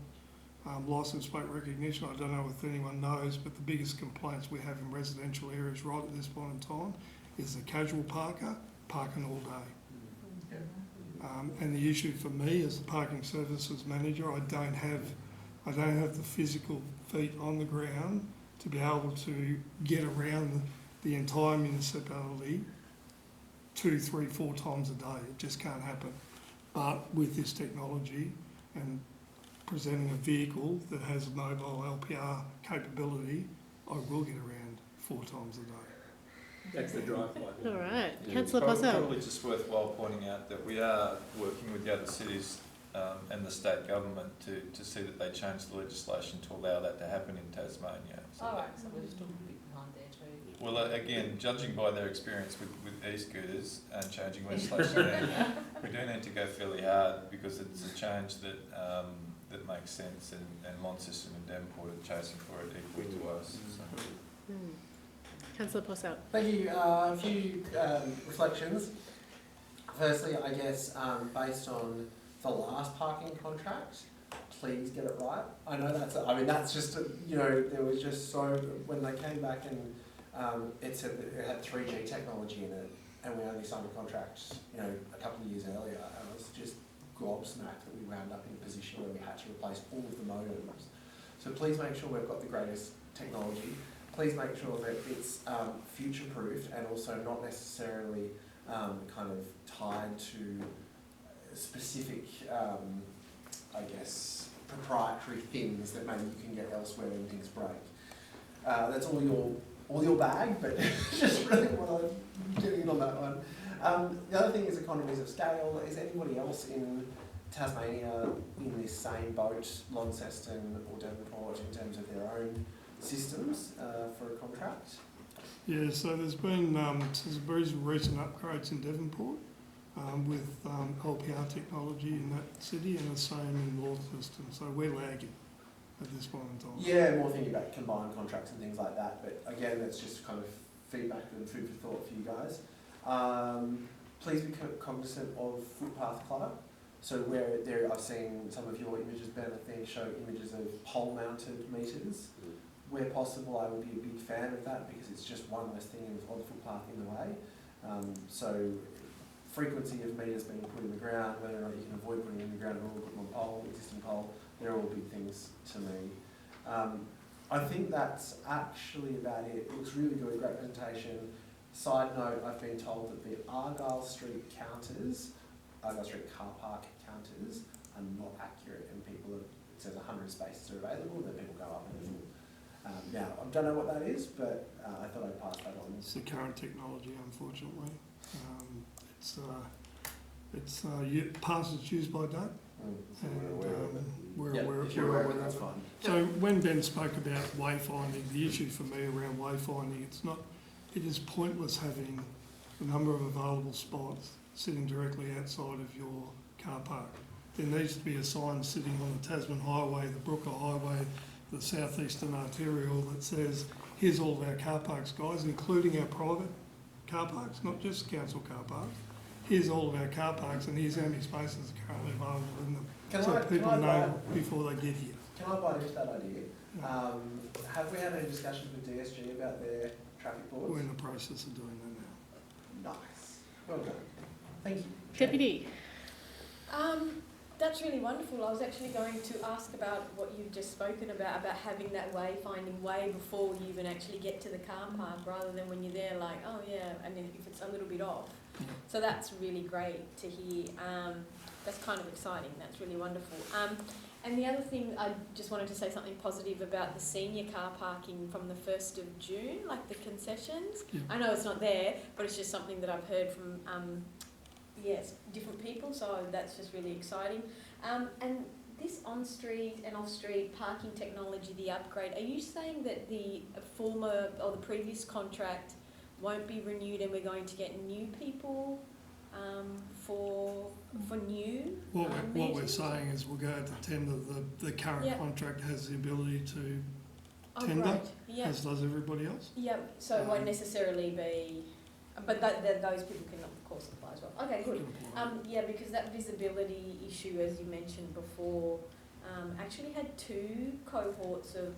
licence plate recognition. I don't know if anyone knows, but the biggest complaints we have in residential areas right at this point in time is the casual parker parking all day. And the issue for me as the parking services manager, I don't have the physical feet on the ground to be able to get around the entire municipality 2, 3, 4 times a day. It just can't happen. But with this technology and presenting a vehicle that has mobile LPR capability, I will get around 4 times a day. That's the drive-by. All right. Yeah, Councillor it's Posselt. probably just worthwhile pointing out that we are working with the other cities and the state government to see that they change the legislation to allow that to happen in Tasmania. So All right, so we're still a bit behind there too. well, again, judging by their experience with e-scooters and changing legislation, we do need to go fairly hard because it's a change that that makes sense, and Launceston and Devonport are chasing for it equally to us. So. Councillor Posselt. Thank you. A few reflections. Firstly, I guess based on the last parking contract, please get it right. I know that's just, there was just so, when they came back and it said that it had 3G technology in it, and we only signed a contract, a couple of years earlier, and I was just gobsmacked that we wound up in a position where we had to replace all of the modems. So please make sure we've got the greatest technology. Please make sure that it's future-proofed and also not necessarily kind of tied to specific, proprietary things that maybe you can get elsewhere when things break. That's all your bag, but just really what I'm getting in on that one. The other thing is economies of scale. Is anybody else in Tasmania in this same boat, Launceston or Devonport, in terms of their own systems for a contract? Yeah, so there's been some very recent upgrades in Devonport with LPR technology in that city, and the same in Launceston. So we're lagging at this point in time. Yeah, more thinking about combined contracts and things like that. But again, that's just kind of feedback and food for thought for you guys. Please be cognizant of footpath clutter. So where there, I've seen some of your images, Ben, I think, show images of pole-mounted meters. Where possible, I would be a big fan of that because it's just one less thing on the footpath in the way. So frequency of meters being put in the ground, whether or not you can avoid putting them in the ground or put them on pole, existing pole, they're all big things to me. I think that's actually about it. It looks really good, great presentation. Side note, I've been told that the Argyle Street car park counters are not accurate, and it says 100 spaces are available, and then people go up and now, I don't know what that is, but I thought I'd pass that on. It's the current technology, unfortunately. Past its use by date. So we're aware of it. We're Yeah, aware if you're aware of it, that's fine. So when Ben spoke about wayfinding, the issue for me around wayfinding, it is pointless having the number of available spots sitting directly outside of your car park. There needs to be a sign sitting on the Tasman Highway, the Brooker Highway, the Southeastern Arterial that says, here's all of our car parks, guys, including our private car parks, not just council car parks. Here's all of our car parks and here's how many spaces are currently available in them. People know before they get here. Can I bite into that idea? Have we had any discussions with DSG about their traffic boards? We're in the process of doing that now. Nice. Well done. Thank you. Deputy. That's really wonderful. I was actually going to ask about what you've just spoken about having that wayfinding way before you even actually get to the car park, rather than when you're there like, oh yeah, and then if it's a little bit off. So that's really great to hear. That's kind of exciting. That's really wonderful. And the other thing, I just wanted to say something positive about the senior car parking from the 1st of June, like the concessions. Yeah. I know it's not there, but it's just something that I've heard from different people, so that's just really exciting. And this on-street and off-street parking technology, the upgrade, are you saying that the former or the previous contract won't be renewed and we're going to get new people for new What we're meetings? saying is we'll go out to tender. The current contract has the ability to tender, great. Yeah. as does everybody else. Yeah, so it won't necessarily be, but those people can of course apply as well. Okay, good. Because that visibility issue, as you mentioned before, actually had 2 cohorts of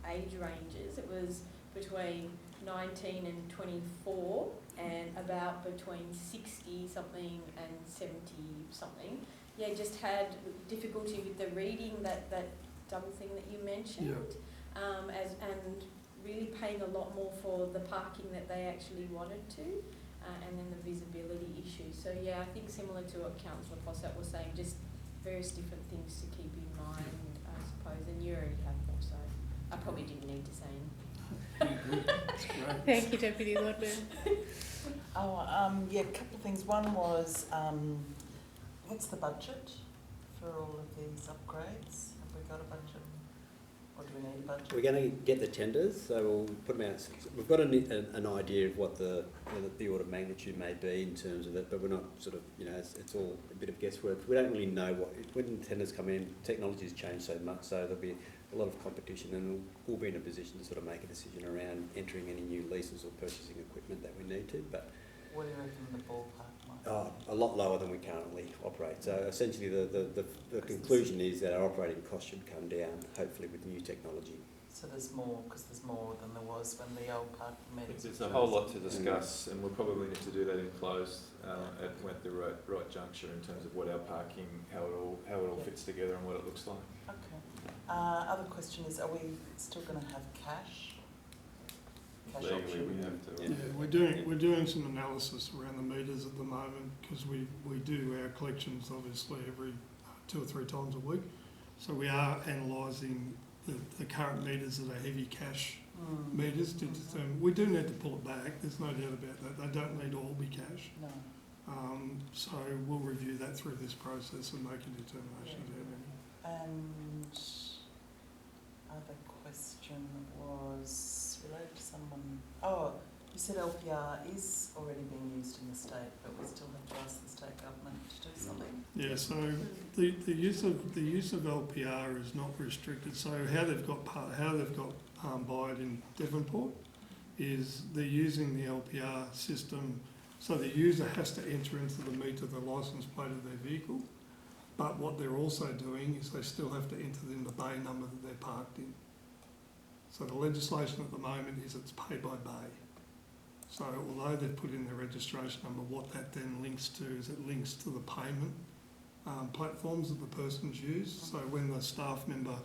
age ranges. It was between 19 and 24, and about between 60 something and 70 something. Yeah, just had difficulty with the reading, that double thing that you mentioned, and really paying a lot more for the parking that they actually wanted to, and then the visibility issue. So yeah, I think similar to what Councillor Fossat was saying, just various different things to keep in mind, I suppose, and you already have more, so I probably didn't need to say anything. Thank you, Deputy Lord Mayor. A couple of things. One was, what's the budget for all of these upgrades? Have we got a budget? Or do we need a budget? We're going to get the tenders, so we'll put them out. We've got an idea of what the order of magnitude may be in terms of it, but we're not sort of, it's all a bit of guesswork. We don't really know when the tenders come in, technology's changed so much, so there'll be a lot of competition, and we'll be in a position to sort of make a decision around entering any new leases or purchasing equipment that we need to. But what do you reckon the ballpark might be? A lot lower than we currently operate. So essentially the conclusion is that our operating costs should come down, hopefully with new technology. So there's more than there was when the old park met. There's a whole lot to discuss, and we'll probably need to do that in closed at the right juncture in terms of what our parking, how it all fits together and what it looks like. Okay. Other question is, are we still going to have cash? Legally, we have to. Yeah, we're doing some analysis around the meters at the moment, because we do our collections obviously every 2 or 3 times a week. So we are analysing the current meters that are heavy cash meters to determine. We do need to pull it back. There's no doubt about that. They don't need to all be cash. No. So we'll review that through this process and make a determination of how many. And other question was related to someone. Oh, you said LPR is already being used in the state, but we still have to ask the state government to do something. Yeah, so the use of LPR is not restricted. So how they've got by it in Devonport is they're using the LPR system. So the user has to enter into the meter the licence plate of their vehicle, but what they're also doing is they still have to enter in the bay number that they're parked in. So the legislation at the moment is it's pay by bay. So although they've put in their registration number, what that then links to is it links to the payment platforms that the person's used. So when the staff member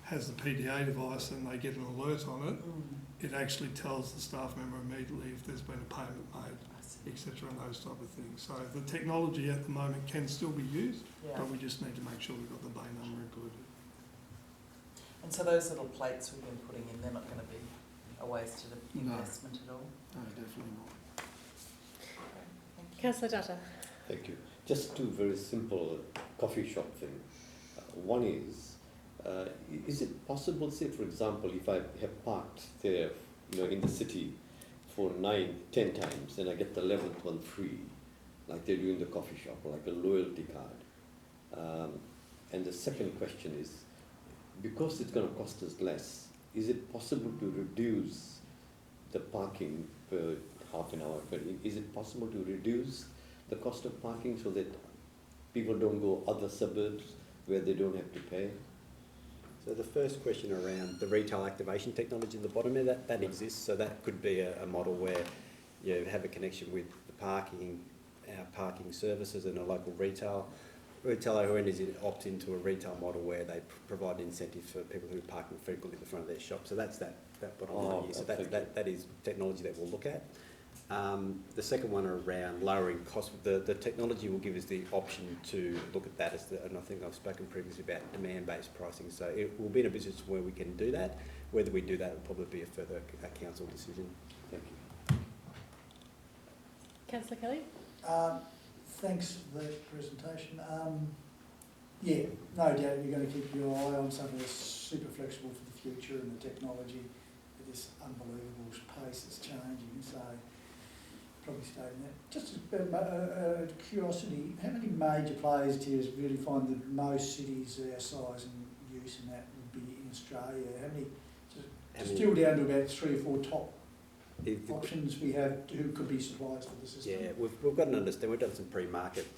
has the PDA device and they get an alert on it, it actually tells the staff member immediately if there's been a payment made, etc., and those type of things. So the technology at the moment can still be used, but we just need to make sure we've got the bay number included. And so those little plates we've been putting in, they're not going to be a wasted investment at all? No, definitely not. Councillor Dutta. Thank you. Just two very simple coffee shop things. One is it possible, say for example, if I have parked there, in the city for 9, 10 times, and I get the 11th one free, like they do in the coffee shop, or like a loyalty card. And the second question is, because it's going to cost us less, is it possible to reduce the parking per half an hour? Is it possible to reduce the cost of parking so that people don't go other suburbs where they don't have to pay? So the first question around the retail activation technology at the bottom there, that exists. So that could be a model where you have a connection with the our parking services and a local retailer who enters opt into a retail model where they provide incentives for people who are parking frequently at the front of their shop. So that's that bottom line here. So that is technology that we'll look at. The second one around lowering costs, the technology will give us the option to look at that and I think I've spoken previously about demand-based pricing. So it will be in a position where we can do that. Whether we do that will probably be a further council decision. Thank you. Councillor Kelly. Thanks for the presentation. Yeah, no doubt you're going to keep your eye on something that's super flexible for the future, and the technology at this unbelievable pace is changing. So probably stating that. Just a curiosity, how many major players do you really find that most cities our size and use in that would be in Australia? How many, still down to about 3 or 4 top options we have who could be suppliers for the system? Yeah, we've got to understand, we've done some pre-market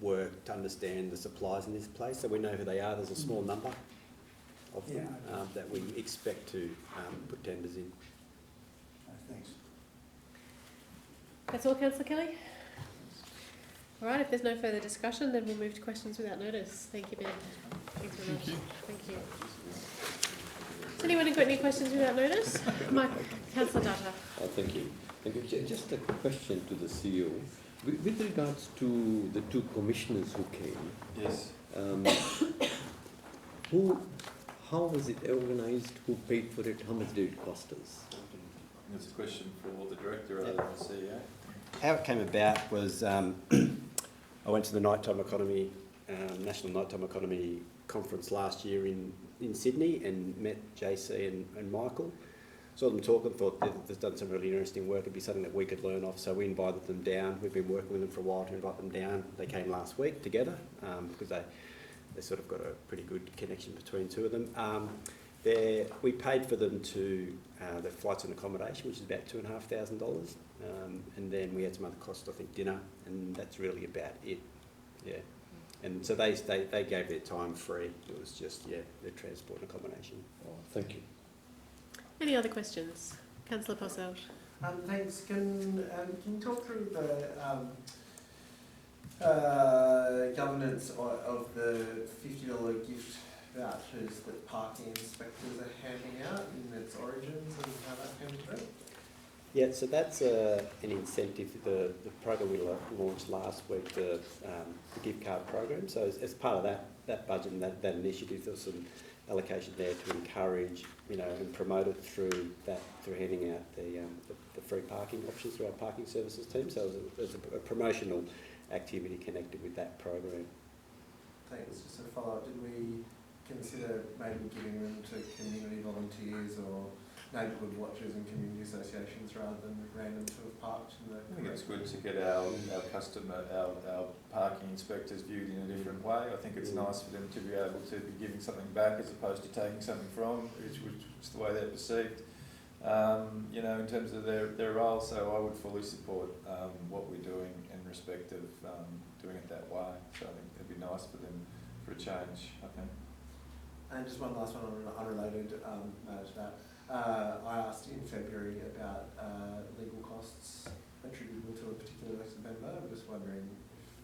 work to understand the suppliers in this place, so we know who they are. There's a small number of them that we expect to put tenders in. Thanks. That's all, Councillor Kelly? All right, if there's no further discussion, then we'll move to questions without notice. Thank you, Ben. Thanks very much. Thank you. Has anyone got any questions without notice? Councillor Dutta. Thank you. Thank you. Just a question to the CEO. With regards to the 2 commissioners who came, yes. How was it organised? Who paid for it? How much did it cost us? It's a question for the director rather than the CEO. How it came about was I went to the Nighttime Economy, National Nighttime Economy Conference last year in Sydney and met JC and Michael. Saw them talk and thought they've done some really interesting work. It'd be something that we could learn off, so we invited them down. We've been working with them for a while to invite them down. They came last week together because they sort of got a pretty good connection between 2 of them. We paid for them to their flights and accommodation, which is about $2,500, and then we had some other costs, I think dinner, and that's really about it. Yeah, and so they gave their time free. It was just their transport and accommodation. Oh, thank you. Any other questions? Councillor Posselt. Thanks. Can you talk through the governance of the $50 gift vouchers that parking inspectors are handing out in its origins and how that came to be? Yeah, so that's an incentive. The program we launched last week, the gift card program. So as part of that budget and that initiative, there was some allocation there to encourage, and promote it through handing out the free parking options through our parking services team. So there's a promotional activity connected with that program. Thanks. Just a follow-up, did we consider maybe giving them to community volunteers or neighbourhood watchers and community associations rather than random who have parked in the... I think it's good to get our parking inspectors viewed in a different way. I think it's nice for them to be able to be giving something back as opposed to taking something from, which is the way they're perceived. In terms of their role, so I would fully support what we're doing in respect of doing it that way. So I think it'd be nice for them for a change, I think. And just one last one unrelated matter to that. I asked in February about legal costs attributable to a particular elected member. I'm just wondering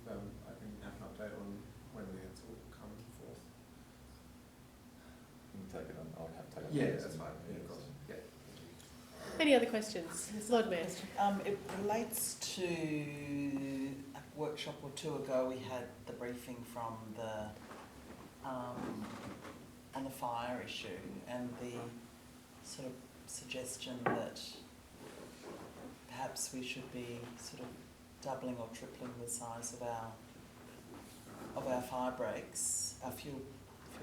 if I can have an update on when the answer will come forth. You can take it on, I'll have to take it on. Yeah, that's fine, yeah, of course, yeah. Any other questions? Lord Mayor. It relates to a workshop or two ago. We had the briefing from the on the fire issue and the sort of suggestion that perhaps we should be sort of doubling or tripling the size of our fire breaks, our fuel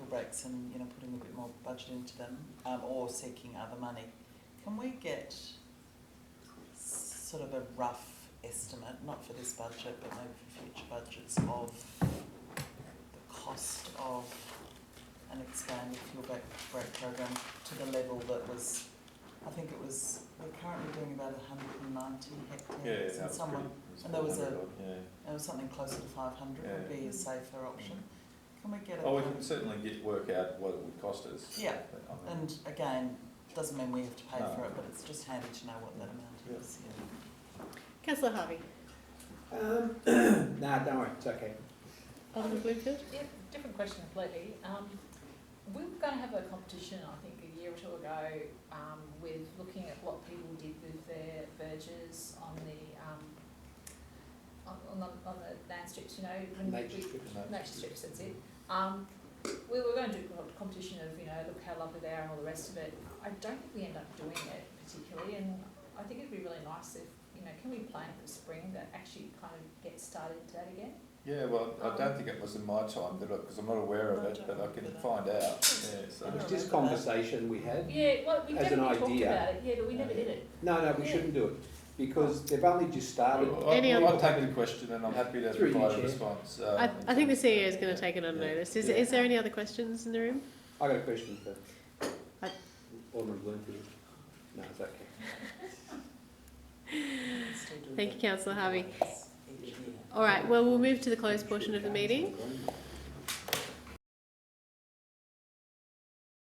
breaks, and putting a bit more budget into them, or seeking other money. Can we get sort of a rough estimate, not for this budget, but maybe for future budgets, of the cost of an expanded fuel break program to the level that was, I think it was, we're currently doing about 190 hectares, and there was something closer to 500 would be a safer option. Can we get it? Oh, we can certainly work out what it would cost us. Yeah, and again, doesn't mean we have to pay for it, but it's just handy to know what that amount is. Yeah. Councillor Harvey. Nah, don't worry, it's okay. Alderman Bloomfield. Yeah, different question completely. We were going to have a competition, I think, a year or two ago, with looking at what people did with their verges on the land strips. Nature strips. That's it. We were going to do a competition of, look how lovely they are and all the rest of it. I don't think we end up doing it particularly, and I think it'd be really nice if, can we plan for spring that actually kind of get started into that again? Yeah, well, I don't think it was in my time, because I'm not aware of it, but I can find out. Yeah, so. It was just conversation we had. Yeah, well, we as an definitely talked idea. about it, yeah, but we never did it. No, we shouldn't do it, because they've only just started. Well, I'll take the question and I'm happy to provide a response. I think the CEO is going to take it on notice. Is there any other questions in the room? I got a question for Alderman Bloomfield. No, it's okay. Thank you, Councillor Harvey. All right, well, we'll move to the closed portion of the meeting.